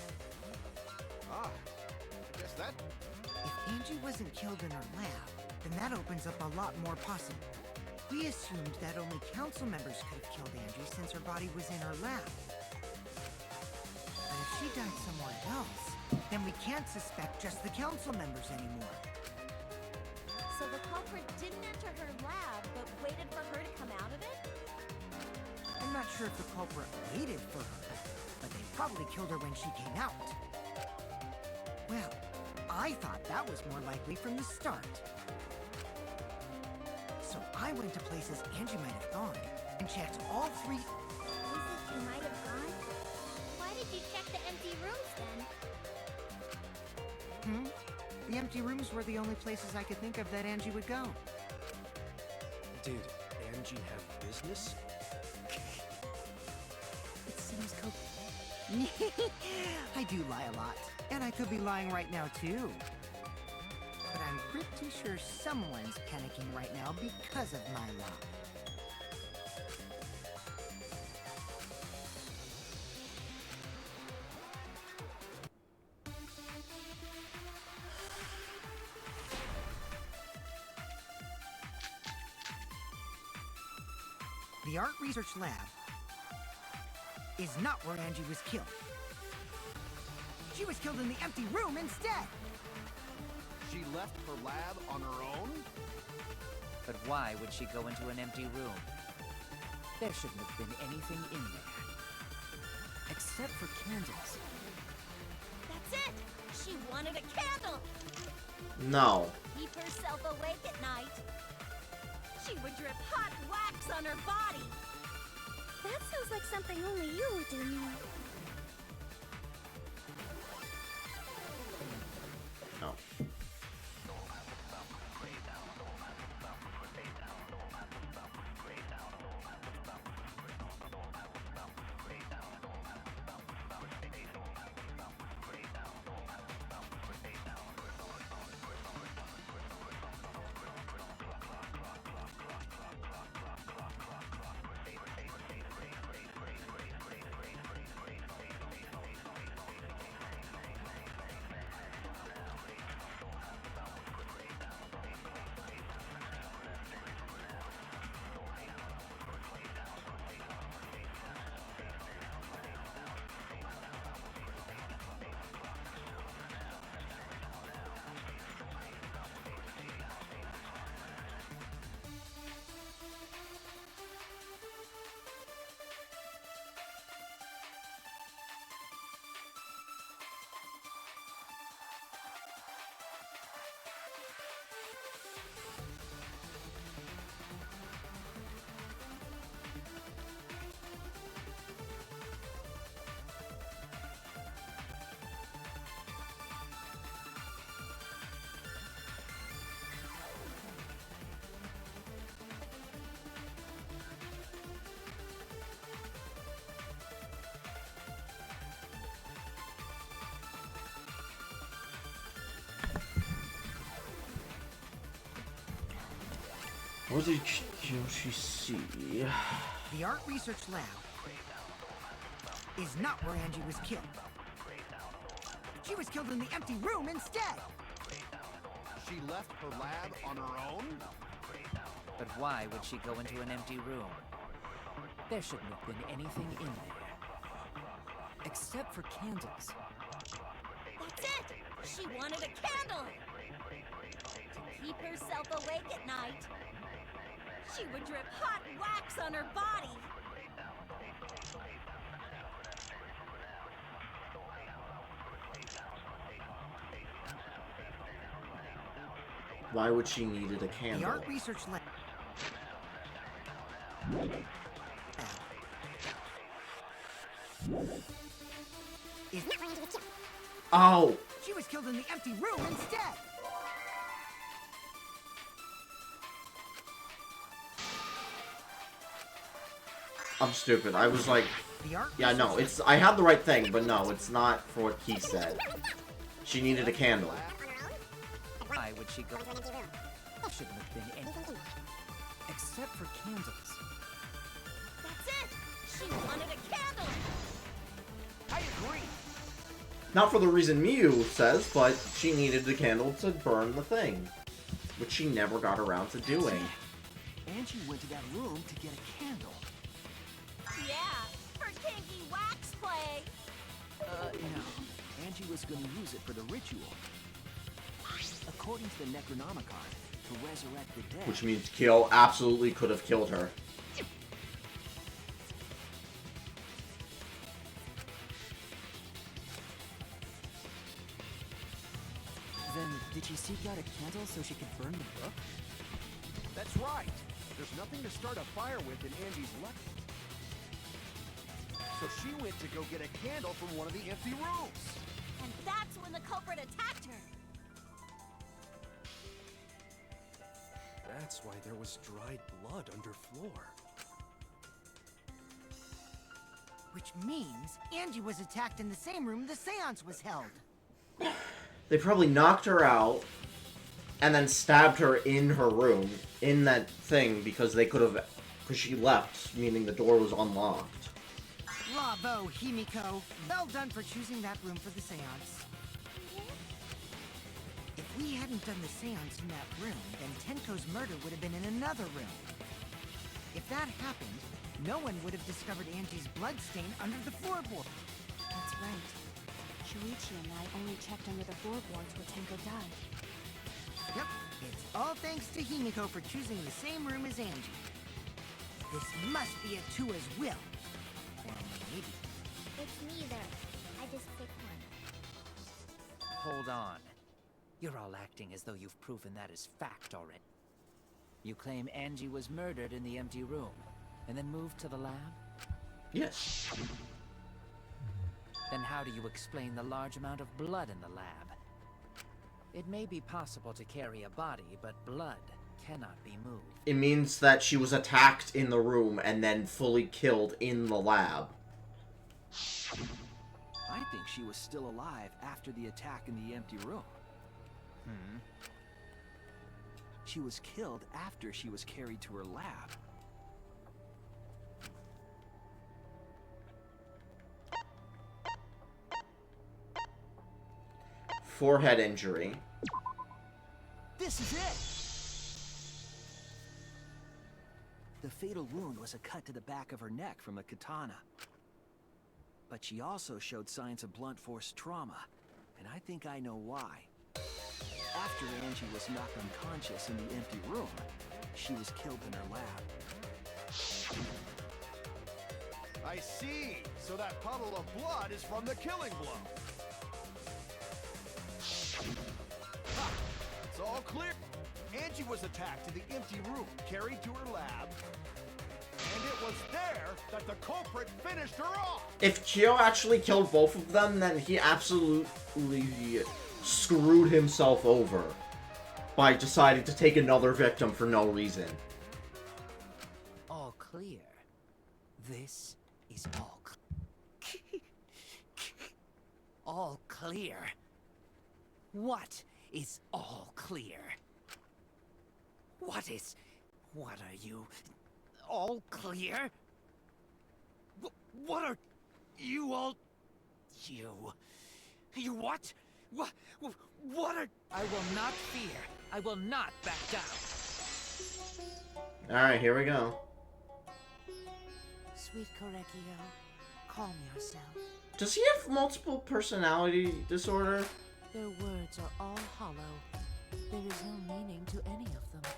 [SPEAKER 3] Ah, I guess that...
[SPEAKER 4] If Angie wasn't killed in her lab, then that opens up a lot more possible. We assumed that only council members could have killed Angie since her body was in her lab. But if she died somewhere else, then we can't suspect just the council members anymore.
[SPEAKER 5] So the culprit didn't enter her lab, but waited for her to come out of it?
[SPEAKER 4] I'm not sure if the culprit waited for her, but they probably killed her when she came out. Well, I thought that was more likely from the start. So I went to places Angie might have gone and checked all three...
[SPEAKER 5] Places she might have gone? Why did you check the empty rooms then?
[SPEAKER 4] The empty rooms were the only places I could think of that Angie would go.
[SPEAKER 7] Did Angie have business?
[SPEAKER 4] It seems I do lie a lot. And I could be lying right now, too. But I'm pretty sure someone's panicking right now because of my lie. The Art Research Lab is not where Angie was killed. She was killed in the empty room instead!
[SPEAKER 3] She left her lab on her own?
[SPEAKER 6] But why would she go into an empty room? There shouldn't have been anything in there.
[SPEAKER 10] Except for candles.
[SPEAKER 5] That's it!
[SPEAKER 2] She wanted a candle.
[SPEAKER 1] No.
[SPEAKER 2] Keep herself awake at night. She would drip hot wax on her body.
[SPEAKER 5] That sounds like something only you would do, Mia.
[SPEAKER 1] No. What did she see?
[SPEAKER 4] The art research lab is not where Angie was killed. She was killed in the empty room instead.
[SPEAKER 3] She left her lab on her own?
[SPEAKER 6] But why would she go into an empty room? There shouldn't have been anything in there.
[SPEAKER 11] Except for candles.
[SPEAKER 2] That's it! She wanted a candle! To keep herself awake at night. She would drip hot wax on her body.
[SPEAKER 1] Why would she needed a
[SPEAKER 4] The
[SPEAKER 1] candle?
[SPEAKER 4] art research lab is not where Angie was killed.
[SPEAKER 1] Oh!
[SPEAKER 4] She was killed in the empty room instead.
[SPEAKER 1] I'm stupid. I was like,
[SPEAKER 4] The art
[SPEAKER 1] yeah, no, it's, I had the right thing, but no, it's not for what he said. She needed a candle.
[SPEAKER 6] Why would she go into an empty room? There shouldn't have been anything.
[SPEAKER 11] Except for candles.
[SPEAKER 2] That's it! She wanted a candle!
[SPEAKER 3] I agree.
[SPEAKER 1] Not for the reason Miu says, but she needed a candle to burn the thing. Which she never got around to doing.
[SPEAKER 9] Angie went to that room to get a candle.
[SPEAKER 2] Yeah, for kinky wax play!
[SPEAKER 9] No. Angie was gonna use it for the ritual. According to the Necronomicon, to resurrect the dead...
[SPEAKER 1] Which means Kyo absolutely could have killed her.
[SPEAKER 11] Then, did she seek out a candle so she could burn the book?
[SPEAKER 3] That's right. There's nothing to start a fire with in Angie's left. So she went to go get a candle from one of the empty rooms.
[SPEAKER 2] And that's when the culprit attacked her!
[SPEAKER 7] That's why there was dried blood underfloor.
[SPEAKER 4] Which means Angie was attacked in the same room the seance was held.
[SPEAKER 1] They probably knocked her out and then stabbed her in her room, in that thing, because they could have, because she left, meaning the door was unlocked.
[SPEAKER 4] Bravo, Himiko. Well done for choosing that room for the seance. If we hadn't done the seance in that room, then Tenko's murder would have been in another room. If that happened, no one would have discovered Angie's bloodstain under the floorboard.
[SPEAKER 8] That's right. Shuichi and I only checked under the floorboards where Tenko died.
[SPEAKER 4] Yep, it's all thanks to Himiko for choosing the same room as Angie. This must be a Tua's will. Or maybe.
[SPEAKER 5] It's neither. I just picked one.
[SPEAKER 6] hold on. You're all acting as though you've proven that is fact already. You claim Angie was murdered in the empty room, and then moved to the lab?
[SPEAKER 1] Yes.
[SPEAKER 6] Then how do you explain the large amount of blood in the lab? It may be possible to carry a body, but blood cannot be moved.
[SPEAKER 1] It means that she was attacked in the room and then fully killed in the lab.
[SPEAKER 9] I think she was still alive after the attack in the empty room. She was killed after she was carried to her lab.
[SPEAKER 1] Forehead injury.
[SPEAKER 9] This is it! The fatal wound was a cut to the back of her neck from a katana. But she also showed signs of blunt force trauma, and I think I know why. After Angie was knocked unconscious in the empty room, she was killed in her lab.
[SPEAKER 3] I see. So that puddle of blood is from the killing blow. Ha! It's all clear. Angie was attacked in the empty room, carried to her lab, and it was there that the culprit finished her off.
[SPEAKER 1] If Kyo actually killed both of them, then he absolutely screwed himself over by deciding to take another victim for no reason.
[SPEAKER 6] All clear. This is all clear. What is all clear? What are you? All clear? What are you all? You what? What are? I will not fear. I will not back down.
[SPEAKER 1] Alright, here we go.
[SPEAKER 8] Sweet Korekio, calm yourself.
[SPEAKER 1] Does he have multiple personality disorder?
[SPEAKER 8] Their words are all hollow. There is no meaning to any of them.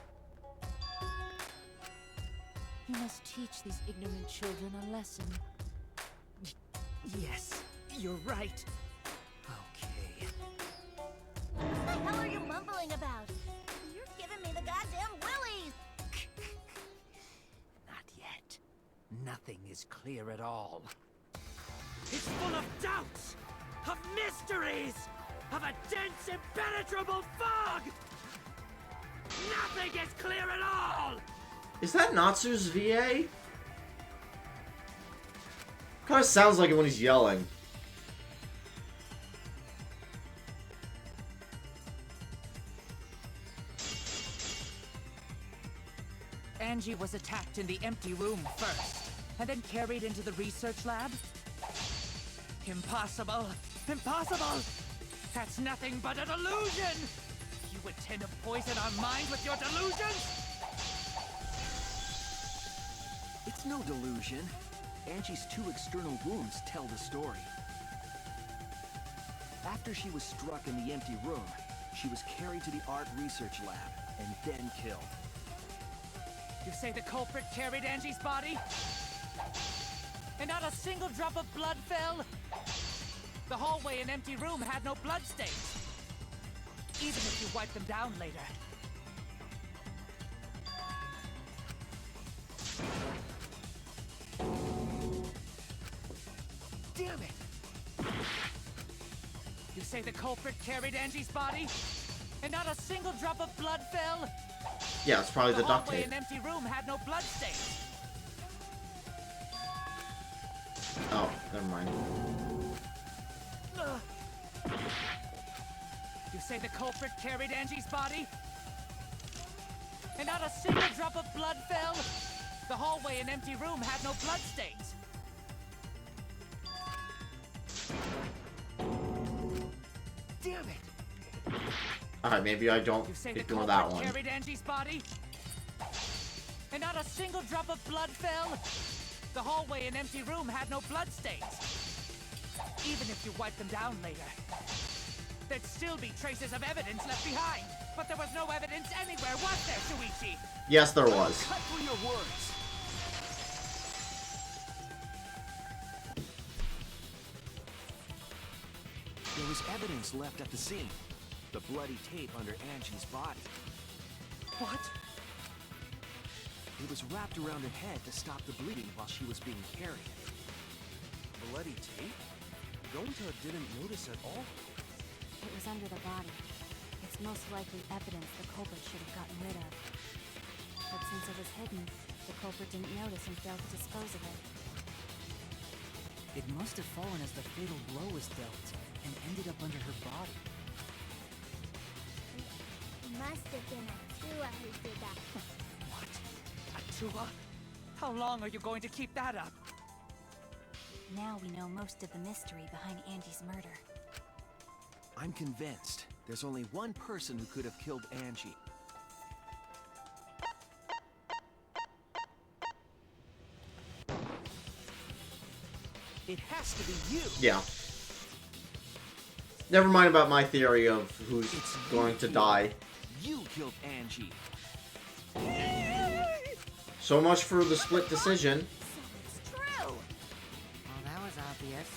[SPEAKER 8] You must teach these ignorant children a lesson.
[SPEAKER 6] Yes, you're right. Okay.
[SPEAKER 5] What the hell are you mumbling about? You're giving me the goddamn willies!
[SPEAKER 6] Not yet. Nothing is clear at all. It's full of doubts, of mysteries, of a dense, impenetrable fog! Nothing is clear at all!
[SPEAKER 1] Is that Natsu's VA? Kind of sounds like it when he's yelling.
[SPEAKER 6] Angie was attacked in the empty room first, and then carried into the research lab? Impossible! Impossible! That's nothing but a delusion! You intend to poison our mind with your delusions?
[SPEAKER 9] It's no delusion. Angie's 2 external wounds tell the story. After she was struck in the empty room, she was carried to the art research lab and then killed.
[SPEAKER 6] You say the culprit carried Angie's body? And not a single drop of blood fell? The hallway and empty room had no bloodstains. Even if you wipe them down later. Damn it! You say the culprit carried Angie's body? And not a single drop of blood fell?
[SPEAKER 1] Yeah, it's probably the duct
[SPEAKER 6] hallway
[SPEAKER 1] tape.
[SPEAKER 6] and empty room had no bloodstains.
[SPEAKER 1] Oh, never mind.
[SPEAKER 6] You say the culprit carried Angie's body? And not a single drop of blood fell? The hallway and empty room had no bloodstains. Damn it!
[SPEAKER 1] Alright, maybe I don't
[SPEAKER 6] You say the
[SPEAKER 1] ignore
[SPEAKER 6] culprit
[SPEAKER 1] that one.
[SPEAKER 6] carried Angie's body? And not a single drop of blood fell? The hallway and empty room had no bloodstains. Even if you wipe them down later, there'd still be traces of evidence left behind. But there was no evidence anywhere, was there, Shuichi?
[SPEAKER 1] Yes, there was.
[SPEAKER 3] Cut through your words.
[SPEAKER 9] There was evidence left at the scene. The bloody tape under Angie's body.
[SPEAKER 10] What?
[SPEAKER 9] It was wrapped around her head to stop the bleeding while she was being carried.
[SPEAKER 3] Bloody tape? Gonta didn't notice at all.
[SPEAKER 8] It was under the body. It's most likely evidence the culprit should have gotten rid of. But since it was hidden, the culprit didn't notice and failed to dispose of it.
[SPEAKER 11] It must have fallen as the fatal blow was dealt and ended up under her body.
[SPEAKER 5] It must have been Atua who did that.
[SPEAKER 10] What? Atua? How long are you going to keep that up?
[SPEAKER 8] Now we know most of the mystery behind Angie's murder.
[SPEAKER 9] I'm convinced there's only one person who could have killed Angie. It has to be you!
[SPEAKER 1] Yeah. Never mind about my theory of who's
[SPEAKER 9] It's
[SPEAKER 1] going
[SPEAKER 9] you,
[SPEAKER 1] to
[SPEAKER 9] Kyo.
[SPEAKER 1] die.
[SPEAKER 9] You killed Angie.
[SPEAKER 1] So much for the split decision.
[SPEAKER 2] It's true.
[SPEAKER 4] Well, that was obvious.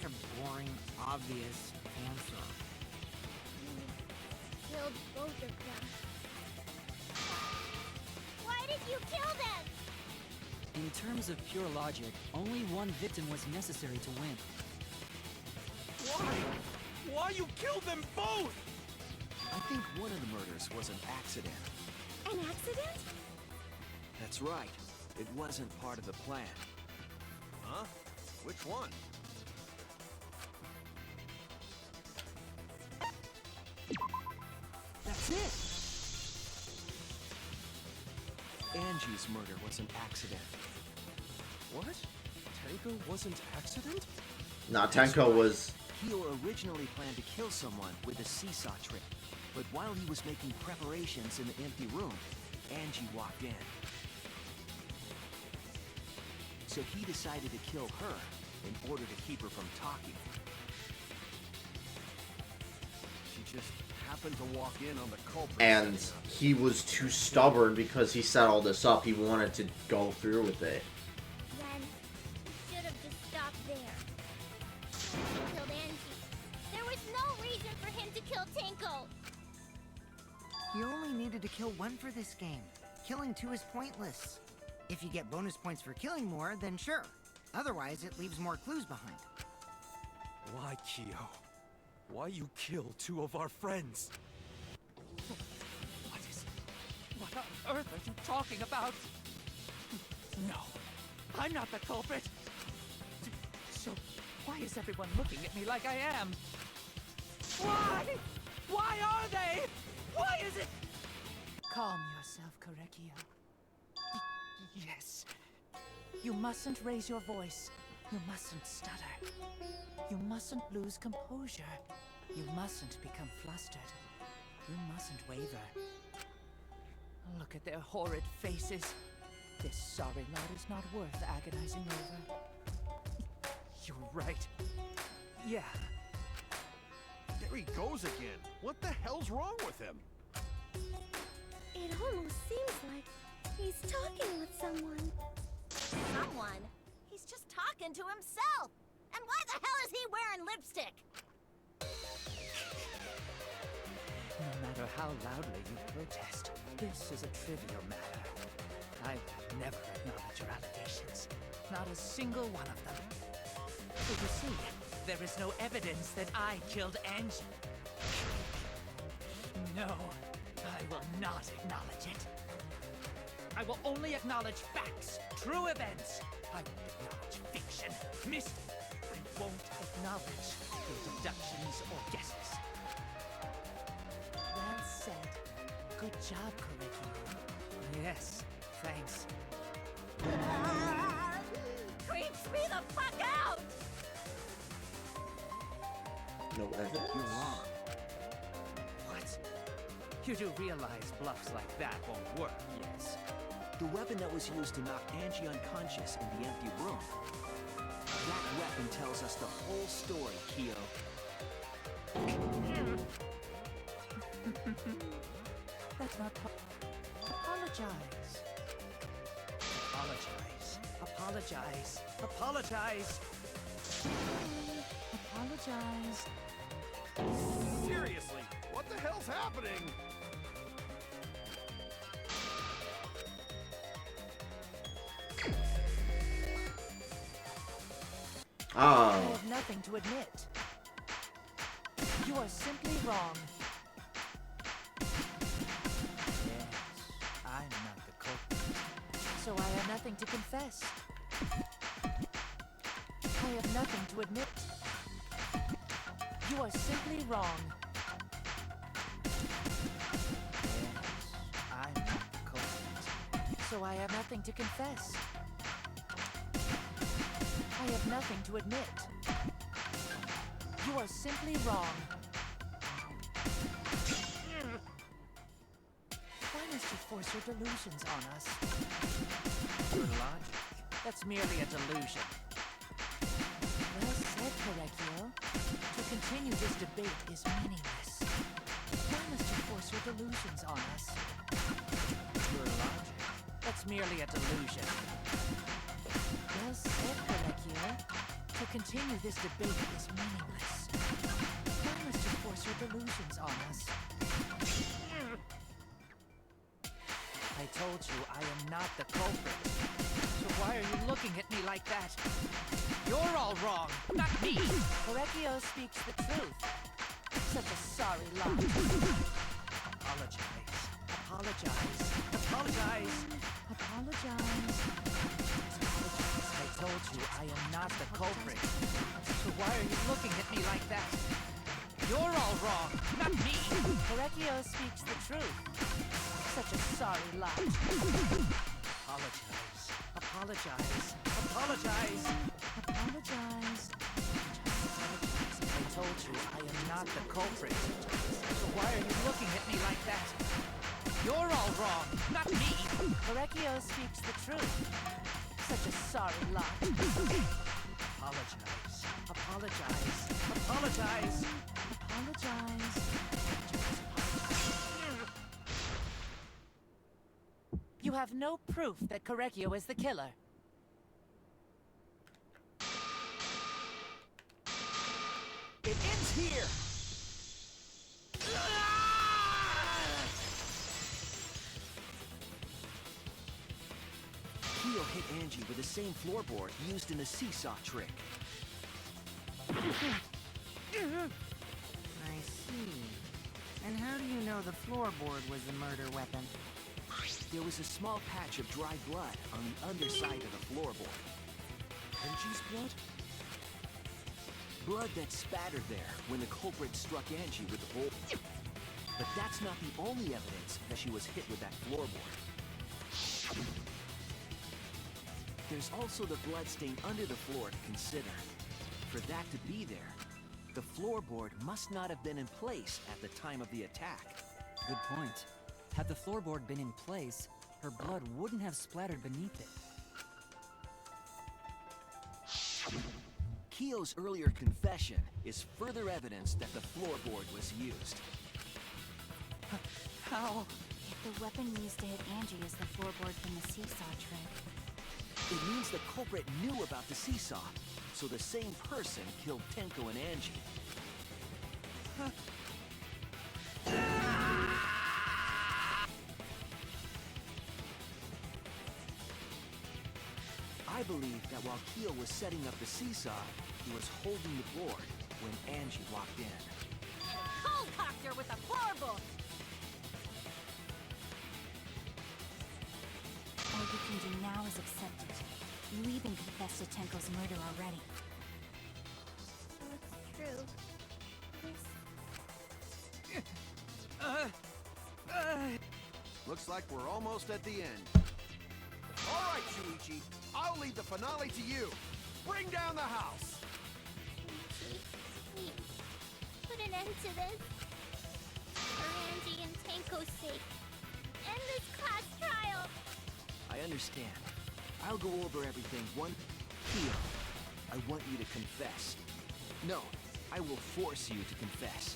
[SPEAKER 4] Such a boring, obvious answer.
[SPEAKER 5] Killed both of them. Why did you kill them?
[SPEAKER 11] In terms of pure logic, only one victim was necessary to win.
[SPEAKER 7] Why? Why you killed them both?
[SPEAKER 9] I think one of the murders was an accident.
[SPEAKER 5] An accident?
[SPEAKER 9] That's right. It wasn't part of the plan.
[SPEAKER 3] Huh? Which one?
[SPEAKER 9] That's it! Angie's murder was an accident.
[SPEAKER 3] What? Tenko wasn't accident?
[SPEAKER 1] Nah, Tenko was...
[SPEAKER 9] Kyo originally planned to kill someone with a seesaw trick, but while he was making preparations in the empty room, Angie walked in. So he decided to kill her in order to keep her from talking.
[SPEAKER 3] She just happened to walk in on the culprit.
[SPEAKER 1] And
[SPEAKER 3] setting up.
[SPEAKER 1] he was too stubborn because he set all this up. He wanted to go through with it.
[SPEAKER 5] Then he should have just stopped there. He killed Angie. There was no reason for him to kill Tenko.
[SPEAKER 4] You only needed to kill one for this game. Killing two is pointless. If you get bonus points for killing more, then sure. Otherwise, it leaves more clues behind.
[SPEAKER 7] Why, Kyo? Why you kill two of our friends?
[SPEAKER 10] What on earth are you talking about? No, I'm not the culprit. So, why is everyone looking at me like I am? Why? Why are they? Why is it? Calm yourself, Korekio. Yes. You mustn't raise your voice. You mustn't stutter. You mustn't lose composure. You mustn't become flustered. You mustn't waver. Look at their horrid faces. This sorry lot is not worth agonizing over. You're right. Yeah.
[SPEAKER 3] There he goes again. What the hell's wrong with him?
[SPEAKER 5] It almost seems like he's talking with someone.
[SPEAKER 2] Someone? He's just talking to himself. And why the hell is he wearing lipstick?
[SPEAKER 10] No matter how loudly you protest, this is a trivial matter. I will never acknowledge your allegations. Not a single one of them. So you see, there is no evidence that I killed Angie. No, I will not acknowledge it. I will only acknowledge facts, true events. I won't acknowledge fiction, mystery. I won't acknowledge your deductions or guesses. Well said. Good job, Korekio. Yes, thanks.
[SPEAKER 2] Creeps me the fuck out!
[SPEAKER 1] No evidence.
[SPEAKER 9] You're wrong.
[SPEAKER 10] What? You do realize bluffs like that won't work, yes?
[SPEAKER 9] The weapon that was used to knock Angie unconscious in the empty room. That weapon tells us the whole story, Kyo.
[SPEAKER 10] That's not apologize. Apologize. Apologize. Apologize. Apologize.
[SPEAKER 3] Seriously, what the hell's happening?
[SPEAKER 6] I
[SPEAKER 1] Oh.
[SPEAKER 6] have nothing to admit. You are simply wrong. Yes, I'm not the culprit. So I have nothing to confess. I have nothing to admit. You are simply wrong. Yes, I'm not the culprit. So I have nothing to confess. I have nothing to admit. You are simply wrong. Why must you force your delusions on us? Your logic. That's merely a delusion. Well said, Correcchio. To continue this debate is meaningless. Why must you force your delusions on us? Your logic. That's merely a delusion. Well said, Correcchio. To continue this debate is meaningless. Why must you force your delusions on us? I told you I am not the culprit. So why are you looking at me like that? You're all wrong, not me! Correcchio speaks the truth. Such a sorry lot. Apologize. Apologize. Apologize. Apologize. I told you I am not the culprit. So why are you looking at me like that? You're all wrong, not me! Correcchio speaks the truth. Such a sorry lot. Apologize. Apologize. Apologize. Apologize. I told you I am not the culprit. So why are you looking at me like that? You're all wrong, not me! Correcchio speaks the truth. Such a sorry lot. Apologize. Apologize. Apologize. Apologize. You have no proof that Correcchio is the killer.
[SPEAKER 3] It ends here! Keo hit Angie with the same floorboard used in the seesaw trick.
[SPEAKER 4] I see. And how do you know the floorboard was the murder weapon?
[SPEAKER 3] There was a small patch of dry blood on the underside of the floorboard. Angie's blood? Blood that spattered there when the culprit struck Angie with the bolt. But that's not the only evidence that she was hit with that floorboard. There's also the blood stain under the floor to consider. For that to be there, the floorboard must not have been in place at the time of the attack.
[SPEAKER 11] Good point. Had the floorboard been in place, her blood wouldn't have splattered beneath it.
[SPEAKER 3] Keo's earlier confession is further evidence that the floorboard was used.
[SPEAKER 11] How?
[SPEAKER 8] If the weapon used to hit Angie is the floorboard from the seesaw trick,
[SPEAKER 3] It means the culprit knew about the seesaw, so the same person killed Tenko and Angie. I believe that while Keo was setting up the seesaw, he was holding the board when Angie walked in.
[SPEAKER 8] cold cocked her with a floorboard! All you can do now is accept it. You even confessed to Tenko's murder already.
[SPEAKER 5] So it's true. This
[SPEAKER 3] Looks like we're almost at the end. All right, Shuichi. I'll leave the finale to you. Bring down the house.
[SPEAKER 5] please, put an end to this. For Angie and Tenko's sake. End this class trial.
[SPEAKER 3] I understand. I'll go over everything one... Keo, I want you to confess. No, I will force you to confess.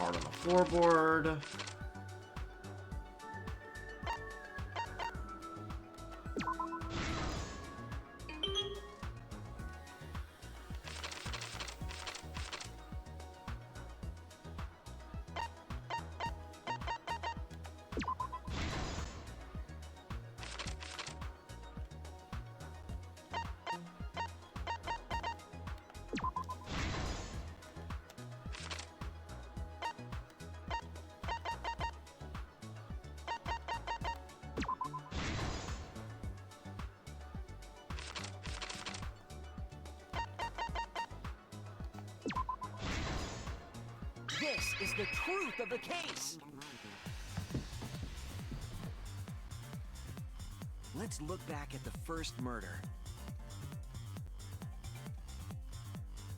[SPEAKER 1] hard on the floorboard.
[SPEAKER 9] This is the truth of the case! Let's look back at the first murder.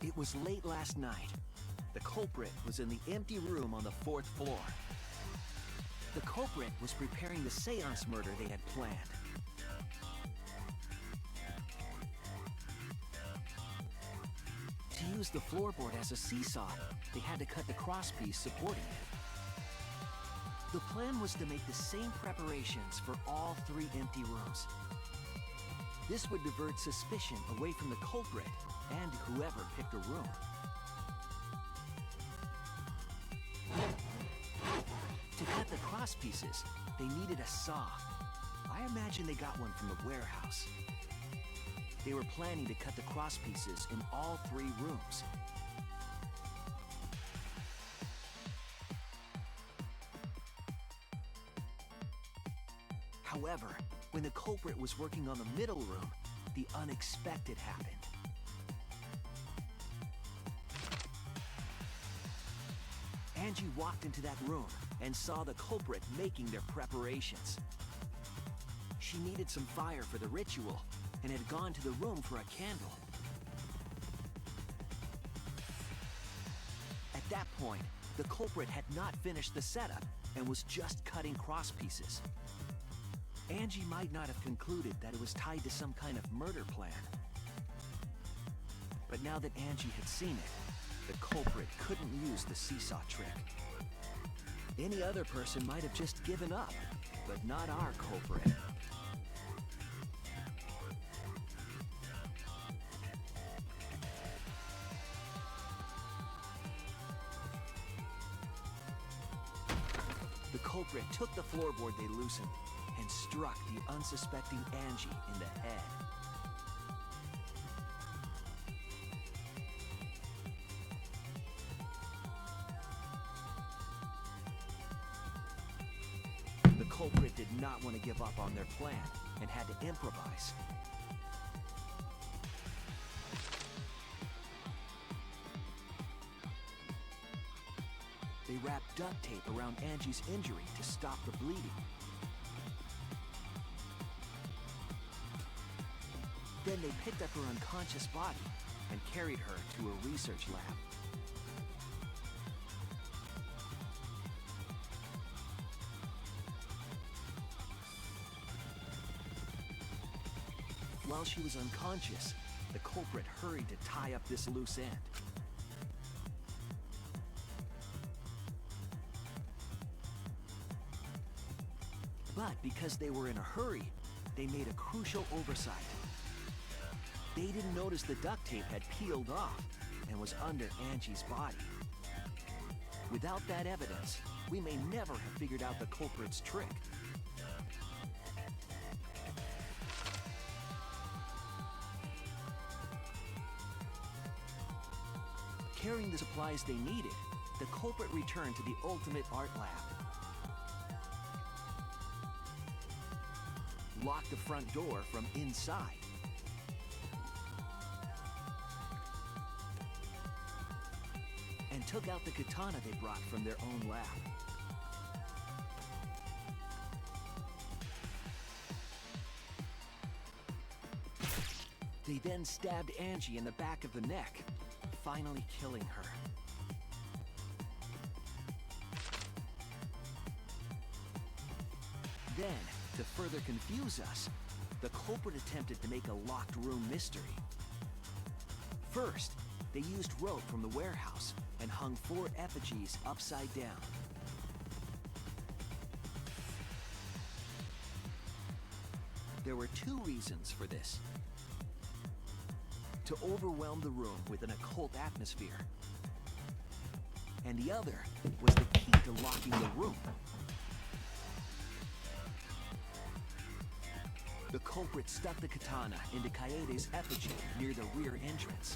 [SPEAKER 9] It was late last night. The culprit was in the empty room on the 4th floor. The culprit was preparing the seance murder they had planned. To use the floorboard as a seesaw, they had to cut the crosspiece supporting it. The plan was to make the same preparations for all 3 empty rooms. This would divert suspicion away from the culprit and whoever picked a room. To cut the crosspieces, they needed a saw. I imagine they got one from the warehouse. They were planning to cut the crosspieces in all 3 rooms. However, when the culprit was working on the middle room, the unexpected happened. Angie walked into that room and saw the culprit making their preparations. She needed some fire for the ritual and had gone to the room for a candle. At that point, the culprit had not finished the setup and was just cutting crosspieces. Angie might not have concluded that it was tied to some kind of murder plan. But now that Angie had seen it, the culprit couldn't use the seesaw trick. Any other person might have just given up, but not our culprit. The culprit took the floorboard they loosened and struck the unsuspecting Angie in the head. The culprit did not want to give up on their plan and had to improvise. They wrapped duct tape around Angie's injury to stop the bleeding. Then they picked up her unconscious body and carried her to a research lab. While she was unconscious, the culprit hurried to tie up this loose end. But because they were in a hurry, they made a crucial oversight. They didn't notice the duct tape had peeled off and was under Angie's body. Without that evidence, we may never have figured out the culprit's trick. Carrying the supplies they needed, the culprit returned to the ultimate art lab. Locked the front door from inside. And took out the katana they brought from their own lab. They then stabbed Angie in the back of the neck, finally killing her. Then, to further confuse us, the culprit attempted to make a locked room mystery. First, They used rope from the warehouse and hung 4 effigies upside down. There were 2 reasons for this. To overwhelm the room with an occult atmosphere. And the other was the key to locking the room. The culprit stuck the katana into Kaede's effigy near the rear entrance.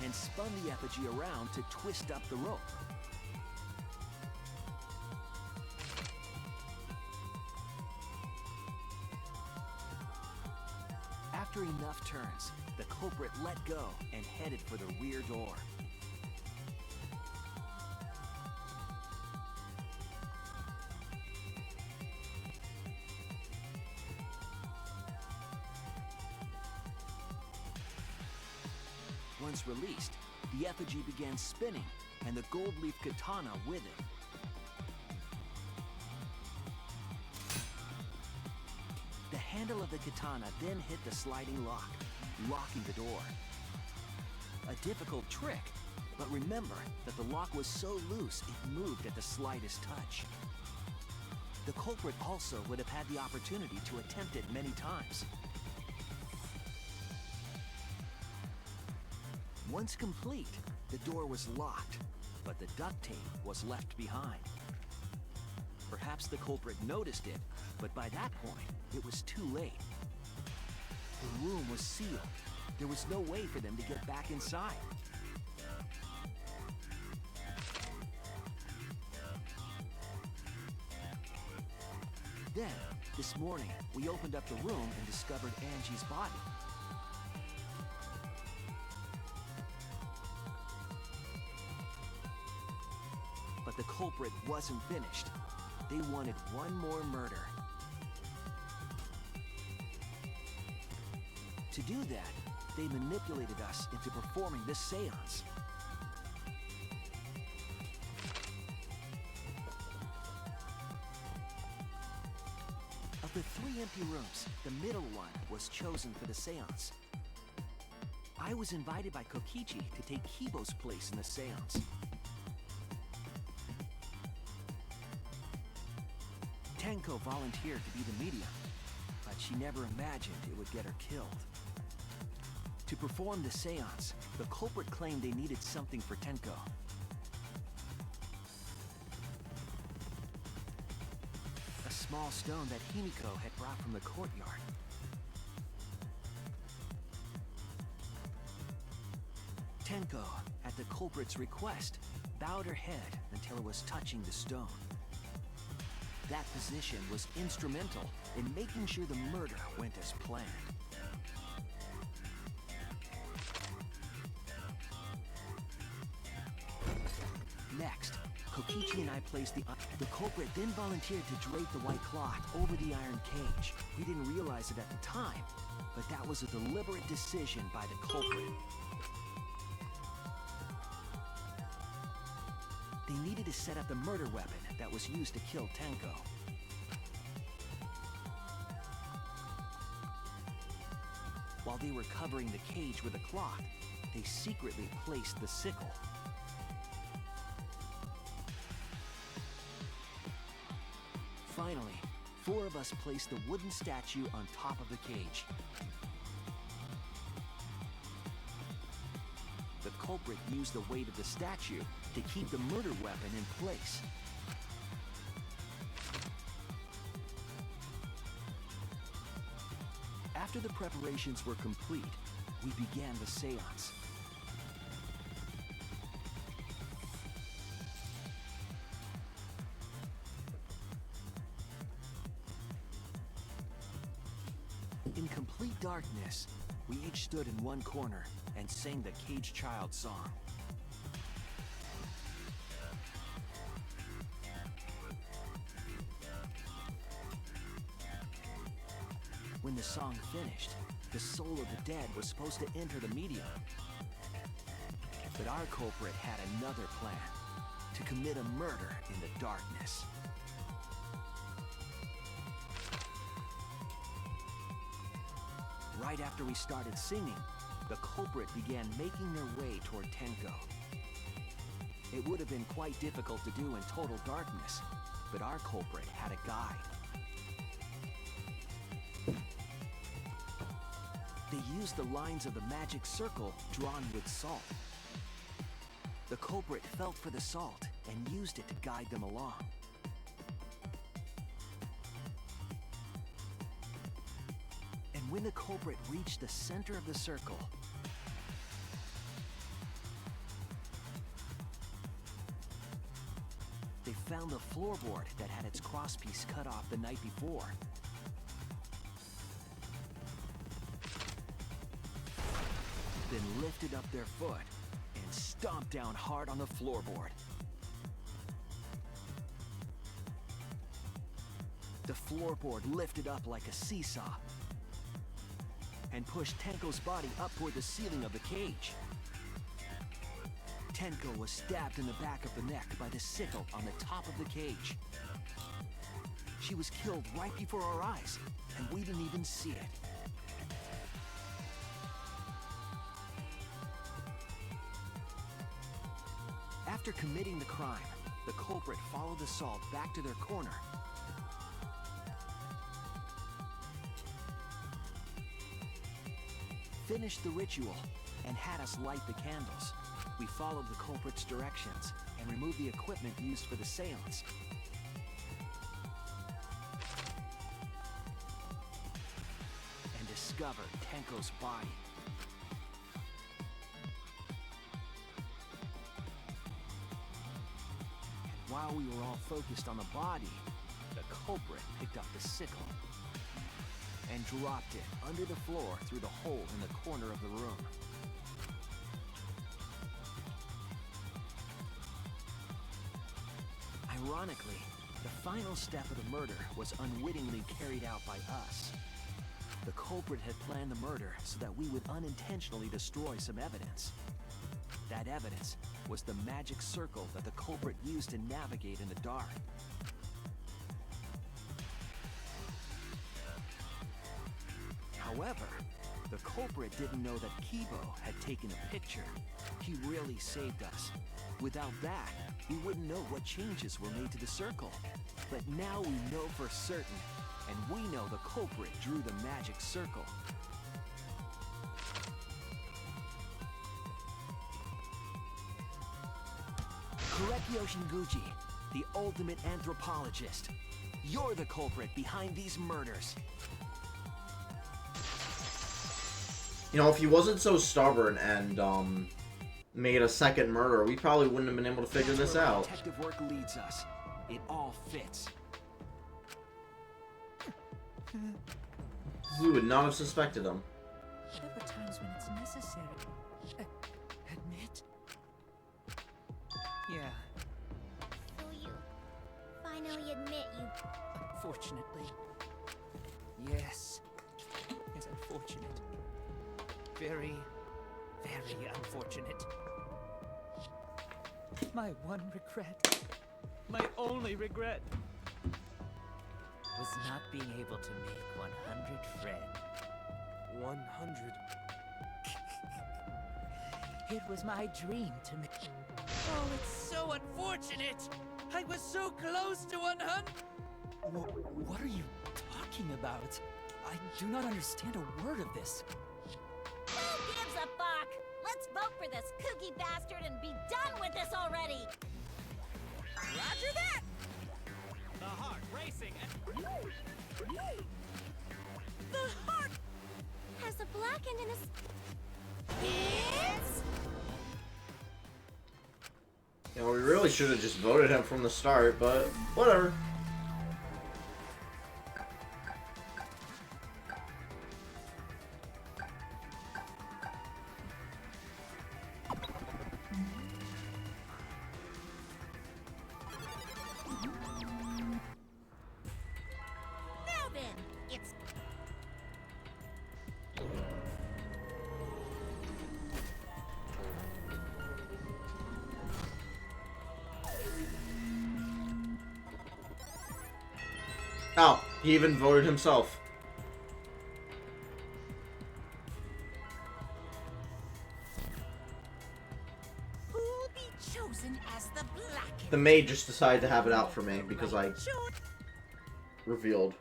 [SPEAKER 9] And spun the effigy around to twist up the rope. After enough turns, the culprit let go and headed for the rear door. Once released, the effigy began spinning, and the gold leaf katana with it. The handle of the katana then hit the sliding lock, locking the door. A difficult trick, but remember that the lock was so loose it moved at the slightest touch. The culprit also would have had the opportunity to attempt it many times. Once complete, the door was locked, but the duct tape was left behind. Perhaps the culprit noticed it, but by that point, it was too late. The room was sealed. There was no way for them to get back inside. Then, this morning, we opened up the room and discovered Angie's body. But the culprit wasn't finished. They wanted one more murder. To do that, they manipulated us into performing this seance. Of the 3 empty rooms, the middle one was chosen for the seance. I was invited by Kokichi to take Kibo's place in the seance. Tenko volunteered to be the medium, but she never imagined it would get her killed. To perform the seance, the culprit claimed they needed something for Tenko. A small stone that Himiko had brought from the courtyard. Tenko, at the culprit's request, bowed her head until it was touching the stone. That position was instrumental in making sure the murder went as planned. Next, Kokichi and I placed the culprit then volunteered to drape the white cloth over the iron cage. We didn't realize it at the time, but that was a deliberate decision by the culprit. They needed to set up the murder weapon that was used to kill Tenko. While they were covering the cage with a cloth, they secretly placed the sickle. Finally, 4 of us placed the wooden statue on top of the cage. The culprit used the weight of the statue to keep the murder weapon in place. After the preparations were complete, we began the seance. In complete darkness, we each stood in one corner and sang the Cage Child song. When the song finished, the soul of the dead was supposed to enter the medium. But our culprit had another plan, to commit a murder in the darkness. right after we started singing, the culprit began making their way toward Tenko. It would have been quite difficult to do in total darkness, but our culprit had a guide. They used the lines of the magic circle drawn with salt. The culprit felt for the salt and used it to guide them along. And when the culprit reached the center of the circle, they found the floorboard that had its crosspiece cut off the night before. Then lifted up their foot and stomped down hard on the floorboard. The floorboard lifted up like a seesaw and pushed Tenko's body up toward the ceiling of the cage. Tenko was stabbed in the back of the neck by the sickle on the top of the cage. She was killed right before our eyes, and we didn't even see it. After committing the crime, the culprit followed the salt back to their corner. Finished the ritual and had us light the candles. We followed the culprit's directions and removed the equipment used for the seance. And discovered Tenko's body. And while we were all focused on the body, the culprit picked up the sickle and dropped it under the floor through the hole in the corner of the room. Ironically, the final step of the murder was unwittingly carried out by us. The culprit had planned the murder so that we would unintentionally destroy some evidence. That evidence was the magic circle that the culprit used to navigate in the dark. However, the culprit didn't know that Kibo had taken a picture. He really saved us. Without that, we wouldn't know what changes were made to the circle. But now we know for certain, and we know the culprit drew the magic circle. Korekyo Shinguchi, the ultimate anthropologist. You're the culprit behind these murders.
[SPEAKER 1] You know, if he wasn't so stubborn and, made a second murder, we probably wouldn't have been able to figure this out.
[SPEAKER 9] Detective work leads us. It all fits.
[SPEAKER 1] We would not have suspected him.
[SPEAKER 6] There are times when it's necessary. Admit? Yeah,
[SPEAKER 5] So you finally admit you...
[SPEAKER 6] unfortunately. Yes. It's unfortunate. Very, very unfortunate. My one regret, my only regret, was not being able to make 100 friends.
[SPEAKER 7] 100.
[SPEAKER 6] It was my dream to make... Oh, it's so unfortunate! I was so close to 100!
[SPEAKER 11] What are you talking about? I do not understand a word of this.
[SPEAKER 2] Who gives a fuck? Let's vote for this kooky bastard and be done with this already! Roger that!
[SPEAKER 7] The heart racing and...
[SPEAKER 2] The heart
[SPEAKER 5] Has a black end in his...
[SPEAKER 2] is...
[SPEAKER 1] You know, we really should have just voted him from the start, but whatever.
[SPEAKER 2] Now then, it's...
[SPEAKER 1] Oh, he even voted himself. The maid just decided to have it out for me because I revealed.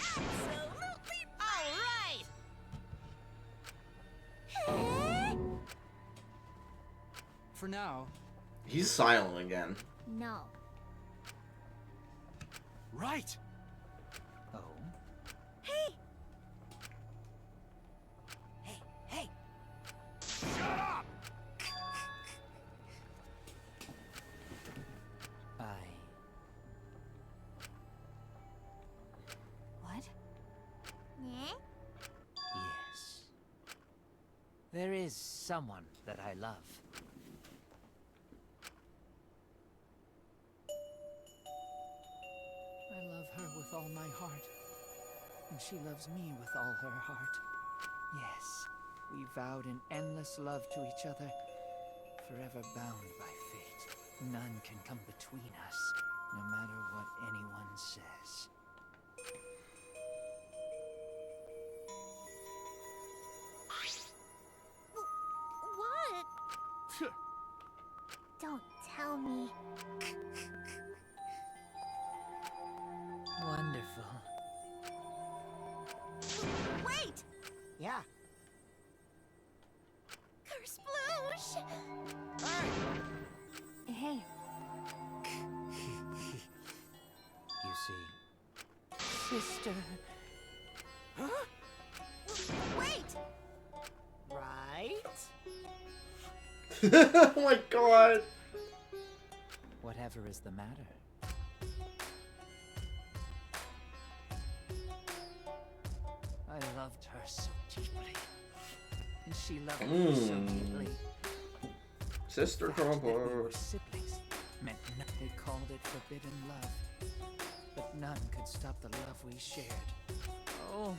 [SPEAKER 2] Absolutely all right.
[SPEAKER 11] For now,
[SPEAKER 1] He's silent again.
[SPEAKER 5] No.
[SPEAKER 7] Right.
[SPEAKER 11] oh,
[SPEAKER 2] Hey,
[SPEAKER 4] Hey,
[SPEAKER 7] Shut up!
[SPEAKER 8] What?
[SPEAKER 5] Yeah?
[SPEAKER 6] Yes. There is someone that I love. I love her with all my heart, and she loves me with all her heart. Yes, we vowed an endless love to each other, forever bound by fate. None can come between us, no matter what anyone says.
[SPEAKER 5] What? Don't tell me.
[SPEAKER 6] Wonderful.
[SPEAKER 2] wait!
[SPEAKER 4] yeah.
[SPEAKER 2] Kersploosh!
[SPEAKER 8] Hey,
[SPEAKER 6] You see, sister.
[SPEAKER 2] Wait!
[SPEAKER 4] Right?
[SPEAKER 1] Oh my god.
[SPEAKER 6] Whatever is the matter? I loved her so deeply, and she loved me so deeply.
[SPEAKER 1] Sister
[SPEAKER 6] The fact that we were
[SPEAKER 1] Trumper.
[SPEAKER 6] siblings meant they called it forbidden love, but none could stop the love we shared. Oh,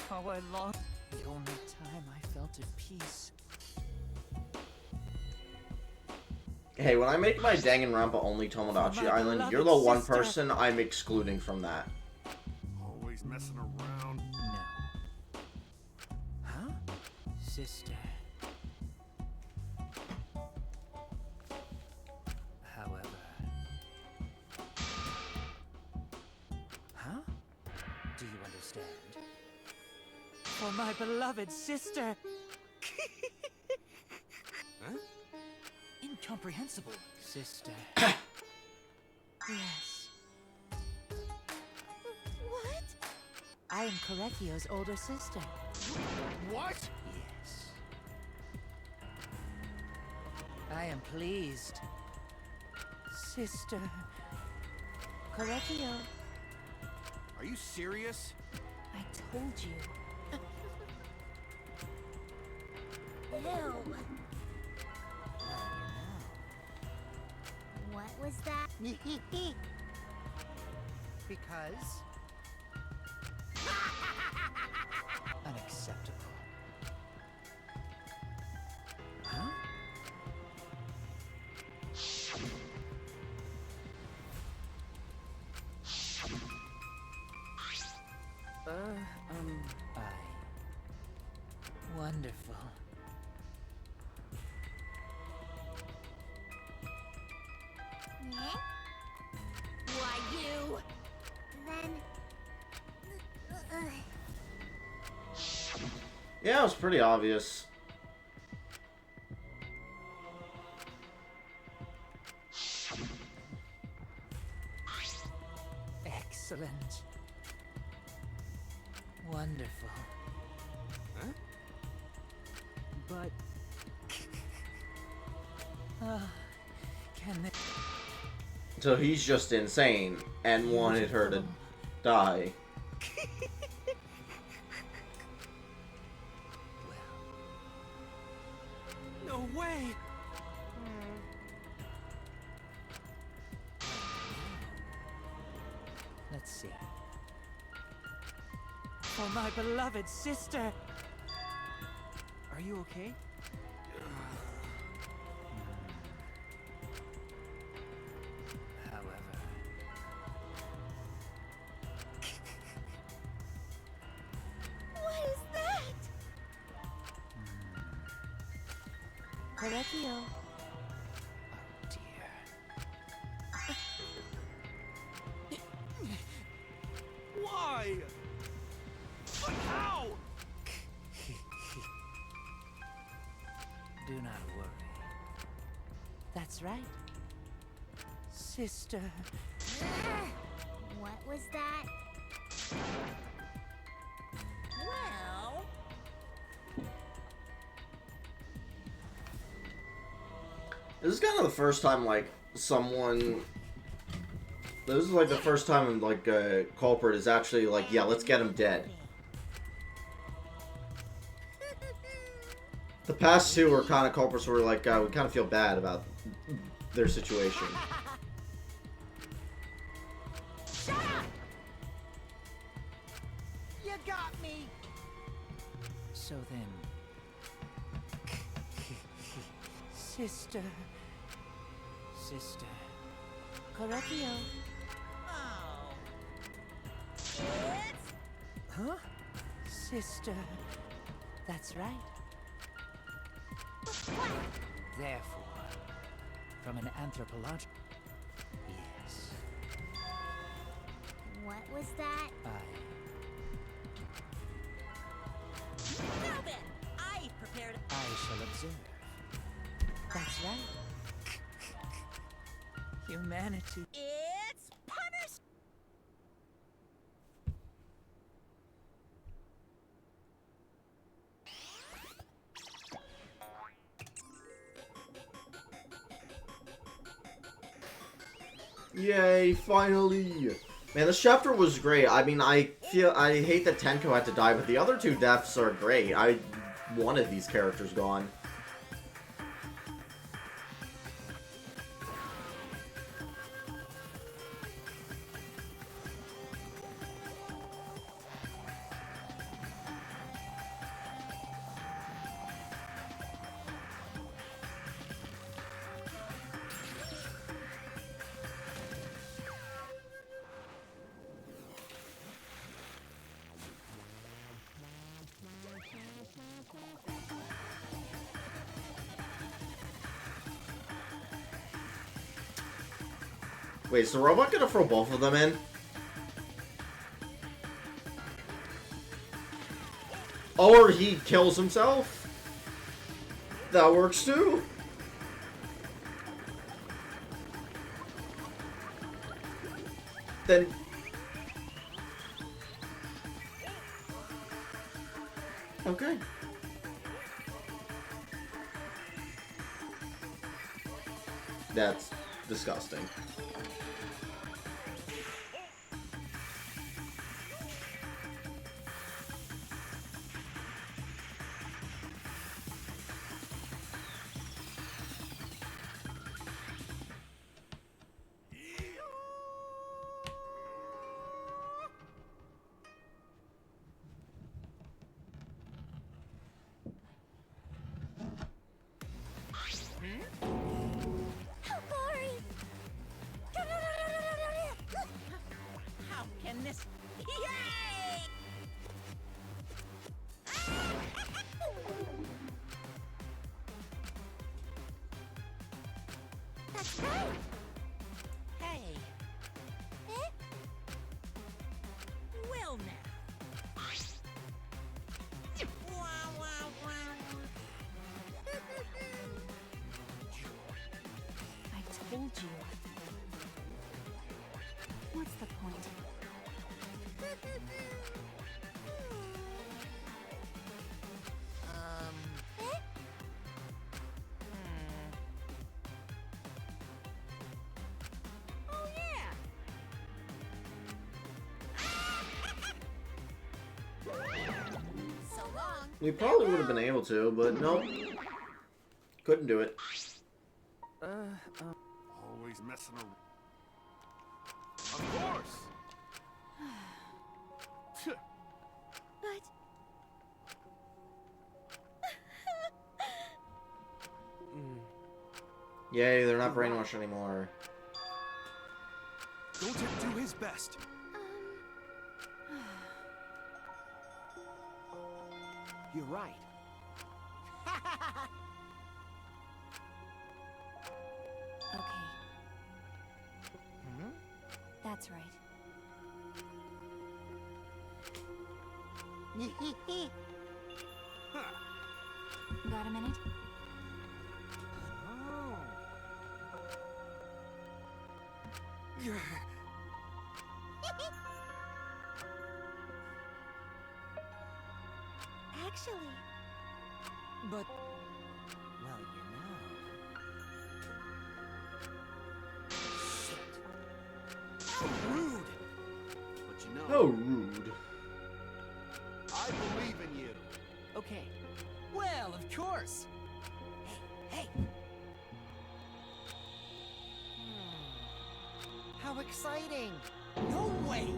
[SPEAKER 6] how I longed. The only time I felt at peace.
[SPEAKER 1] Hey, when I make my Danganronpa only Tomodachi
[SPEAKER 6] My
[SPEAKER 1] Island, you're the
[SPEAKER 6] beloved
[SPEAKER 1] one
[SPEAKER 6] sister.
[SPEAKER 1] person I'm excluding from that.
[SPEAKER 3] Always messing around.
[SPEAKER 6] No. Huh? Sister. However. Huh? Do you understand? For my beloved sister!
[SPEAKER 11] incomprehensible.
[SPEAKER 6] Sister. Yes.
[SPEAKER 2] What?
[SPEAKER 6] I am Korekio's older sister.
[SPEAKER 3] What?
[SPEAKER 6] Yes. I am pleased. Sister. Korekio,
[SPEAKER 3] Are you serious?
[SPEAKER 8] I told you.
[SPEAKER 5] Ew. What was that?
[SPEAKER 4] Because
[SPEAKER 6] unacceptable. Huh? Wonderful.
[SPEAKER 5] Yeah?
[SPEAKER 2] Why, you?
[SPEAKER 5] Then...
[SPEAKER 1] Yeah, it was pretty obvious.
[SPEAKER 6] Excellent. Wonderful.
[SPEAKER 3] Huh?
[SPEAKER 6] But... can they...
[SPEAKER 1] So he's just insane and wanted her to die.
[SPEAKER 7] No way!
[SPEAKER 10] Let's see. For my beloved sister!
[SPEAKER 9] Are you okay?
[SPEAKER 10] However,
[SPEAKER 5] What is that? Correctio.
[SPEAKER 10] oh dear.
[SPEAKER 7] Why? But how?
[SPEAKER 10] Do not worry. That's right. Sister.
[SPEAKER 5] What was that?
[SPEAKER 2] Well,
[SPEAKER 1] This is kind of the first time, like, someone... This is, like, the first time, like, a culprit is actually, like, yeah, let's get him dead. The past two were kind of culprits where, like, we kind of feel bad about their situation.
[SPEAKER 4] Shut up! You got me!
[SPEAKER 10] So then. Sister. Sister.
[SPEAKER 8] Correctio.
[SPEAKER 2] oh. It's
[SPEAKER 10] Huh? Sister. That's right. Therefore, from an anthropological... Yes,
[SPEAKER 5] What was that?
[SPEAKER 2] now then. I prepared.
[SPEAKER 10] I shall observe. That's right. Humanity.
[SPEAKER 2] It's punished.
[SPEAKER 1] Yay, finally! Man, this chapter was great. I mean, I hate that Tenko had to die, but the other two deaths are great. I wanted these characters gone. Wait, is the robot gonna throw both of them in? Or he kills himself? That works too. Then... Okay. That's disgusting.
[SPEAKER 5] How boring!
[SPEAKER 2] How can this? Yay!
[SPEAKER 5] That's right!
[SPEAKER 2] Hey.
[SPEAKER 5] Eh?
[SPEAKER 2] Well now. Wow, wow, wow.
[SPEAKER 8] I told you. What's the point?
[SPEAKER 5] Eh?
[SPEAKER 1] We probably would have been able to, but nope. Couldn't do it.
[SPEAKER 3] Always messing around. Of course!
[SPEAKER 5] But...
[SPEAKER 1] Yay, they're not brainwashed anymore.
[SPEAKER 3] Gotek do his best.
[SPEAKER 9] You're right.
[SPEAKER 8] Okay. That's right. Got a minute?
[SPEAKER 5] Actually,
[SPEAKER 11] But
[SPEAKER 4] Well, you know.
[SPEAKER 3] Rude! But you know,
[SPEAKER 1] How rude.
[SPEAKER 3] I believe in you.
[SPEAKER 11] okay. Well, of course.
[SPEAKER 4] Hey! How exciting!
[SPEAKER 11] No way.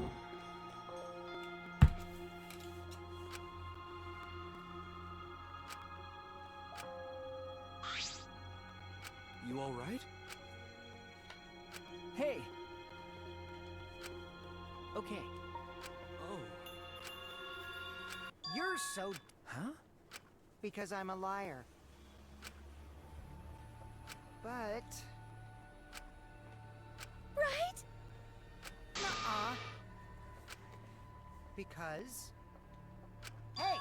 [SPEAKER 7] You all right?
[SPEAKER 11] Hey. Okay.
[SPEAKER 7] Oh.
[SPEAKER 4] You're so...
[SPEAKER 11] Huh?
[SPEAKER 4] because I'm a liar. But...
[SPEAKER 5] right?
[SPEAKER 4] Nuh-uh. Because... Hey!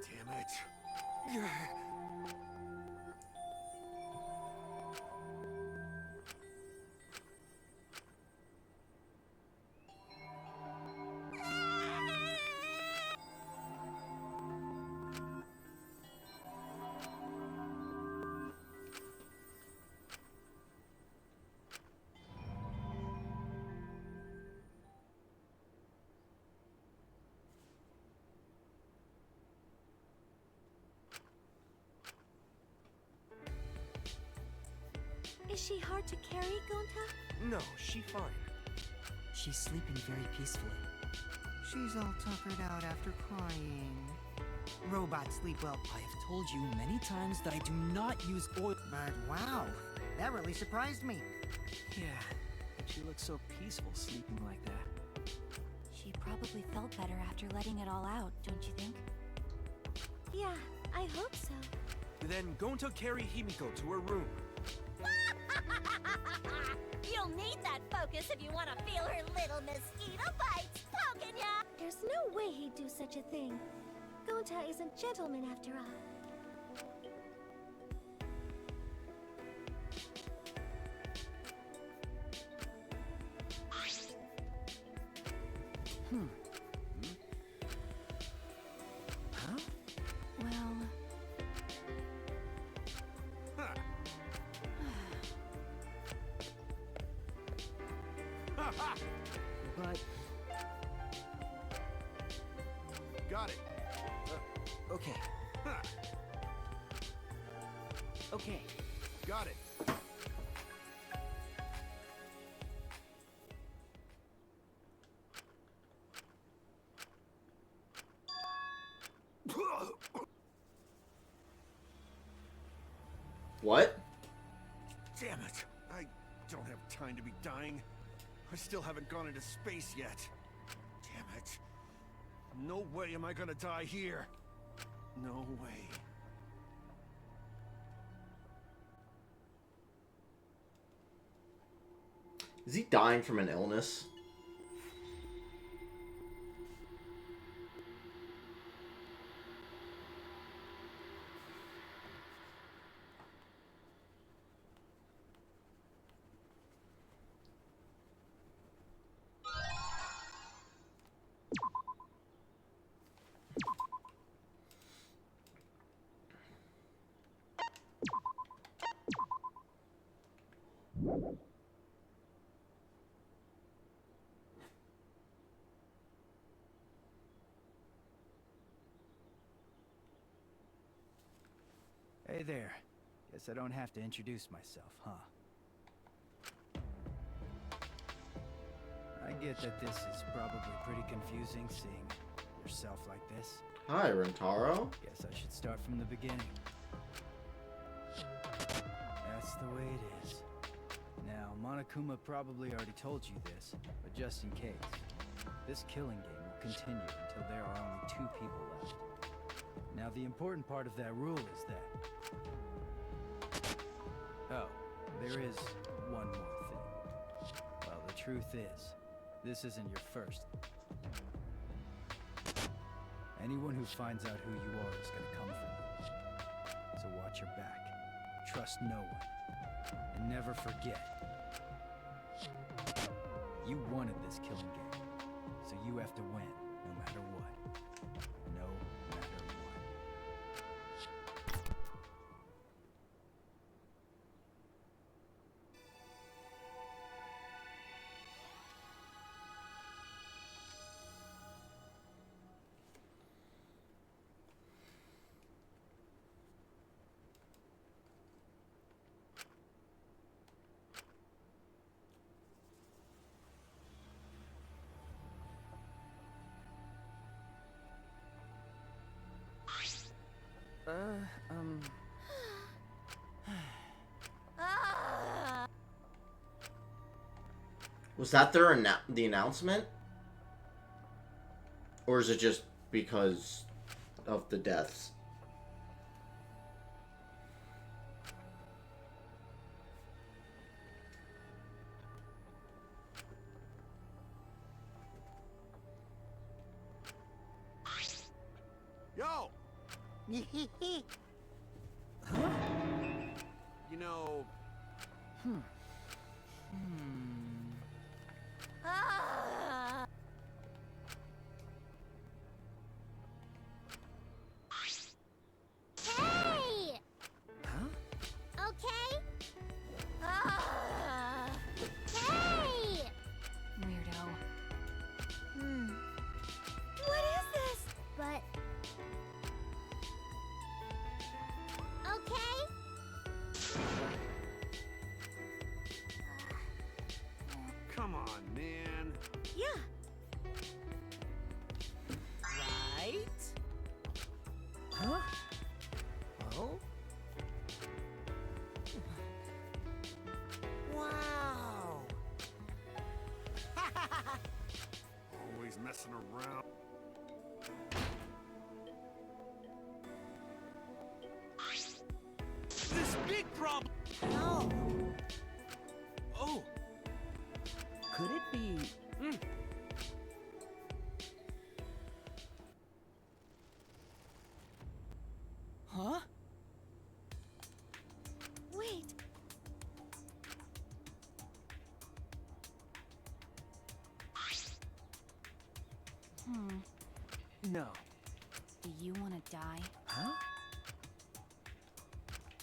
[SPEAKER 3] Damn it.
[SPEAKER 5] Is she hard to carry, Gonta?
[SPEAKER 7] No, she fine.
[SPEAKER 11] She's sleeping very peacefully.
[SPEAKER 4] She's all tuckered out after crying. Robots sleep well.
[SPEAKER 11] I have told you many times that I do not use oil.
[SPEAKER 4] But wow, that really surprised me.
[SPEAKER 9] Yeah, but she looks so peaceful sleeping like that.
[SPEAKER 8] She probably felt better after letting it all out, don't you think?
[SPEAKER 5] Yeah, I hope so.
[SPEAKER 7] Then Gonta carry Himiko to her room.
[SPEAKER 2] You'll need that focus if you want to feel her little mosquito bites poking ya.
[SPEAKER 5] There's no way he'd do such a thing. Gonta is a gentleman after all.
[SPEAKER 11] Huh?
[SPEAKER 8] Well,
[SPEAKER 11] But
[SPEAKER 3] Got it.
[SPEAKER 11] okay. Okay.
[SPEAKER 3] Got it.
[SPEAKER 1] What?
[SPEAKER 3] Damn it. I don't have time to be dying. I still haven't gone into space yet. Damn it. No way am I gonna die here. No way.
[SPEAKER 1] Is he dying from an illness?
[SPEAKER 12] Hey there. Guess I don't have to introduce myself, huh? I get that this is probably pretty confusing seeing yourself like this.
[SPEAKER 1] Hi, Rentaro.
[SPEAKER 12] Guess I should start from the beginning. That's the way it is. Now, Monokuma probably already told you this, but just in case, this killing game will continue until there are only 2 people left. Now, the important part of that rule is that... Oh, there is one more thing. Well, the truth is, this isn't your first. Anyone who finds out who you are is gonna come for you. So watch your back. Trust no one. And never forget. You wanted this killing game. So you have to win, no matter what. No matter what.
[SPEAKER 1] Was that the announcement? Or is it just because of the deaths?
[SPEAKER 3] Yo!
[SPEAKER 11] Huh?
[SPEAKER 3] You know...
[SPEAKER 5] Ah! Hey!
[SPEAKER 12] Huh?
[SPEAKER 5] Okay? Ah! Hey!
[SPEAKER 8] Weirdo.
[SPEAKER 5] What is this? But... Okay?
[SPEAKER 3] Come on, man.
[SPEAKER 2] Yeah. Right?
[SPEAKER 11] Huh? Oh?
[SPEAKER 2] Wow.
[SPEAKER 3] Always messing around.
[SPEAKER 7] This big problem!
[SPEAKER 2] No.
[SPEAKER 7] Oh!
[SPEAKER 9] Could it be...
[SPEAKER 11] Huh?
[SPEAKER 5] Wait.
[SPEAKER 9] No.
[SPEAKER 8] Do you want to die?
[SPEAKER 9] Huh?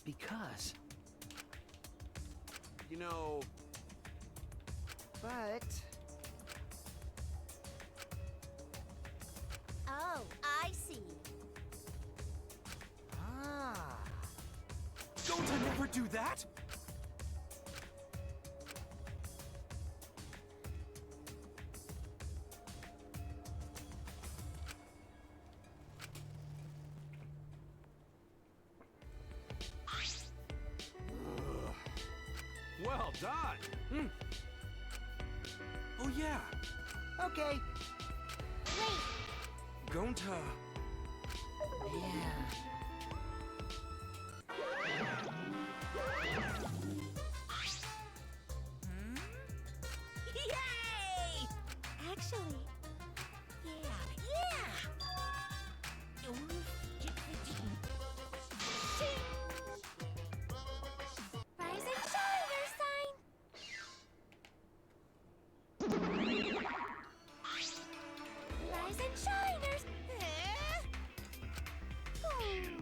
[SPEAKER 9] Because...
[SPEAKER 3] You know...
[SPEAKER 4] But...
[SPEAKER 5] Oh, I see.
[SPEAKER 4] Ah...
[SPEAKER 7] Don't I never do that?
[SPEAKER 3] Well done!
[SPEAKER 7] Oh yeah,
[SPEAKER 4] Okay.
[SPEAKER 5] Wait.
[SPEAKER 7] Gonta.
[SPEAKER 4] Yeah.
[SPEAKER 2] Yay!
[SPEAKER 5] Actually,
[SPEAKER 2] Yeah.
[SPEAKER 5] rise and shine, Earthsign! Rise and shine, Earth...
[SPEAKER 2] Eh?
[SPEAKER 5] Hmm.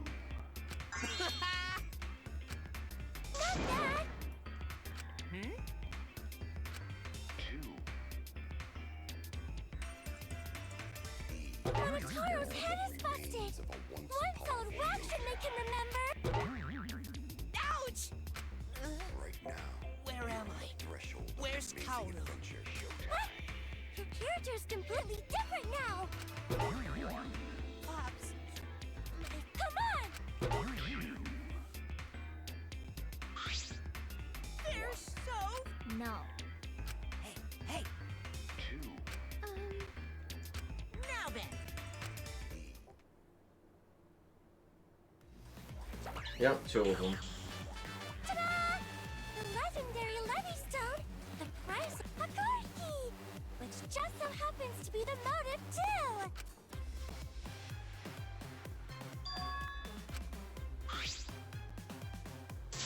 [SPEAKER 5] Monotaro's head is busted! One solid whack should make him remember!
[SPEAKER 2] Ouch! Where am I? Where's Kaoru?
[SPEAKER 5] What? Your character's completely different now!
[SPEAKER 2] Pops.
[SPEAKER 5] Come on!
[SPEAKER 2] They're so...
[SPEAKER 4] No. Hey, hey!
[SPEAKER 2] Now then.
[SPEAKER 1] Yep, 2 of them.
[SPEAKER 5] Ta-da! The legendary Levystone! The price of a card key! Which just so happens to be the motive, too!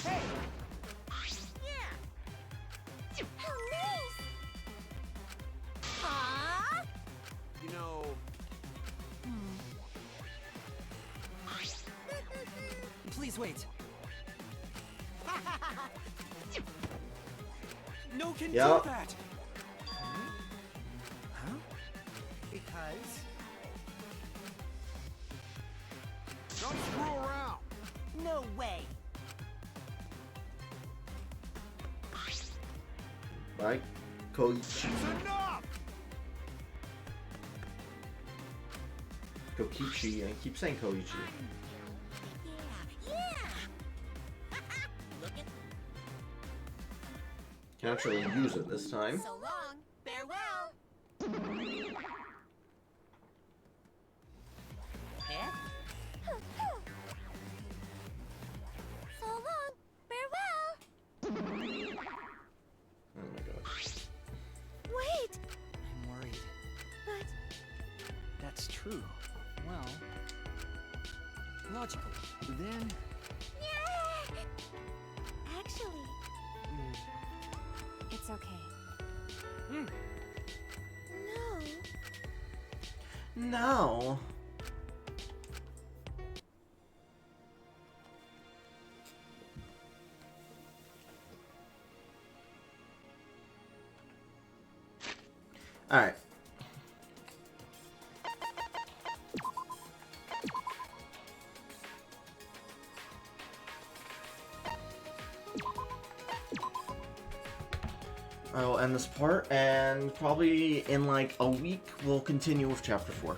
[SPEAKER 2] Hey! Yeah!
[SPEAKER 5] Police!
[SPEAKER 2] Huh?
[SPEAKER 3] You know,
[SPEAKER 11] Please wait.
[SPEAKER 7] No can
[SPEAKER 1] Yup.
[SPEAKER 7] do that!
[SPEAKER 11] Huh?
[SPEAKER 4] Because...
[SPEAKER 3] don't screw around.
[SPEAKER 2] No way.
[SPEAKER 1] Right? Koichi.
[SPEAKER 3] That's enough.
[SPEAKER 1] Kokichi. I keep saying Koichi.
[SPEAKER 2] Yeah! Look at...
[SPEAKER 1] Can actually use it this time.
[SPEAKER 2] So long. Farewell. Eh?
[SPEAKER 5] So long! Farewell!
[SPEAKER 1] Oh my gosh.
[SPEAKER 5] Wait!
[SPEAKER 11] I'm worried.
[SPEAKER 5] But...
[SPEAKER 9] That's true.
[SPEAKER 11] Well, logical.
[SPEAKER 9] Then,
[SPEAKER 5] Actually...
[SPEAKER 8] It's okay.
[SPEAKER 5] No.
[SPEAKER 1] No. Alright. I will end this part, and probably in like a week, we'll continue with Chapter 4.